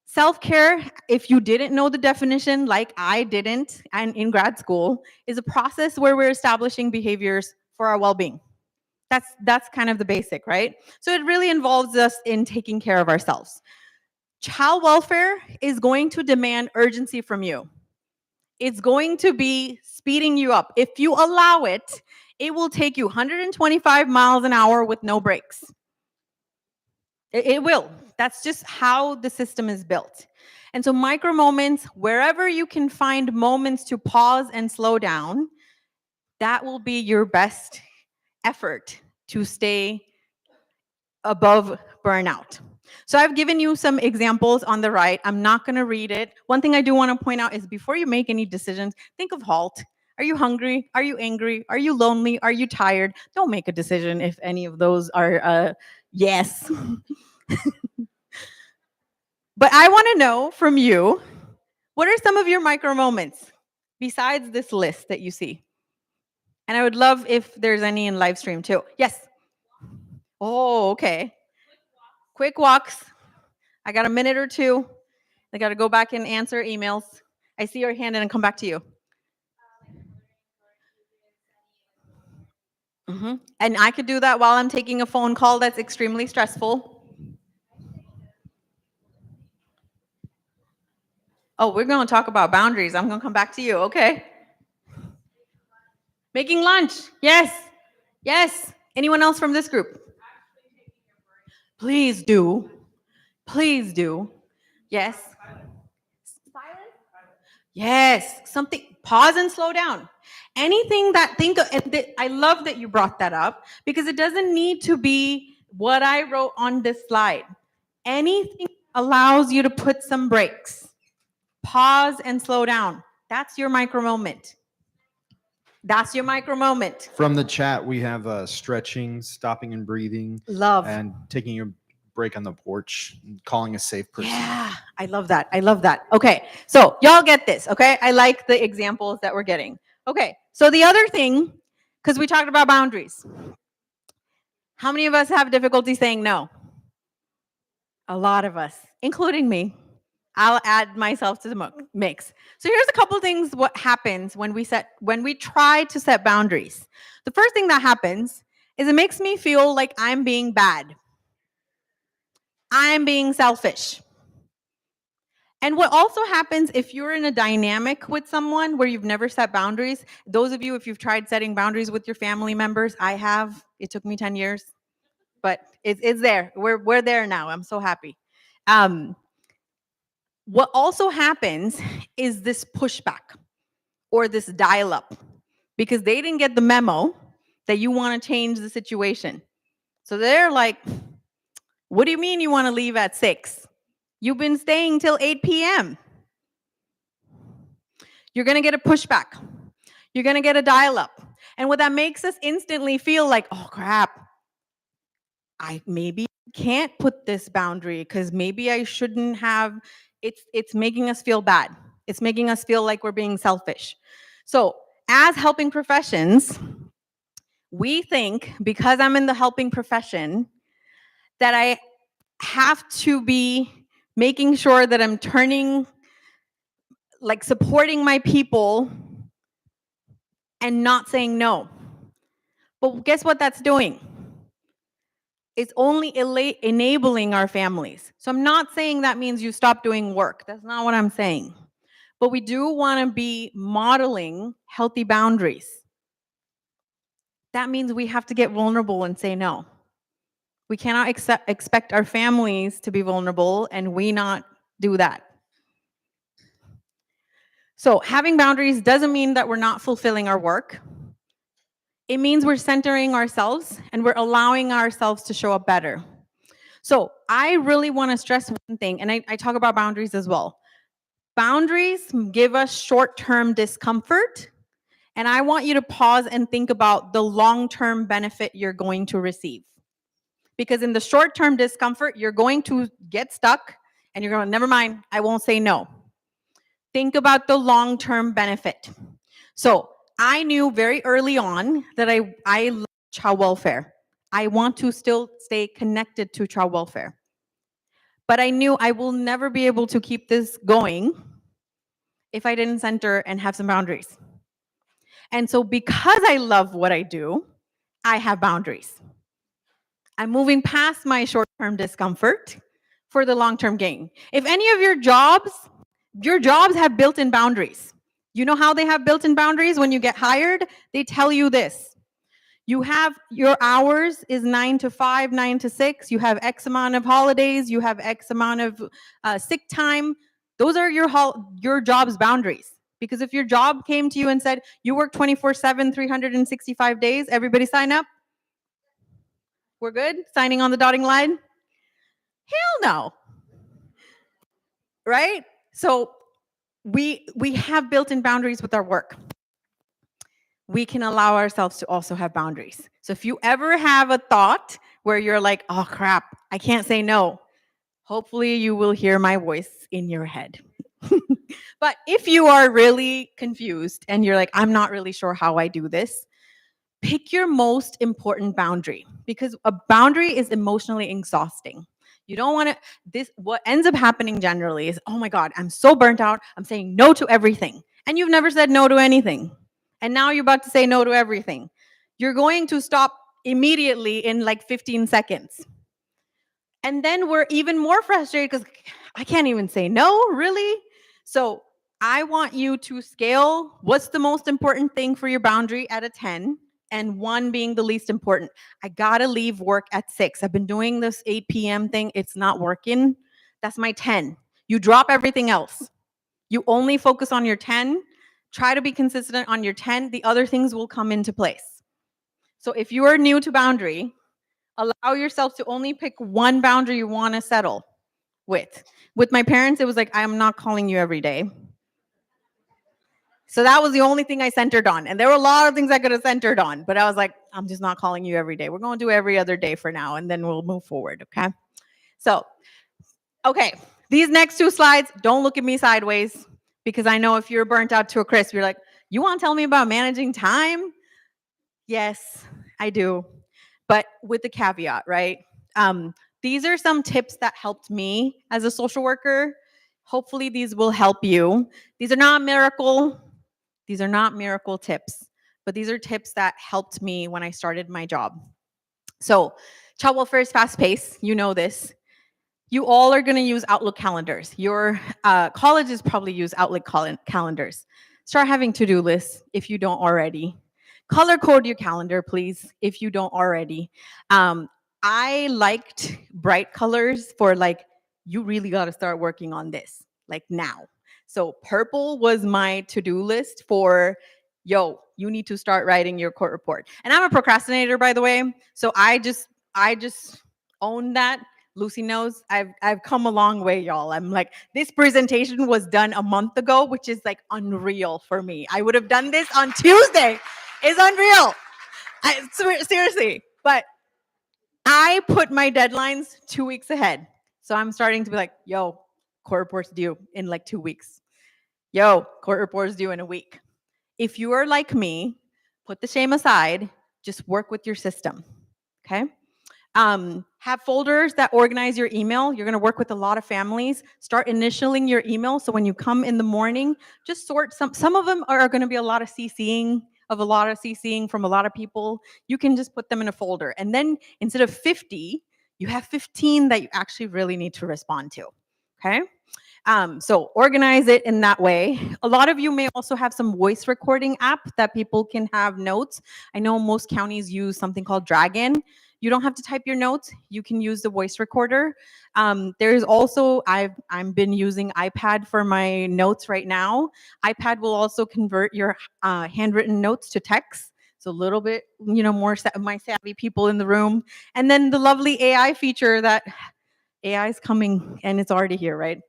self-care, if you didn't know the definition, like I didn't, and in grad school, is a process where we're establishing behaviors for our well-being. That's kind of the basic, right? So it really involves us in taking care of ourselves. Child welfare is going to demand urgency from you. It's going to be speeding you up. If you allow it, it will take you 125 miles an hour with no brakes. It will. That's just how the system is built. And so micro moments, wherever you can find moments to pause and slow down, that will be your best effort to stay above burnout. So I've given you some examples on the right. I'm not going to read it. One thing I do want to point out is before you make any decisions, think of HALT. Are you hungry? Are you angry? Are you lonely? Are you tired? Don't make a decision if any of those are yes. But I want to know from you, what are some of your micro moments besides this list that you see? And I would love if there's any in live stream too. Yes. Oh, okay. Quick walks. I got a minute or two. I got to go back and answer emails. I see your hand and I'll come back to you. And I could do that while I'm taking a phone call that's extremely stressful. Oh, we're going to talk about boundaries. I'm going to come back to you. Okay. Making lunch. Yes. Yes. Anyone else from this group? Please do. Please do. Yes. Yes. Something. Pause and slow down. Anything that I love that you brought that up because it doesn't need to be what I wrote on this slide. Anything allows you to put some brakes. Pause and slow down. That's your micro moment. That's your micro moment. From the chat, we have stretching, stopping and breathing. Love. And taking a break on the porch, calling a safe person. Yeah, I love that. I love that. Okay, so y'all get this, okay? I like the examples that we're getting. Okay, so the other thing, because we talked about boundaries. How many of us have difficulty saying no? A lot of us, including me. I'll add myself to the mix. So here's a couple things what happens when we try to set boundaries. The first thing that happens is it makes me feel like I'm being bad. I'm being selfish. And what also happens if you're in a dynamic with someone where you've never set boundaries, those of you, if you've tried setting boundaries with your family members, I have. It took me 10 years, but it's there. We're there now. I'm so happy. What also happens is this pushback or this dial up because they didn't get the memo that you want to change the situation. So they're like, what do you mean you want to leave at 6? You've been staying till 8 p.m. You're going to get a pushback. You're going to get a dial up. And what that makes us instantly feel like, oh crap, I maybe can't put this boundary because maybe I shouldn't have. It's making us feel bad. It's making us feel like we're being selfish. So as helping professions, we think because I'm in the helping profession that I have to be making sure that I'm supporting my people and not saying no. But guess what that's doing? It's only enabling our families. So I'm not saying that means you stop doing work. That's not what I'm saying. But we do want to be modeling healthy boundaries. That means we have to get vulnerable and say no. We cannot expect our families to be vulnerable and we not do that. So having boundaries doesn't mean that we're not fulfilling our work. It means we're centering ourselves and we're allowing ourselves to show up better. So I really want to stress one thing, and I talk about boundaries as well. Boundaries give us short-term discomfort, and I want you to pause and think about the long-term benefit you're going to receive. Because in the short-term discomfort, you're going to get stuck and you're going, never mind, I won't say no. Think about the long-term benefit. So I knew very early on that I love child welfare. I want to still stay connected to child welfare. But I knew I will never be able to keep this going if I didn't center and have some boundaries. And so because I love what I do, I have boundaries. I'm moving past my short-term discomfort for the long-term gain. If any of your jobs have built-in boundaries. You know how they have built-in boundaries when you get hired? They tell you this. You have your hours is 9 to 5, 9 to 6. You have X amount of holidays. You have X amount of sick time. Those are your job's boundaries. Because if your job came to you and said, you work 24/7, 365 days, everybody sign up? We're good? Signing on the dotting line? Hell no. Right? So we have built-in boundaries with our work. We can allow ourselves to also have boundaries. So if you ever have a thought where you're like, oh crap, I can't say no, hopefully you will hear my voice in your head. But if you are really confused and you're like, I'm not really sure how I do this, pick your most important boundary, because a boundary is emotionally exhausting. You don't want to, what ends up happening generally is, oh my God, I'm so burnt out. I'm saying no to everything. And you've never said no to anything. And now you're about to say no to everything. You're going to stop immediately in like 15 seconds. And then we're even more frustrated because I can't even say no, really? So I want you to scale what's the most important thing for your boundary at a 10. And 1 being the least important. I gotta leave work at 6. I've been doing this 8 p.m. thing. It's not working. That's my 10. You drop everything else. You only focus on your 10. Try to be consistent on your 10. The other things will come into place. So if you are new to boundary, allow yourself to only pick 1 boundary you want to settle with. With my parents, it was like, I'm not calling you every day. So that was the only thing I centered on. And there were a lot of things I could have centered on, but I was like, I'm just not calling you every day. We're going to do every other day for now, and then we'll move forward, okay? So, okay, these next 2 slides, don't look at me sideways, because I know if you're burnt out to a crisp, you're like, you want to tell me about managing time? Yes, I do, but with the caveat, right? These are some tips that helped me as a social worker Hopefully these will help you. These are not miracle tips, but these are tips that helped me when I started my job. So child welfare is fast paced. You know this. You all are going to use Outlook calendars. Your colleges probably use Outlook calendars. Start having to-do lists if you don't already. Color code your calendar, please, if you don't already. I liked bright colors for like, you really got to start working on this, like now. So purple was my to-do list for, yo, you need to start writing your court report. And I'm a procrastinator, by the way. So I just own that. Lucy knows I've come a long way, y'all. I'm like, this presentation was done a month ago, which is like unreal for me. I would have done this on Tuesday. It's unreal. Seriously. But I put my deadlines 2 weeks ahead. So I'm starting to be like, yo, court report's due in like 2 weeks. Yo, court report's due in a week. If you are like me, put the shame aside, just work with your system, okay? Have folders that organize your email. You're going to work with a lot of families. Start initialing your email. So when you come in the morning, just sort some of them are going to be a lot of CCing from a lot of people. You can just put them in a folder. And then instead of 50, you have 15 that you actually really need to respond to. Okay? So organize it in that way. A lot of you may also have some voice recording app that people can have notes. I know most counties use something called Dragon. You don't have to type your notes. You can use the voice recorder. There's also, I've been using iPad for my notes right now. iPad will also convert your handwritten notes to text. So a little bit, more my savvy people in the room. And then the lovely AI feature that AI is coming and it's already here, right?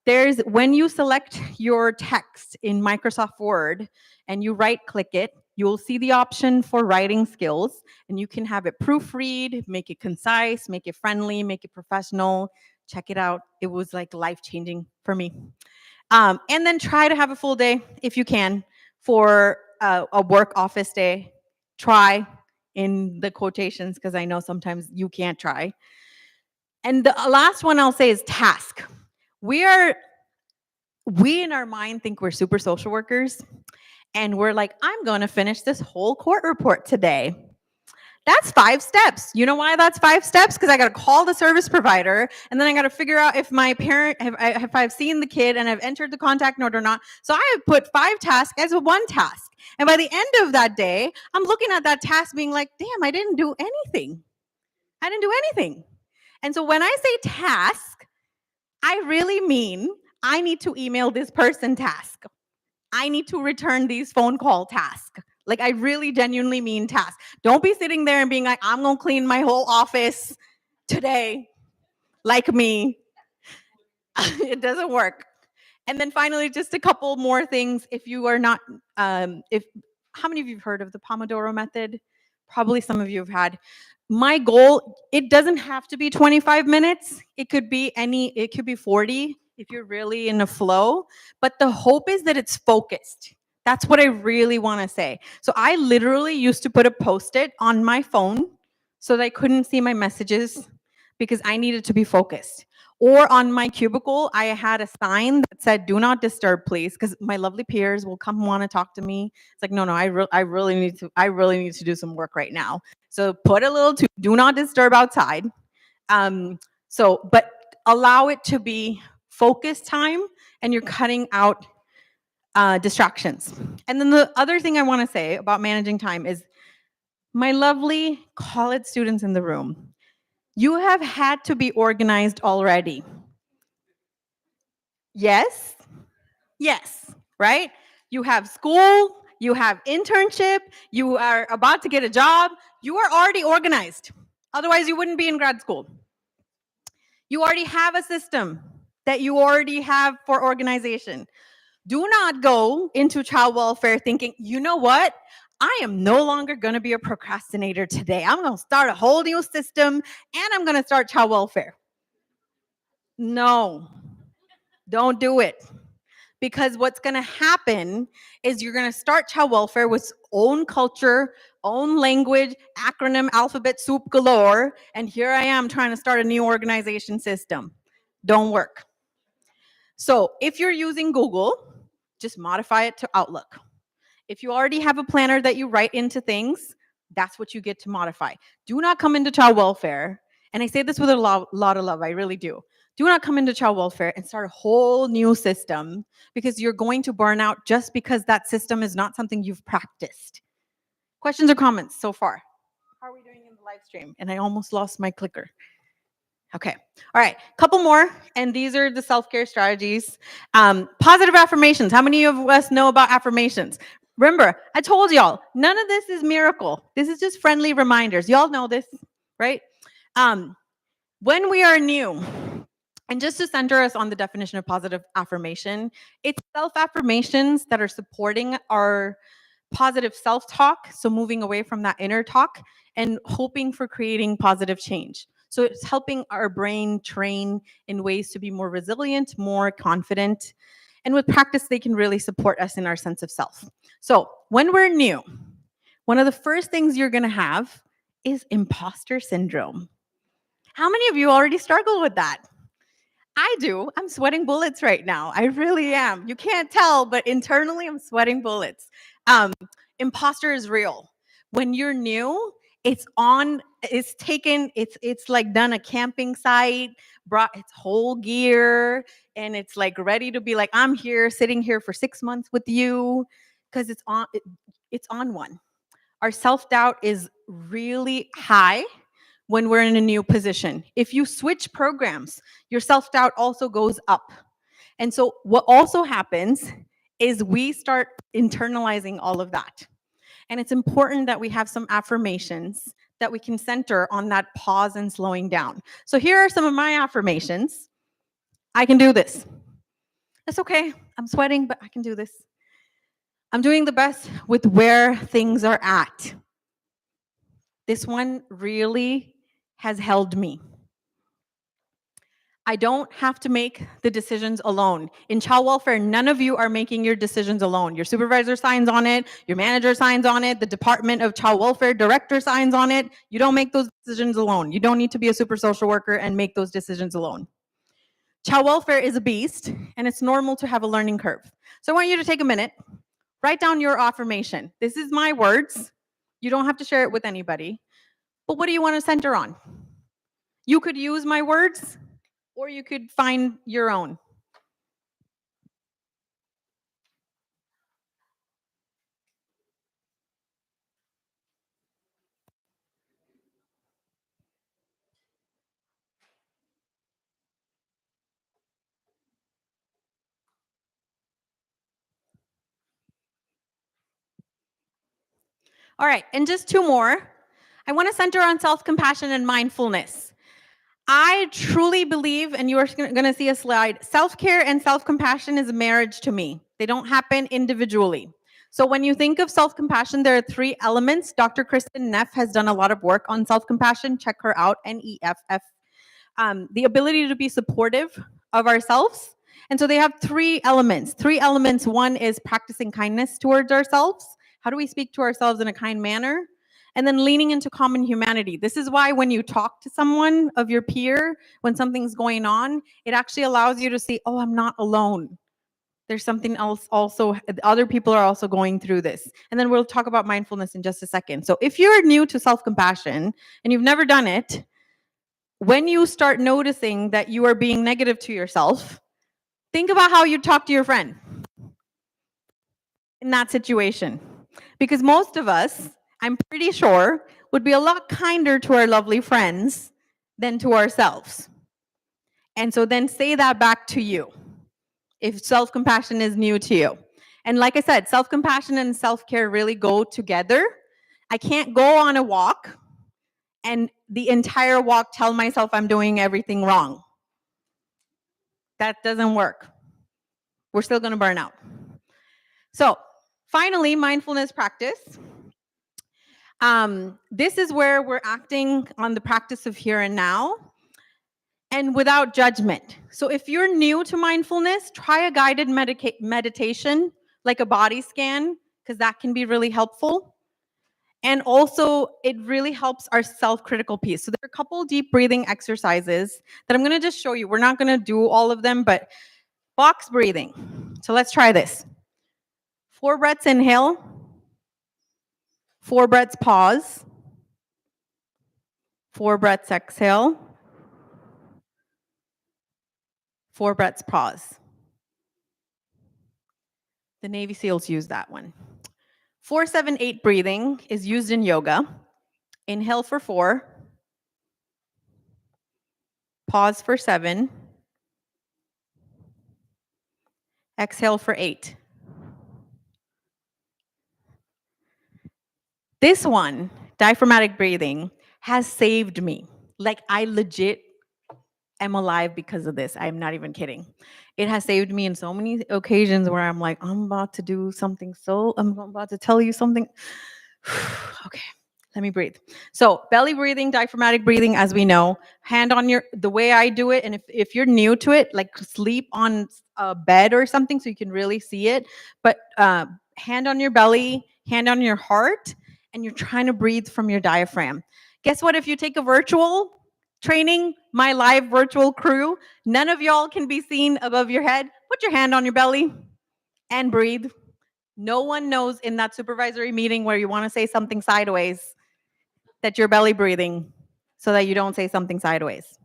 There's when you select your text in Microsoft Word and you right click it, you'll see the option for writing skills and you can have it proofread, make it concise, make it friendly, make it professional. Check it out. It was like life-changing for me. And then try to have a full day if you can for a work office day. Try in the quotations because I know sometimes you can't try. And the last one I'll say is task. We in our mind think we're super social workers and we're like, I'm going to finish this whole court report today. That's 5 steps. You know why that's 5 steps? Because I got to call the service provider and then I got to figure out if my parent, if I've seen the kid and I've entered the contact note or not. So I have put 5 tasks as a 1 task. And by the end of that day, I'm looking at that task being like, damn, I didn't do anything. And so when I say task, I really mean I need to email this person task. I need to return these phone call task. Like I really genuinely mean task. Don't be sitting there and being like, I'm going to clean my whole office today, like me. It doesn't work. And then finally, just a couple more things. If you are not, how many of you have heard of the Pomodoro method? Probably some of you have had. My goal, it doesn't have to be 25 minutes. It could be 40 if you're really in a flow. But the hope is that it's focused. That's what I really want to say. So I literally used to put a Post-it on my phone so that I couldn't see my messages because I needed to be focused. Or on my cubicle, I had a sign that said, do not disturb, please, because my lovely peers will come want to talk to me. It's like, no, I really need to do some work right now. So put a little do not disturb outside. But allow it to be focus time and you're cutting out distractions. And then the other thing I want to say about managing time is my lovely college students in the room. You have had to be organized already. Yes, right? You have school, you have internship, you are about to get a job. You are already organized. Otherwise, you wouldn't be in grad school. You already have a system that you already have for organization. Do not go into child welfare thinking, you know what? I am no longer going to be a procrastinator today. I'm going to start a whole new system and I'm going to start child welfare. No, don't do it. Because what's going to happen is you're going to start child welfare with own culture, own language, acronym, alphabet soup galore. And here I am trying to start a new organization system. Don't work. So if you're using Google, just modify it to Outlook. If you already have a planner that you write into things, that's what you get to modify. Do not come into child welfare, and I say this with a lot of love, I really do. Do not come into child welfare and start a whole new system because you're going to burn out just because that system is not something you've practiced. Questions or comments so far? How are we doing in the live stream? And I almost lost my clicker. Okay. All right. Couple more. And these are the self-care strategies. Positive affirmations. How many of us know about affirmations? Remember, I told y'all, none of this is miracle. This is just friendly reminders. Y'all know this, right? When we are new, and just to center us on the definition of positive affirmation, it's self-affirmations that are supporting our positive self-talk, so moving away from that inner talk and hoping for creating positive change. So it's helping our brain train in ways to be more resilient, more confident, and with practice, they can really support us in our sense of self. So when we're new, one of the first things you're gonna have is imposter syndrome. How many of you already struggle with that? I do. I'm sweating bullets right now. I really am. You can't tell, but internally I'm sweating bullets. Imposter is real. When you're new, it's like done a camping site, brought its whole gear, and it's like ready to be like, I'm here, sitting here for 6 months with you, because it's on one. Our self-doubt is really high when we're in a new position. If you switch programs, your self-doubt also goes up. And so what also happens is we start internalizing all of that. And it's important that we have some affirmations that we can center on that pause and slowing down. So here are some of my affirmations. I can do this. It's okay. I'm sweating, but I can do this. I'm doing the best with where things are at. This one really has held me. I don't have to make the decisions alone. In child welfare, none of you are making your decisions alone. Your supervisor signs on it, your manager signs on it, the Department of Child Welfare director signs on it. You don't make those decisions alone. You don't need to be a super social worker and make those decisions alone. Child welfare is a beast, and it's normal to have a learning curve. So I want you to take a minute, write down your affirmation. This is my words. You don't have to share it with anybody. But what do you want to center on? You could use my words, or you could find your own. All right, and just two more. I want to center on self-compassion and mindfulness. I truly believe, and you are going to see a slide, self-care and self-compassion is a marriage to me. They don't happen individually. So when you think of self-compassion, there are three elements. Dr. Kristen Neff has done a lot of work on self-compassion. Check her out, NEFF. The ability to be supportive of ourselves. And so they have three elements. One is practicing kindness towards ourselves. How do we speak to ourselves in a kind manner? And then leaning into common humanity. This is why when you talk to someone of your peer, when something's going on, it actually allows you to see, oh, I'm not alone. There's something else also, other people are also going through this. And then we'll talk about mindfulness in just a second. So if you're new to self-compassion and you've never done it, when you start noticing that you are being negative to yourself, think about how you talk to your friend in that situation. Because most of us, I'm pretty sure, would be a lot kinder to our lovely friends than to ourselves. And so then say that back to you if self-compassion is new to you. And like I said, self-compassion and self-care really go together. I can't go on a walk and the entire walk tell myself I'm doing everything wrong. That doesn't work. We're still going to burn out. So finally, mindfulness practice. This is where we're acting on the practice of here and now and without judgment. So if you're new to mindfulness, try a guided meditation, like a body scan, because that can be really helpful. And also, it really helps our self-critical piece. So there are a couple deep breathing exercises that I'm going to just show you. We're not going to do all of them, but Box breathing. So let's try this. 4 breaths inhale. 4 breaths pause. 4 breaths exhale. 4 breaths pause. The Navy SEALs use that one. 4-7-8 breathing is used in yoga. Inhale for 4. Pause for 7. Exhale for 8. This one, diaphragmatic breathing, has saved me. Like, I legit am alive because of this. I'm not even kidding. It has saved me in so many occasions where I'm like, I'm about to do something, I'm about to tell you something. Okay, let me breathe. So belly breathing, diaphragmatic breathing, as we know, hand on the way I do it, and if you're new to it, like sleep on a bed or something so you can really see it, but hand on your belly, hand on your heart, and you're trying to breathe from your diaphragm. Guess what? If you take a virtual training, my live virtual crew, none of y'all can be seen above your head. Put your hand on your belly and breathe. No one knows in that supervisory meeting where you want to say something sideways that you're belly breathing so that you don't say something sideways.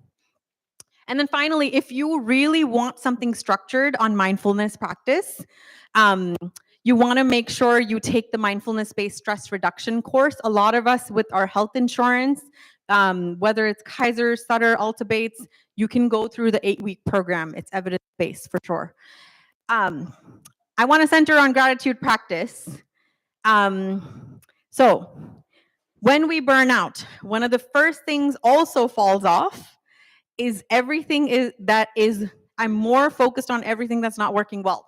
And then finally, if you really want something structured on mindfulness practice, you want to make sure you take the mindfulness-based stress reduction course. A lot of us with our health insurance, whether it's Kaiser, Sutter, Altabates, you can go through the 8-week program. It's evidence-based for sure. I want to center on gratitude practice. So when we burn out, one of the first things also falls off is I'm more focused on everything that's not working well.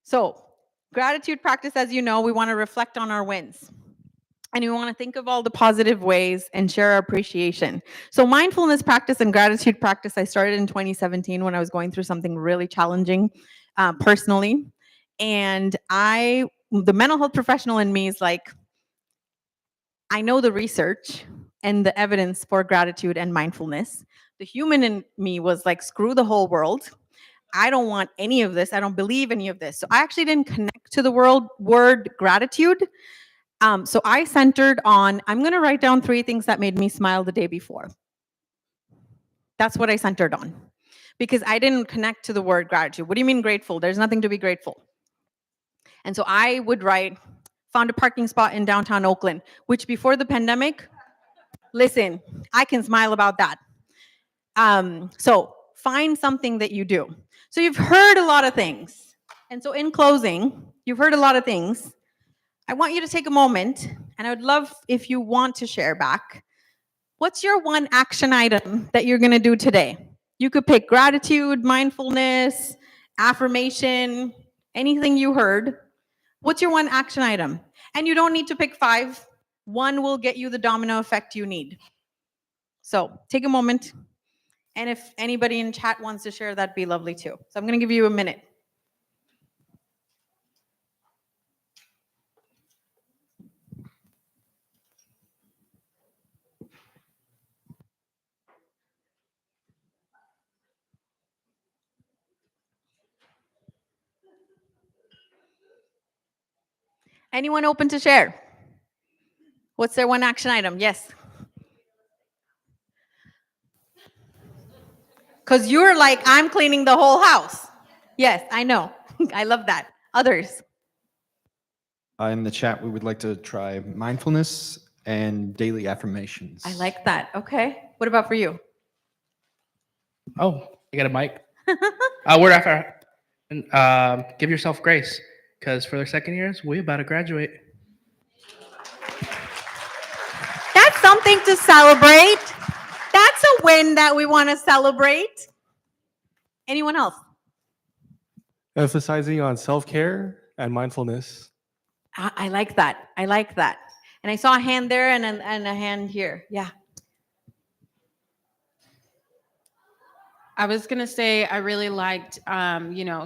So gratitude practice, as you know, we want to reflect on our wins. And we want to think of all the positive ways and share our appreciation. So mindfulness practice and gratitude practice, I started in 2017 when I was going through something really challenging personally. And the mental health professional in me is like, I know the research and the evidence for gratitude and mindfulness. The human in me was like, screw the whole world. I don't want any of this. I don't believe any of this. So I actually didn't connect to the word gratitude. So I centered on, I'm going to write down 3 things that made me smile the day before. That's what I centered on. Because I didn't connect to the word gratitude. What do you mean grateful? There's nothing to be grateful. And so I would write, found a parking spot in downtown Oakland, which before the pandemic, listen, I can smile about that. So find something that you do. So you've heard a lot of things. And so in closing, you've heard a lot of things. I want you to take a moment, and I would love if you want to share back. What's your one action item that you're going to do today? You could pick gratitude, mindfulness, affirmation, anything you heard. What's your one action item? And you don't need to pick 5. 1 will get you the domino effect you need. So take a moment. And if anybody in chat wants to share, that'd be lovely too. So I'm going to give you a minute. Anyone open to share? What's their one action item? Yes. Because you're like, I'm cleaning the whole house. Yes, I know. I love that. Others? In the chat, we would like to try mindfulness and daily affirmations. I like that. Okay. What about for you? Oh, you got a mic? Word after. Give yourself grace, because for the second years, we about to graduate. That's something to celebrate. That's a win that we want to celebrate. Anyone else? Emphasizing on self-care and mindfulness. I like that. I like that. And I saw a hand there and a hand here. Yeah. I was gonna say I really liked,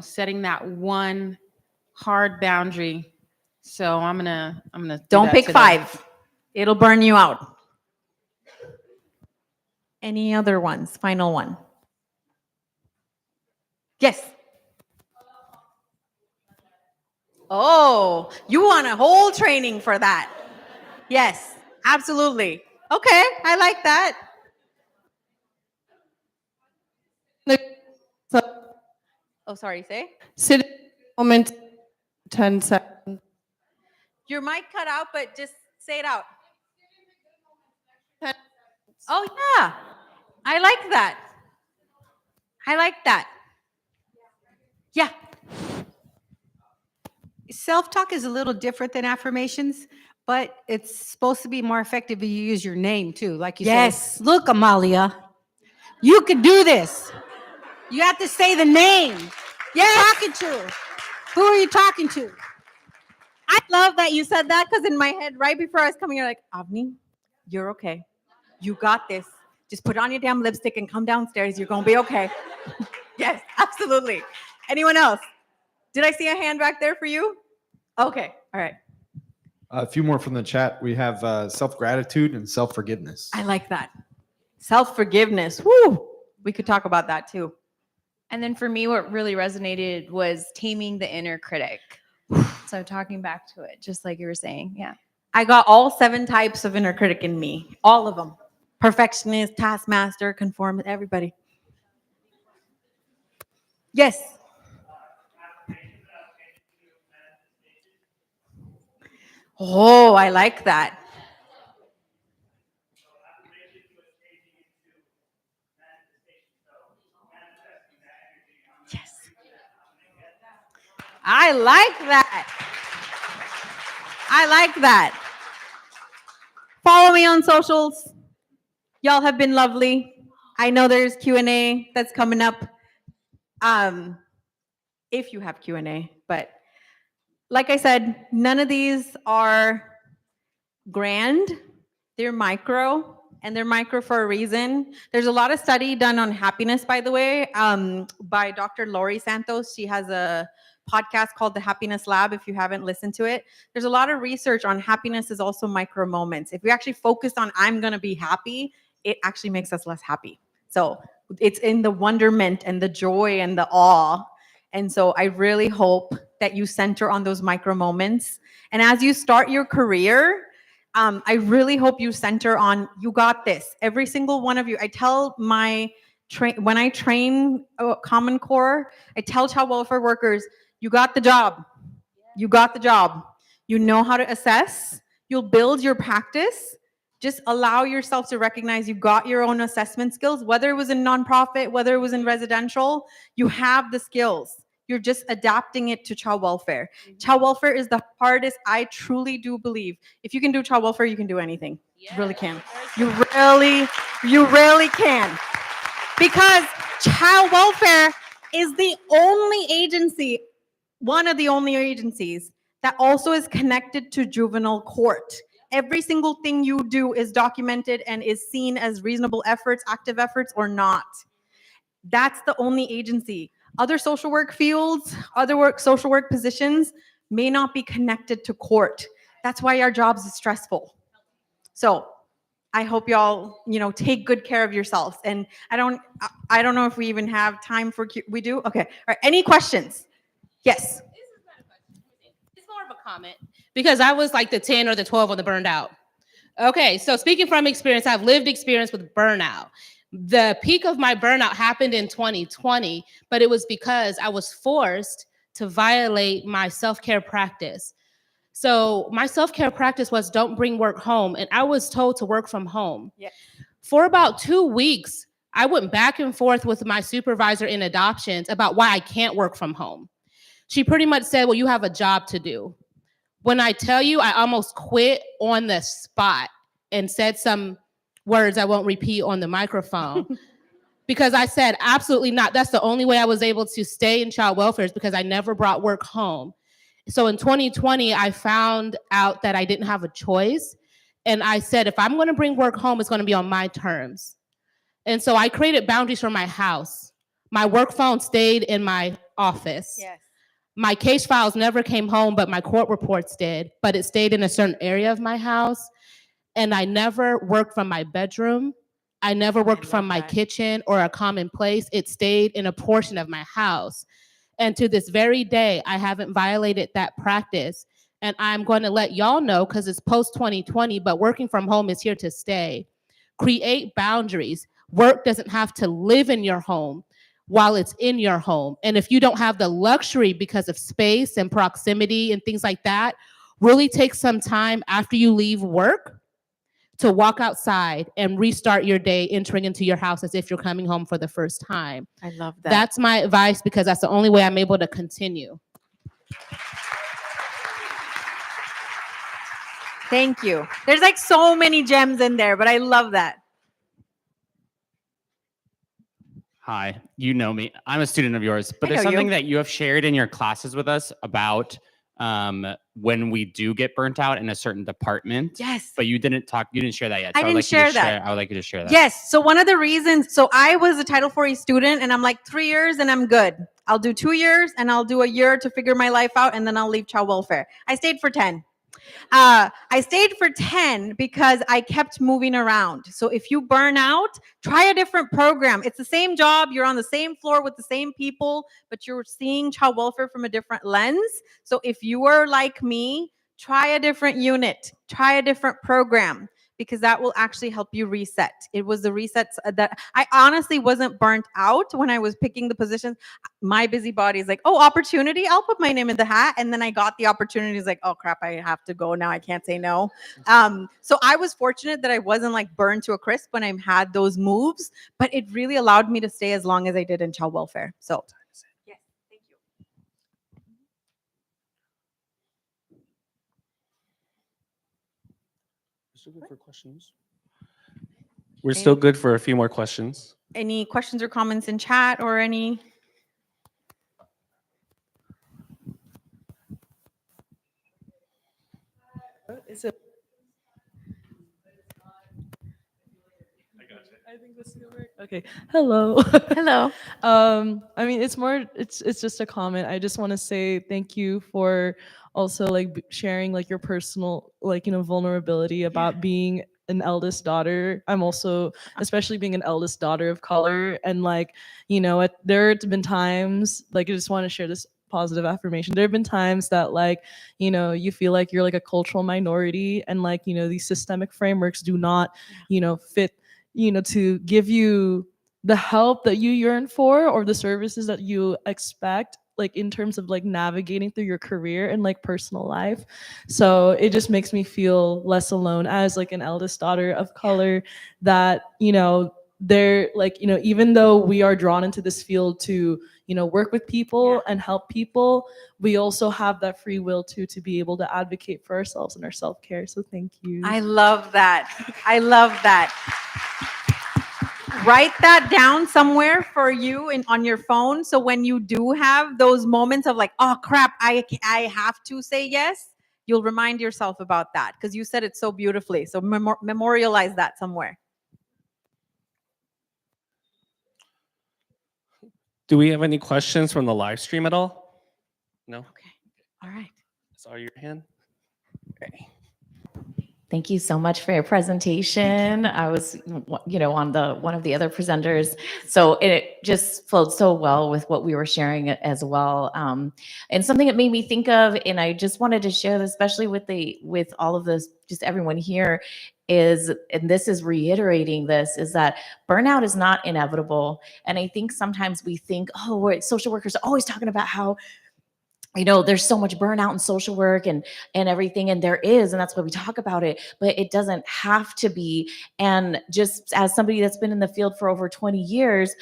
setting that one hard boundary. So I'm gonna. Don't pick 5. It'll burn you out. Any other ones? Final one. Yes. Oh, you want a whole training for that. Yes, absolutely. Okay, I like that. Oh, sorry, say? Sit moment 10 seconds. Your mic cut out, but just say it out. Oh, yeah. I like that. I like that. Yeah. Self-talk is a little different than affirmations, but it's supposed to be more effective if you use your name too. Like you Yes. say, look, Amalia, you can do this. You have to say the name. Yes. Talking to. Who are you talking to? I love that you said that because in my head, right before I was coming, you're like, Avni, you're okay. You got this. Just put on your damn lipstick and come downstairs. You're going to be okay. Yes, absolutely. Anyone else? Did I see a hand back there for you? Okay. All right. A few more from the chat. We have self-gratitude and self-forgiveness. I like that. Self-forgiveness. Woo. We could talk about that too. And then for me, what really resonated was taming the inner critic. So talking back to it, just like you were saying. Yeah. I got all 7 types of inner critic in me. All of them. Perfectionist, taskmaster, conformist, everybody. Yes. Oh, I like that. Yes. I like that. I like that. Follow me on socials. Y'all have been lovely. I know there's Q&A that's coming up. If you have Q&A, but like I said, none of these are grand. They're micro, and they're micro for a reason. There's a lot of study done on happiness, by the way, by Dr. Lori Santos. She has a podcast called The Happiness Lab, if you haven't listened to it. There's a lot of research on happiness is also micro moments. If we actually focus on I'm going to be happy, it actually makes us less happy. So it's in the wonderment and the joy and the awe. And so I really hope that you center on those micro moments. And as you start your career, I really hope you center on, you got this. Every single one of you. I tell my, when I train Common Core, I tell child welfare workers, you got the job. You got the job. You know how to assess. You'll build your practice. Just allow yourself to recognize you got your own assessment skills, whether it was in nonprofit, whether it was in residential, you have the skills. You're just adapting it to child welfare. Child welfare is the hardest, I truly do believe. If you can do child welfare, you can do anything. You really can. You really can. Because child welfare is the only agency, one of the only agencies that also is connected to juvenile court. Every single thing you do is documented and is seen as reasonable efforts, active efforts, or not. That's the only agency. Other social work fields, social work positions may not be connected to court. That's why our jobs is stressful. So I hope y'all, take good care of yourselves. And I don't know if we even have time for we do? Okay. All right. Any questions? Yes. It's more of a comment because I was like the 10 or the 12 on the burned out. Okay, so speaking from experience, I've lived experience with burnout. The peak of my burnout happened in 2020, but it was because I was forced to violate my self-care practice. So my self-care practice was don't bring work home, and I was told to work from home. Yeah. For about 2 weeks, I went back and forth with my supervisor in adoptions about why I can't work from home. She pretty much said, well, you have a job to do. When I tell you, I almost quit on the spot and said some words I won't repeat on the microphone because I said, absolutely not. That's the only way I was able to stay in child welfare is because I never brought work home. So in 2020, I found out that I didn't have a choice. And I said, if I'm going to bring work home, it's going to be on my terms. And so I created boundaries for my house. My work phone stayed in my office. Yes. My case files never came home, but my court reports did. But it stayed in a certain area of my house. And I never worked from my bedroom. I never worked from my kitchen or a common place. It stayed in a portion of my house. And to this very day, I haven't violated that practice. And I'm going to let y'all know, because it's post 2020, but working from home is here to stay. Create boundaries. Work doesn't have to live in your home while it's in your home. And if you don't have the luxury because of space and proximity and things like that, really take some time after you leave work to walk outside and restart your day entering into your house as if you're coming home for the first time. I love that. That's my advice, because that's the only way I'm able to continue. Thank you. There's like so many gems in there, but I love that. Hi, you know me. I'm a student of yours, but I there's know you. something that you have shared in your classes with us about when we do get burnt out in a certain department. Yes. But you didn't share that yet. I would didn't like you to share that. I would like you to share that. Yes. So one of the reasons, so I was a Title IV student and I'm like 3 years and I'm good. I'll do 2 years and I'll do a year to figure my life out and then I'll leave child welfare. I stayed for 10. I stayed for 10 because I kept moving around. So if you burn out, try a different program. It's the same job. You're on the same floor with the same people, but you're seeing child welfare from a different lens. So if you are like me, try a different unit, try a different program, because that will actually help you reset. It was the resets that I honestly wasn't burnt out when I was picking the positions. My busy body is like, oh, opportunity, I'll put my name in the hat. And then I got the opportunity. It's like, oh crap, I have to go now. I can't say no. So I was fortunate that I wasn't like burned to a crisp when I had those moves, but it really allowed me to stay as long as I did in child welfare. So yes, thank you. Still good for questions. We're still good for a few more questions. Any questions or comments in chat or any? Is it? I think this is gonna work. Okay. Hello. Hello. I mean, it's just a comment. I just want to say thank you for also like sharing like your personal vulnerability about being an eldest daughter. I'm also, especially being an eldest daughter of color, and there have been times like I just want to share this positive affirmation. There have been times that you feel like you're like a cultural minority, and these systemic frameworks do not fit to give you the help that you yearn for or the services that you expect, like in terms of like navigating through your career and like personal life. So it just makes me feel less alone as like an eldest daughter of color, that they're even though we are drawn into this field to work with people and help people, we also have that free will to be able to advocate for ourselves and our self-care. So thank you. I love that. I love that. Write that down somewhere for you on your phone. So when you do have those moments of like, oh crap, I have to say yes, you'll remind yourself about that, because you said it so beautifully. So memorialize that somewhere. Do we have any questions from the live stream at all? No? Okay. All right. Saw your hand. Okay. Thank you so much for your presentation. I was, on one of the other presenters, so it just flowed so well with what we were sharing as well. And something it made me think of, and I just wanted to share this, especially with all of this, just everyone here, is, and this is reiterating this, is that burnout is not inevitable. And I think sometimes we think, oh, social workers are always talking about how there's so much burnout in social work and everything, and there is, and that's why we talk about it, but it doesn't have to be. And just as somebody that's been in the field for over 20 years,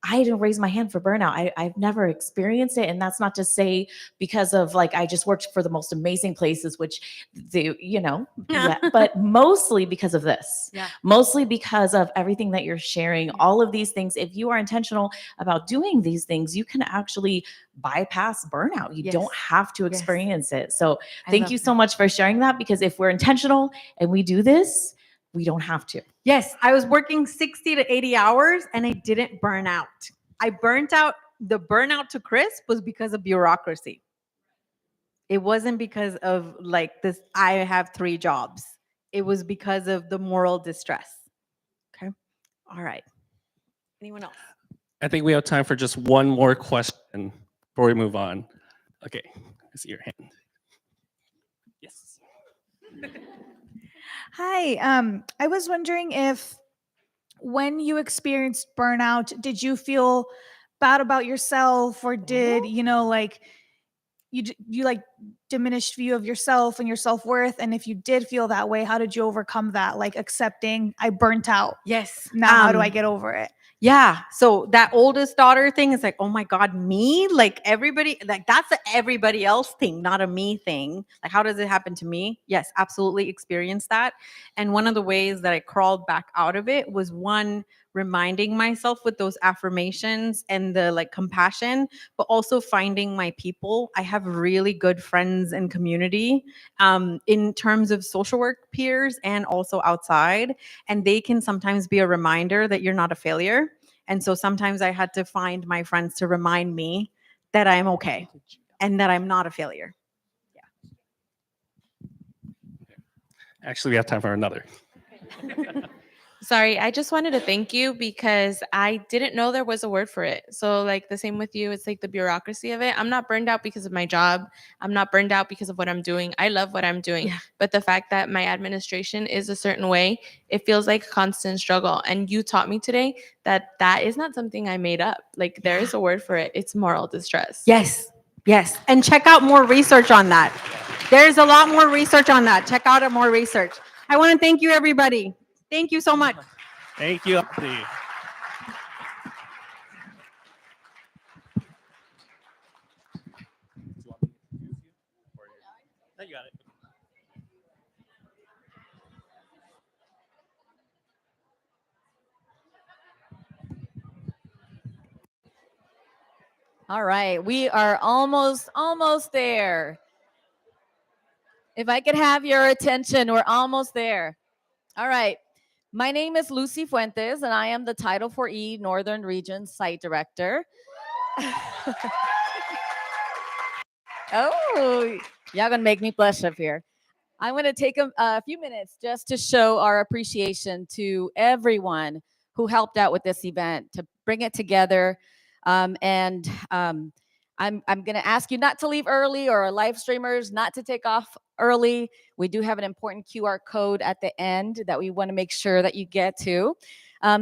I didn't raise my hand for burnout. I've never experienced it. And that's not to say because of I just worked for the most amazing places, which but mostly because of this. Yeah. Mostly because of everything that you're sharing, all of these things. If you are intentional about doing these things, you can actually bypass burnout. You don't have to experience it. So thank you so much for sharing that, because if we're intentional and we do this, we don't have to. Yes, I was working 60 to 80 hours and I didn't burn out. I burnt out. The burnout to crisp was because of bureaucracy. It wasn't because of this, I have 3 jobs. It was because of the moral distress. Okay. All right. Anyone else? I think we have time for just one more question before we move on. Okay, I see your hand. Yes. Hi, I was wondering if when you experienced burnout, did you feel bad about yourself, or did, like you like diminished view of yourself and your self-worth? And if you did feel that way, how did you overcome that? Like accepting I burnt out. Yes. Now how do I get over it? Yeah. So that oldest daughter thing is like, oh my God, me? Like everybody, like that's a everybody else thing, not a me thing. Like, how does it happen to me? Yes, absolutely experienced that. And one of the ways that I crawled back out of it was one, reminding myself with those affirmations and the like compassion, but also finding my people. I have really good friends and community in terms of social work peers and also outside. And they can sometimes be a reminder that you're not a failure. And so sometimes I had to find my friends to remind me that I'm okay and that I'm not a failure. Actually, we have time for another. Sorry, I just wanted to thank you because I didn't know there was a word for it. So like the same with you, it's like the bureaucracy of it. I'm not burned out because of my job. I'm not burned out because of what I'm doing. I love what I'm doing. Yeah. But the fact that my administration is a certain way, it feels like a constant struggle. And you taught me today that that is not something I made up. Like there is a word for it. It's moral distress. Yes. Yes. And check out more research on that. There's a lot more research on that. Check out more research. I want to thank you, everybody. Thank you so much. Thank you, Auntie. You got it. All right, we are almost there. If I could have your attention, we're almost there. All right. My name is Lucy Fuentes, and I am the Title IV-E Northern Region Site Director. Oh, y'all gonna make me blush up here. I'm gonna take a few minutes just to show our appreciation to everyone who helped out with this event, to bring it together. I'm gonna ask you not to leave early, or our live streamers not to take off early. We do have an important QR code at the end that we want to make sure that you get to.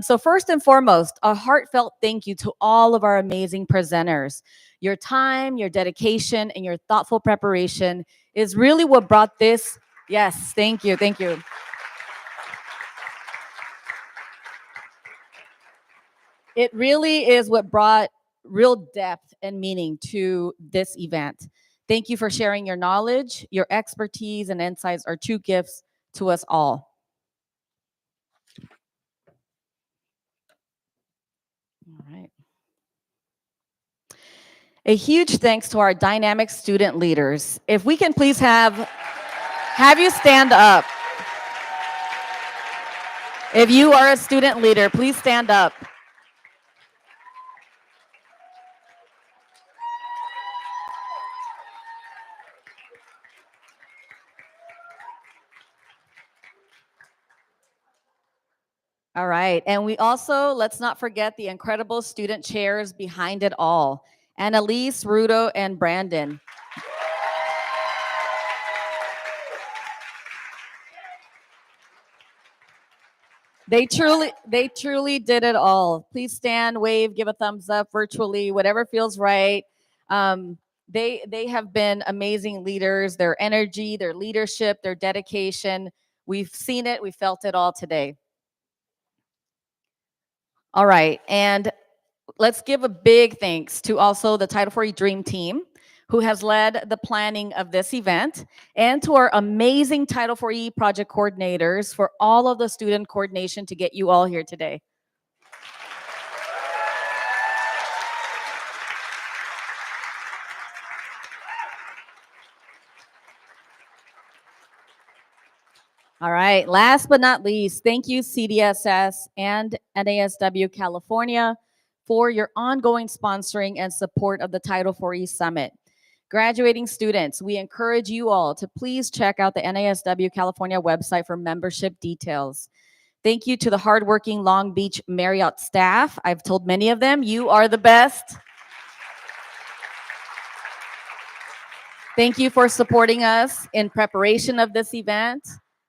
So first and foremost, a heartfelt thank you to all of our amazing presenters. Your time, your dedication, and your thoughtful preparation is really what brought this. Yes, thank you, thank you. It really is what brought real depth and meaning to this event. Thank you for sharing your knowledge. Your expertise and insights are true gifts to us all. All right. A huge thanks to our dynamic student leaders. If we can please have you stand up. If you are a student leader, please stand up. All right, and we also, let's not forget the incredible student chairs behind it all. Annalise, Rudo, and Brandon. They truly did it all. Please stand, wave, give a thumbs up virtually, whatever feels right. They have been amazing leaders. Their energy, their leadership, their dedication. We've seen it, we felt it all today. All right, and let's give a big thanks to also the Title IV Dream Team, who has led the planning of this event, and to our amazing Title IV project coordinators for all of the student coordination to get you all here today. All right, last but not least, thank you CDSS and NASW California for your ongoing sponsoring and support of the Title IV-E Summit. Graduating students, we encourage you all to please check out the NASW California website for membership details. Thank you to the hardworking Long Beach Marriott staff. I've told many of them, you are the best. Thank you for supporting us in preparation of this event,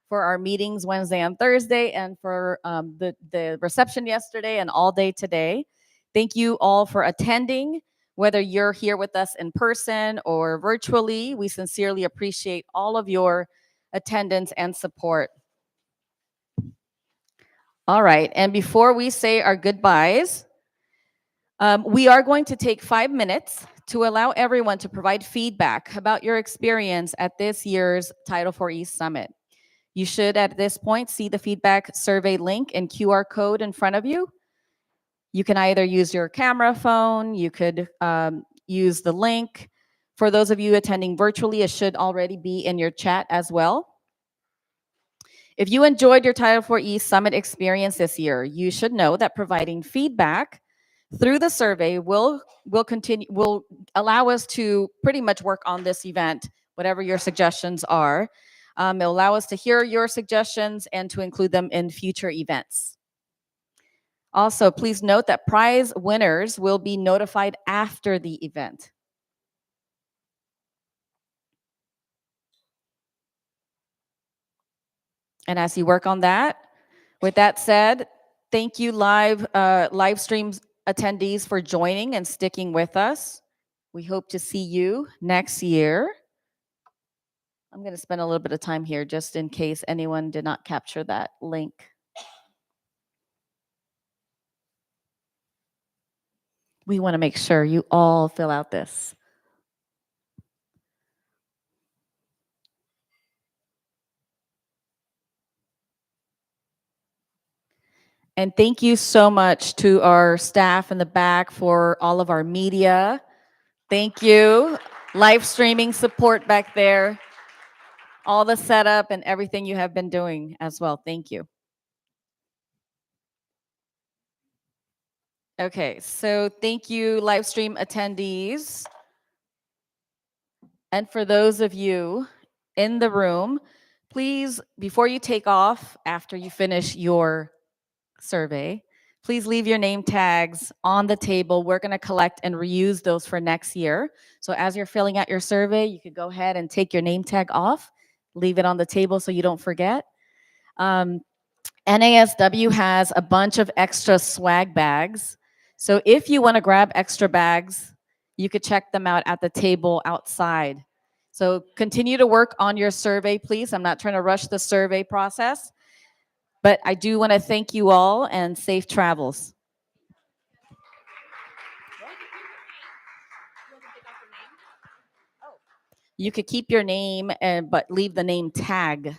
for our meetings Wednesday and Thursday, and for the reception yesterday and all day today. Thank you all for attending, whether you're here with us in person or virtually. We sincerely appreciate all of your attendance and support. All right, and before we say our goodbyes, we are going to take 5 minutes to allow everyone to provide feedback about your experience at this year's Title IV East Summit. You should, at this point, see the feedback survey link and QR code in front of you. You can either use your camera phone, you could use the link. For those of you attending virtually, it should already be in your chat as well. If you enjoyed your Title IV East Summit experience this year, you should know that providing feedback through the survey will allow us to pretty much work on this event, whatever your suggestions are. It'll allow us to hear your suggestions and to include them in future events. Also, please note that prize winners will be notified after the event. And as you work on that, with that said, thank you live stream attendees for joining and sticking with us. We hope to see you next year. I'm going to spend a little bit of time here just in case anyone did not capture that link. We want to make sure you all fill out this. And thank you so much to our staff in the back for all of our media. Thank you. Live streaming support back there. All the setup and everything you have been doing as well. Thank you. Okay, so thank you, live stream attendees. And for those of you in the room, please, before you take off, after you finish your survey, please leave your name tags on the table. We're going to collect and reuse those for next year. So as you're filling out your survey, you could go ahead and take your name tag off, leave it on the table so you don't forget. NASW has a bunch of extra swag bags. So if you want to grab extra bags, you could check them out at the table outside. So continue to work on your survey, please. I'm not trying to rush the survey process, but I do want to thank you all and safe travels. You could keep your name, but leave the name tag